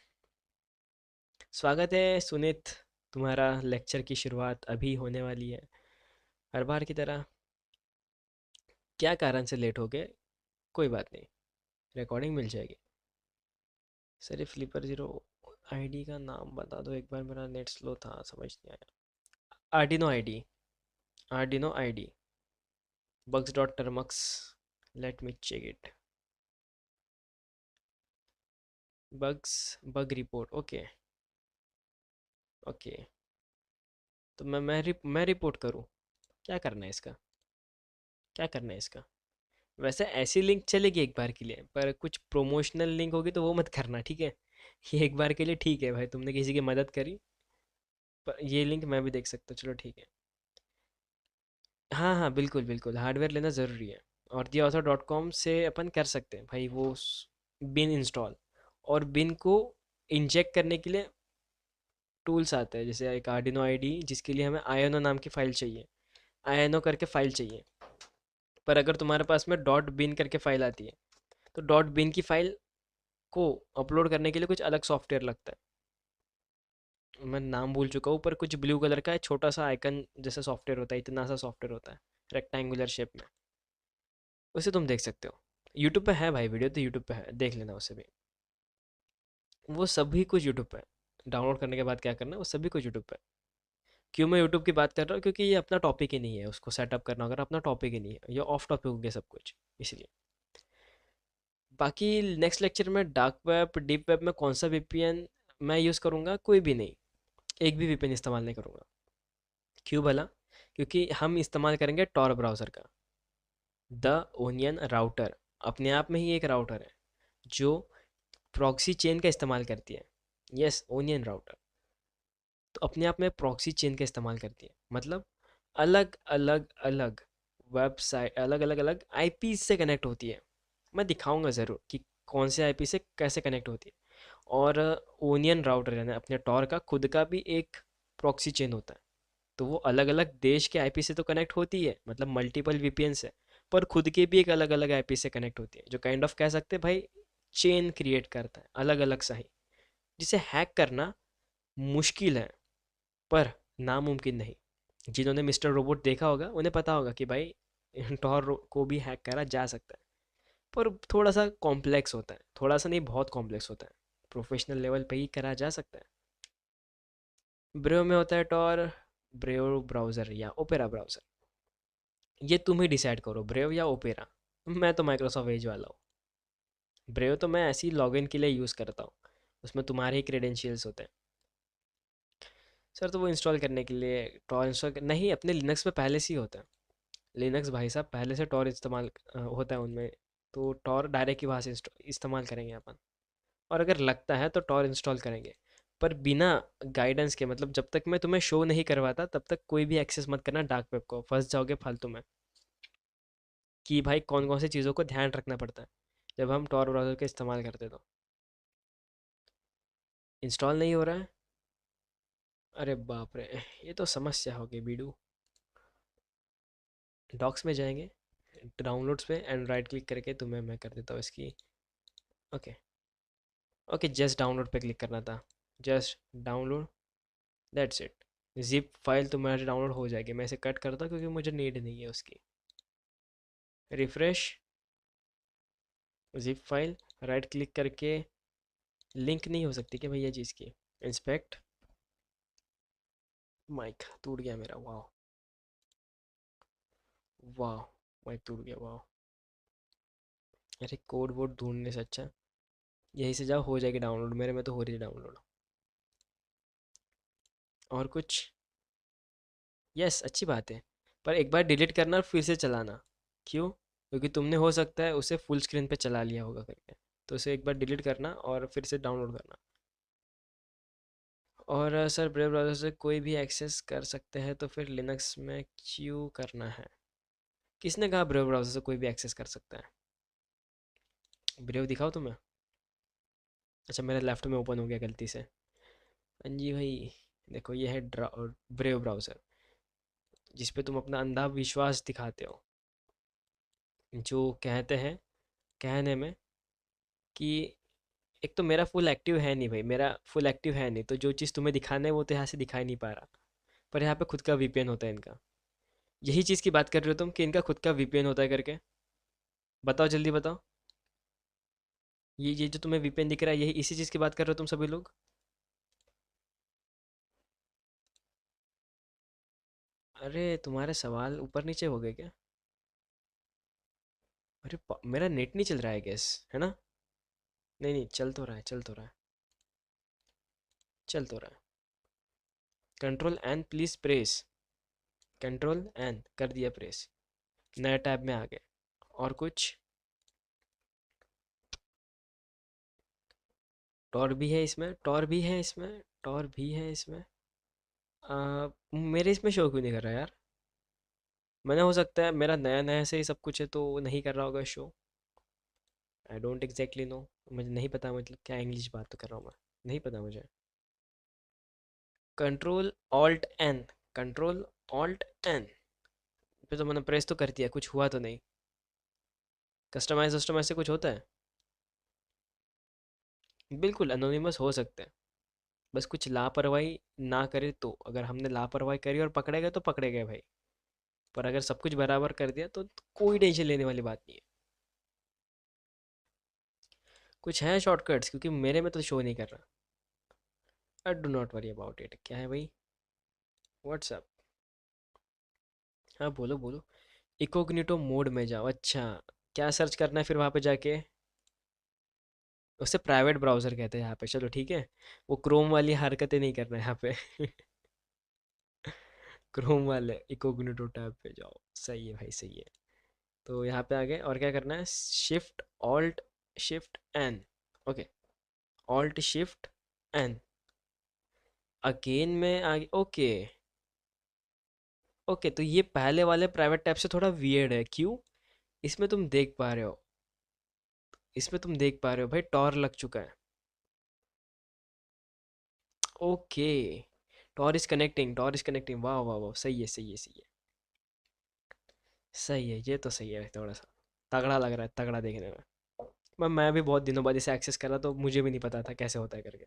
स्वागत है सुनीत, तुम्हारा लेक्चर की शुरुआत अभी होने वाली है हर बार की तरह। क्या कारण से लेट हो गए? कोई बात नहीं, रिकॉर्डिंग मिल जाएगी। सर ये फ्लिपर जीरो आईडी का नाम बता दो एक बार, मेरा नेट स्लो था समझ नहीं आया। Arduino ID, Arduino ID bugs dot termux, let me check it। bugs, bug report, okay okay. तो मैं रिपोर्ट करूँ? क्या करना है इसका, क्या करना है इसका? वैसे ऐसी लिंक चलेगी एक बार के लिए, पर कुछ प्रोमोशनल लिंक होगी तो वो मत करना, ठीक है? ये एक बार के लिए ठीक है भाई, तुमने किसी की मदद करी, पर ये लिंक मैं भी देख सकता हूँ, चलो ठीक है। हाँ हाँ बिल्कुल बिल्कुल, हार्डवेयर लेना ज़रूरी है। और दी ऑथर डॉट कॉम से अपन कर सकते हैं भाई वो बिन इंस्टॉल, और बिन को इंजेक्ट करने के लिए टूल्स आते हैं, जैसे एक आर्डिनो आईडी जिसके लिए हमें आयनो नाम की फ़ाइल चाहिए, आयनो करके फ़ाइल चाहिए। पर अगर तुम्हारे पास में डॉट बिन करके फ़ाइल आती है तो डॉट बिन की फ़ाइल को अपलोड करने के लिए कुछ अलग सॉफ्टवेयर लगता है, मैं नाम भूल चुका हूँ, पर कुछ ब्लू कलर का है, छोटा सा आइकन जैसा सॉफ्टवेयर होता है, इतना सा सॉफ्टवेयर होता है रेक्टेंगुलर शेप में। उसे तुम देख सकते हो, यूट्यूब पे है भाई वीडियो, तो यूट्यूब पे है, देख लेना उसे भी। वो सभी कुछ यूट्यूब पे है, डाउनलोड करने के बाद क्या करना है वो सभी कुछ यूट्यूब पे है। क्यों मैं यूट्यूब की बात कर रहा हूँ, क्योंकि ये अपना टॉपिक ही नहीं है, उसको सेटअप करना अगर अपना टॉपिक ही नहीं है, ये ऑफ टॉपिक हो गया सब कुछ, इसलिए। बाकी नेक्स्ट लेक्चर में डार्क वेब डीप वेब में कौन सा वीपीएन मैं यूज़ करूँगा, कोई भी नहीं, एक भी वीपीएन इस्तेमाल नहीं करूँगा। क्यों भला? क्योंकि हम इस्तेमाल करेंगे टॉर ब्राउज़र का, द ओनियन राउटर, अपने आप में ही एक राउटर है जो प्रॉक्सी चेन का इस्तेमाल करती है। यस, ओनियन राउटर तो अपने आप में प्रॉक्सी चेन का इस्तेमाल करती है, मतलब अलग अलग अलग वेबसाइट अलग अलग अलग आईपी से कनेक्ट होती है। मैं दिखाऊंगा ज़रूर कि कौन से आईपी से कैसे कनेक्ट होती है। और ओनियन राउटर यानी अपने टॉर का खुद का भी एक प्रॉक्सी चेन होता है। तो वो अलग अलग देश के आईपी से तो कनेक्ट होती है, मतलब मल्टीपल वीपीएन से, पर खुद के भी एक अलग अलग आईपी से कनेक्ट होती है, जो काइंड ऑफ कह सकते हैं भाई चेन क्रिएट करता है अलग अलग सा ही, जिसे हैक करना मुश्किल है पर नामुमकिन नहीं। जिन्होंने मिस्टर रोबोट देखा होगा उन्हें पता होगा कि भाई टॉर को भी हैक करा जा सकता है, पर थोड़ा सा कॉम्प्लेक्स होता है, थोड़ा सा नहीं बहुत कॉम्प्लेक्स होता है। प्रोफेशनल लेवल पे ही करा जा सकता है। ब्रेव में होता है टॉर, ब्रेव ब्राउज़र या ओपेरा ब्राउज़र, ये तुम ही डिसाइड करो, ब्रेव या ओपेरा। मैं तो माइक्रोसॉफ्ट एज वाला हूँ। ब्रेव तो मैं ऐसे ही लॉगिन के लिए यूज़ करता हूँ, उसमें तुम्हारे ही क्रेडेंशियल्स होते हैं। सर तो वो इंस्टॉल करने के लिए टॉर इंस्टॉल नहीं, अपने लिनक्स में पहले से ही होता है। लिनक्स भाई साहब पहले से टॉर इस्तेमाल होता है उनमें, तो टॉर डायरेक्ट ही वहाँ से इस्तेमाल करेंगे अपन। और अगर लगता है तो टॉर इंस्टॉल करेंगे, पर बिना गाइडेंस के, मतलब जब तक मैं तुम्हें शो नहीं करवाता तब तक कोई भी एक्सेस मत करना डार्क वेब को, फंस जाओगे फालतू में। कि भाई कौन कौन सी चीज़ों को ध्यान रखना पड़ता है जब हम टॉर ब्राउज़र का इस्तेमाल करते तो। इंस्टॉल नहीं हो रहा है? अरे बाप रे, ये तो समस्या होगी बीडू। डॉक्स में जाएंगे, डाउनलोड्स पे एंड राइट क्लिक करके तुम्हें मैं कर देता हूँ इसकी। ओके, ओके जस्ट डाउनलोड पे क्लिक करना था, just download, that's it. Zip file तुम्हारी डाउनलोड हो जाएगी, मैं इसे कट करता हूँ क्योंकि मुझे नीड नहीं है उसकी। Refresh, zip file, right click करके, लिंक नहीं हो सकती क्या भैया जी इसकी? इंस्पेक्ट, माइक टूट गया मेरा, वाह, वाह, माइक टूट गया, वाह। अरे कोड वोड ढूंढने से अच्छा यहीं से जाओ, हो जाएगी डाउनलोड, मेरे में तो हो रही है डाउनलोड। और कुछ? यस, अच्छी बात है, पर एक बार डिलीट करना और फिर से चलाना। क्यों? क्योंकि तुमने हो सकता है उसे फुल स्क्रीन पे चला लिया होगा करके, तो उसे एक बार डिलीट करना और फिर से डाउनलोड करना। और सर ब्रेव ब्राउज़र से कोई भी एक्सेस कर सकते हैं, तो फिर लिनक्स में क्यों करना है? किसने कहा ब्रेव ब्राउज़र से कोई भी एक्सेस कर सकता है? ब्रेव दिखाओ तुम्हें। अच्छा, मेरे लेफ्ट में ओपन हो गया गलती से। हाँ जी भाई, देखो ये है ब्रेव ब्राउज़र, जिस पे तुम अपना अंधा विश्वास दिखाते हो, जो कहते हैं कहने में कि एक तो मेरा फुल एक्टिव है नहीं भाई, मेरा फुल एक्टिव है नहीं, तो जो चीज़ तुम्हें दिखाना है वो तो यहाँ से दिखा ही नहीं पा रहा। पर यहाँ पे खुद का वीपीएन होता है इनका। यही चीज़ की बात कर रहे हो तुम कि इनका खुद का वीपीएन होता है करके? बताओ जल्दी बताओ। ये जो तुम्हें वीपीएन दिख रहा है, यही इसी चीज़ की बात कर रहे हो तुम सभी लोग? अरे तुम्हारे सवाल ऊपर नीचे हो गए क्या? अरे मेरा नेट नहीं चल रहा है गैस, है ना? नहीं नहीं, चल तो रहा है, चल तो रहा है, चल तो रहा है। Control N please press, control N कर दिया प्रेस, नया टैब में आ गए। और कुछ? टॉर भी है इसमें, टॉर भी है इसमें, टॉर भी है इसमें। मेरे इसमें शो क्यों नहीं कर रहा यार? मैंने, हो सकता है मेरा नया नया से ही सब कुछ है तो नहीं कर रहा होगा show. I don't exactly know, मुझे नहीं पता, मतलब क्या इंग्लिश बात तो कर रहा हूँ मैं, नहीं पता मुझे। Control alt N, control alt N पे तो मैंने प्रेस तो कर दिया, कुछ हुआ तो नहीं? कस्टमाइज कस्टमाइज से कुछ होता है? बिल्कुल एनोनिमस हो सकते हैं, बस कुछ लापरवाही ना करे तो। अगर हमने लापरवाही करी और पकड़े गए तो पकड़े गए भाई, पर अगर सब कुछ बराबर कर दिया तो कोई टेंशन लेने वाली बात नहीं है। कुछ है शॉर्टकट्स, क्योंकि मेरे में तो शो नहीं कर रहा। I do not worry about it. क्या है भाई? व्हाट्सअप? हाँ बोलो बोलो। इकोग्निटो मोड में जाओ, अच्छा। क्या सर्च करना है फिर वहाँ पे जाके? उसे प्राइवेट ब्राउज़र कहते हैं यहाँ पे, चलो ठीक है। वो क्रोम वाली हरकतें नहीं करना है यहाँ पे। क्रोम वाले इकोग्निटो टैब पे जाओ, सही है भाई, सही है। तो यहाँ पे आ गए, और क्या करना है? Shift alt shift N, okay, alt shift N, again में आ गए, ओके। ओके, तो ये पहले वाले प्राइवेट टैब से थोड़ा वियर्ड है, क्यों? इसमें तुम देख पा रहे हो, इसमें तुम देख पा रहे हो भाई टॉर लग चुका है। ओके, टॉर इज कनेक्टिंग, वाह वाह वाह, सही है सही है सही है। सही है, ये तो सही है, थोड़ा सा तगड़ा लग रहा है, तगड़ा देखने में। मैं भी बहुत दिनों बाद इसे एक्सेस करा तो मुझे भी नहीं पता था कैसे होता है करके।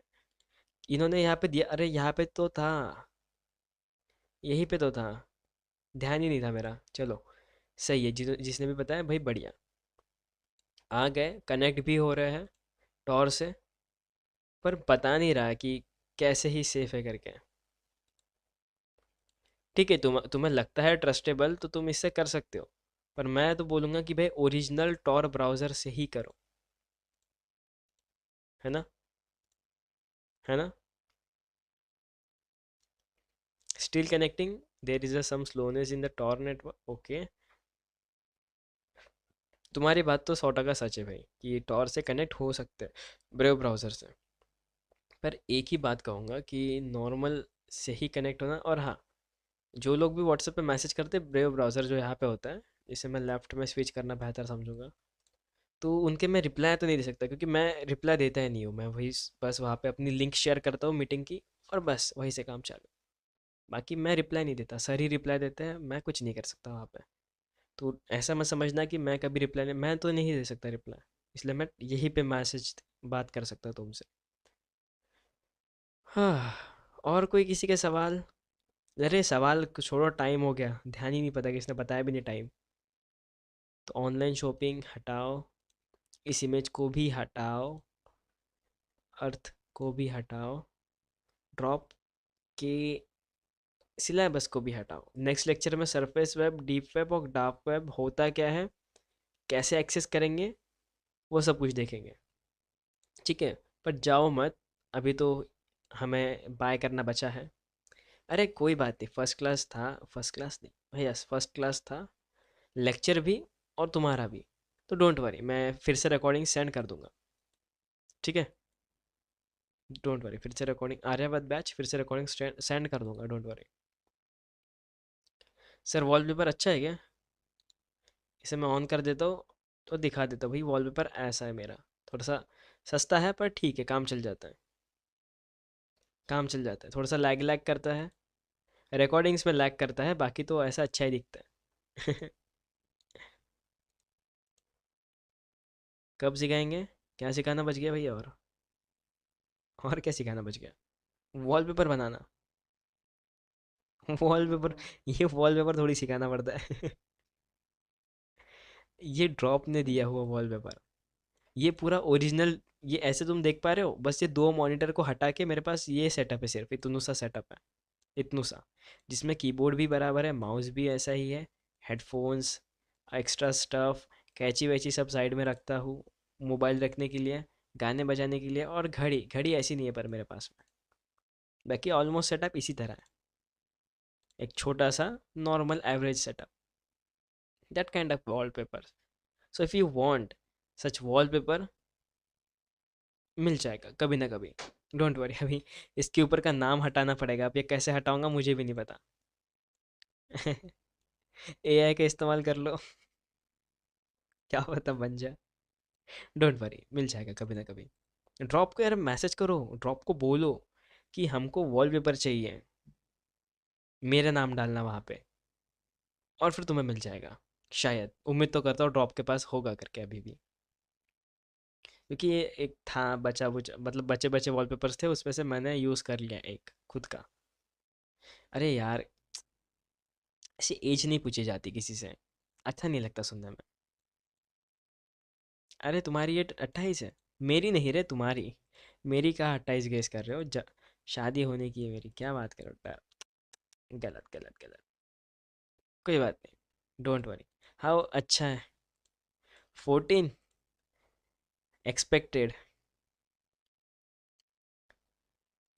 इन्होंने यहाँ पे दिया, अरे यहाँ पे तो था, यहीं पे तो था, ध्यान ही नहीं था मेरा। चलो सही है, जिसने भी बताया भाई बढ़िया। आ गए, कनेक्ट भी हो रहे हैं टॉर से, पर बता नहीं रहा कि कैसे ही सेफ है करके। ठीक है, तुम्हें लगता है ट्रस्टेबल तो तुम इससे कर सकते हो, पर मैं तो बोलूँगा कि भाई ओरिजिनल टॉर ब्राउज़र से ही करो। है ना, है ना। Still connecting, there is a some slowness in the Tor network, okay. तुम्हारी बात तो 100% सच है भाई कि टॉर से कनेक्ट हो सकते हैं ब्रेव ब्राउज़र से। पर एक ही बात कहूँगा कि नॉर्मल से ही कनेक्ट होना, और हाँ, जो लोग भी व्हाट्सएप पे मैसेज करते हैं ब्रेव ब्राउज़र जो यहाँ पे होता है, इसे मैं लेफ्ट में स्विच करना बेहतर समझूंगा, तो उनके मैं रिप्लाई तो नहीं दे सकता क्योंकि मैं रिप्लाई देता ही नहीं हूँ। मैं वही बस वहाँ पे अपनी लिंक शेयर करता हूँ मीटिंग की, और बस वहीं से काम चालू। बाकी मैं रिप्लाई नहीं देता, सर ही रिप्लाई देते हैं, मैं कुछ नहीं कर सकता वहाँ पे। तो ऐसा मत समझना कि मैं कभी रिप्लाई नहीं, मैं तो नहीं दे सकता रिप्लाई, इसलिए मैं यहीं पे मैसेज बात कर सकता हूँ तुमसे। हाँ, और कोई किसी के सवाल? अरे सवाल को छोड़ो, टाइम हो गया, ध्यान ही नहीं पता, किसने बताया भी नहीं टाइम। तो ऑनलाइन शॉपिंग हटाओ, इस इमेज को भी हटाओ, अर्थ को भी हटाओ, ड्रॉप के सिलेबस को भी हटाओ। नेक्स्ट लेक्चर में सरफेस वेब, डीप वेब और डार्क वेब होता क्या है, कैसे एक्सेस करेंगे, वो सब कुछ देखेंगे। ठीक है, पर जाओ मत अभी तो, हमें बाय करना बचा है। अरे कोई बात नहीं, फर्स्ट क्लास था, फर्स्ट क्लास नहीं, यस फर्स्ट क्लास था, लेक्चर भी और तुम्हारा भी। तो डोंट वरी, मैं फिर से रिकॉर्डिंग सेंड कर दूंगा। ठीक है, डोंट वरी, फिर से रिकॉर्डिंग आर्यवत बैच फिर से रिकॉर्डिंग सेंड कर दूंगा, डोंट वरी। सर वॉलपेपर अच्छा है क्या? इसे मैं ऑन कर देता हूँ तो दिखा देता हूँ भाई, वॉलपेपर ऐसा है मेरा। थोड़ा सा सस्ता है पर ठीक है, काम चल जाता है, काम चल जाता है। थोड़ा सा लैग लैग करता है, रिकॉर्डिंग्स में लैग करता है, बाकी तो ऐसा अच्छा ही दिखता है। कब सिखाएंगे? क्या सिखाना बच गया भैया? और क्या सिखाना बच गया? वॉलपेपर बनाना? वॉलपेपर? ये वॉलपेपर थोड़ी सिखाना पड़ता है। ये ड्रॉप ने दिया हुआ वॉलपेपर, ये पूरा ओरिजिनल। ये ऐसे तुम देख पा रहे हो, बस ये दो मॉनिटर को हटा के मेरे पास ये सेटअप है, सिर्फ इतनू सा सेटअप है, इतनू सा, जिसमें कीबोर्ड भी बराबर है, माउस भी ऐसा ही है, हेडफोन्स, एक्स्ट्रा स्टफ, कैची वैची सब साइड में रखता हूँ, मोबाइल रखने के लिए, गाने बजाने के लिए, और घड़ी घड़ी ऐसी नहीं है पर मेरे पास में। बाकी ऑलमोस्ट सेटअप इसी तरह है, एक छोटा सा normal average setup, that kind of wallpaper. So if you want such wallpaper, मिल जाएगा कभी ना कभी, डोंट वरी। अभी इसके ऊपर का नाम हटाना पड़ेगा, अब ये कैसे हटाऊंगा मुझे भी नहीं पता। एआई का इस्तेमाल कर लो, क्या पता बन जाए। डोंट वरी, मिल जाएगा कभी ना कभी। ड्रॉप को यार मैसेज करो, ड्रॉप को बोलो कि हमको वॉलपेपर चाहिए, मेरा नाम डालना वहाँ पे, और फिर तुम्हें मिल जाएगा। शायद, उम्मीद तो करता हूँ ड्रॉप के पास होगा करके अभी भी, क्योंकि ये एक था बचा बुचा, मतलब बचे बचे वॉलपेपर्स थे, उसमें से मैंने यूज़ कर लिया एक खुद का। अरे यार, ऐसी एज नहीं पूछी जाती किसी से, अच्छा नहीं लगता सुनने में। अरे तुम्हारी एज 28 है, मेरी नहीं रे, तुम्हारी। मेरी कहाँ 28 गेस कर रहे हो, शादी होने की है मेरी, क्या बात कर रहे हो? गलत गलत गलत। कोई बात नहीं, डोंट वरी। हाँ अच्छा है, 14 एक्सपेक्टेड।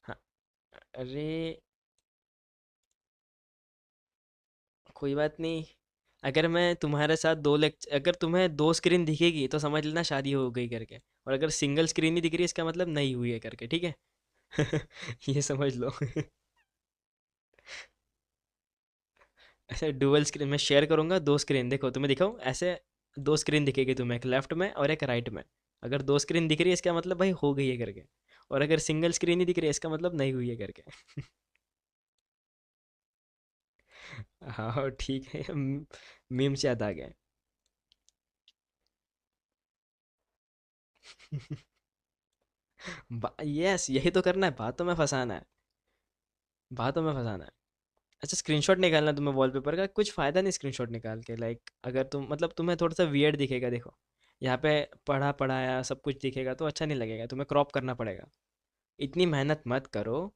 हाँ, अरे कोई बात नहीं, अगर मैं तुम्हारे साथ दो लेक्चर, अगर तुम्हें दो स्क्रीन दिखेगी तो समझ लेना शादी हो गई करके, और अगर सिंगल स्क्रीन ही दिख रही है इसका मतलब नहीं हुई है करके, ठीक है। ये समझ लो। ऐसे डुअल स्क्रीन मैं शेयर करूंगा, दो स्क्रीन देखो, तुम्हें दिखाऊं ऐसे, दो स्क्रीन दिखेगी तुम्हें, एक लेफ्ट में और एक राइट में। अगर दो स्क्रीन दिख रही है इसका मतलब भाई हो गई है करके, और अगर सिंगल स्क्रीन ही दिख रही है इसका मतलब नहीं हुई है करके। हाँ ठीक है। मीम्स याद आ गए। यस, यही तो करना है, बातों में फंसाना है, बातों में फंसाना है। अच्छा, स्क्रीनशॉट निकालना है तुम्हें वॉलपेपर का, कुछ फ़ायदा नहीं स्क्रीनशॉट निकाल के। लाइक अगर तुम मतलब तुम्हें थोड़ा सा वियर्ड दिखेगा, देखो यहाँ पे पढ़ा पढ़ाया सब कुछ दिखेगा तो अच्छा नहीं लगेगा, तुम्हें क्रॉप करना पड़ेगा। इतनी मेहनत मत करो।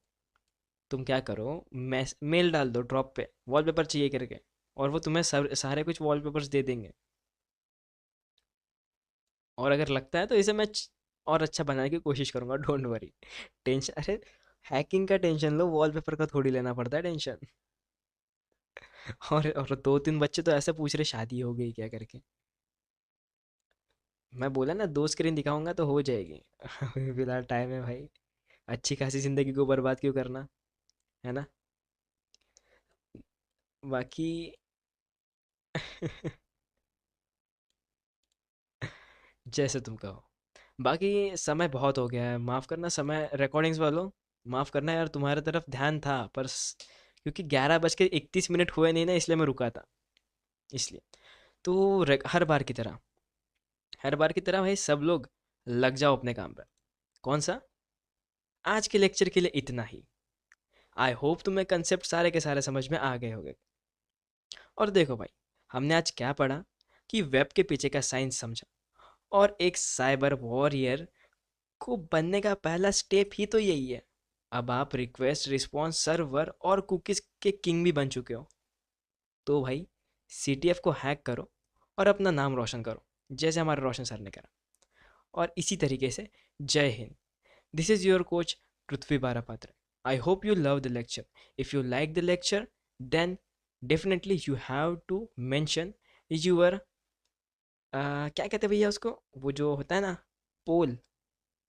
तुम क्या करो, मेल डाल दो ड्रॉप पे, वॉलपेपर चाहिए करके, और वो तुम्हें सारे कुछ वॉलपेपर्स दे देंगे। और अगर लगता है तो इसे मैं और अच्छा बनाने की कोशिश करूंगा, डोंट वरी। टेंशन, अरे हैकिंग का टेंशन लो, वॉलपेपर का थोड़ी लेना पड़ता है टेंशन। और दो तीन बच्चे तो ऐसे पूछ रहे शादी हो गई क्या करके। मैं बोला ना, दो स्क्रीन दिखाऊंगा तो हो जाएगी। अभी फिलहाल टाइम है भाई, अच्छी खासी जिंदगी को बर्बाद क्यों करना, है ना। बाकी जैसे तुम कहो। बाकी समय बहुत हो गया है, माफ़ करना, समय रिकॉर्डिंग्स वालों, माफ़ करना यार, तुम्हारे तरफ ध्यान था पर क्योंकि 11:31 हुए नहीं ना, इसलिए मैं रुका था, इसलिए। तो हर बार की तरह, हर बार की तरह भाई सब लोग लग जाओ अपने काम पर। कौन सा, आज के लेक्चर के लिए इतना ही। आई होप तुम्हें कंसेप्ट सारे के सारे समझ में आ गए होंगे। और देखो भाई, हमने आज क्या पढ़ा, कि वेब के पीछे का साइंस समझा, और एक साइबर वॉरियर को बनने का पहला स्टेप ही तो यही है। अब आप रिक्वेस्ट रिस्पॉन्स सर्वर और कुकीज़ के किंग भी बन चुके हो। तो भाई, सीटीएफ को हैक करो और अपना नाम रोशन करो, जैसे हमारे रोशन सर ने करा। और इसी तरीके से, Jai Hind. This is your coach Prithvi Barapatra. I hope you love the lecture. If you like the lecture, then definitely you have to mention your क्या कहते हैं भैया उसको, वो जो होता है ना, पोल,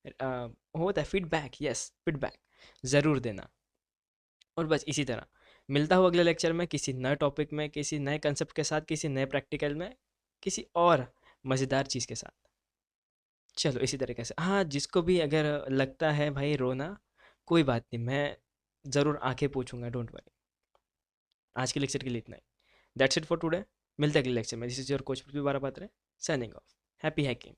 होता है फीडबैक, यस फीडबैक ज़रूर देना। और बस इसी तरह मिलता हूँ अगले लेक्चर में किसी नए टॉपिक में, किसी नए कंसेप्ट के साथ, किसी नए प्रैक्टिकल में, किसी और मज़ेदार चीज़ के साथ। चलो इसी तरीके से, हाँ जिसको भी अगर लगता है भाई रोना, कोई बात नहीं, मैं ज़रूर आंखें पूछूंगा, डोंट वरी। आज के लेक्चर के लिए इतना ही। That's it for today. मिलते हैं अगले लेक्चर में। This is your coach Prithvi Barapatra, signing off. Happy hacking.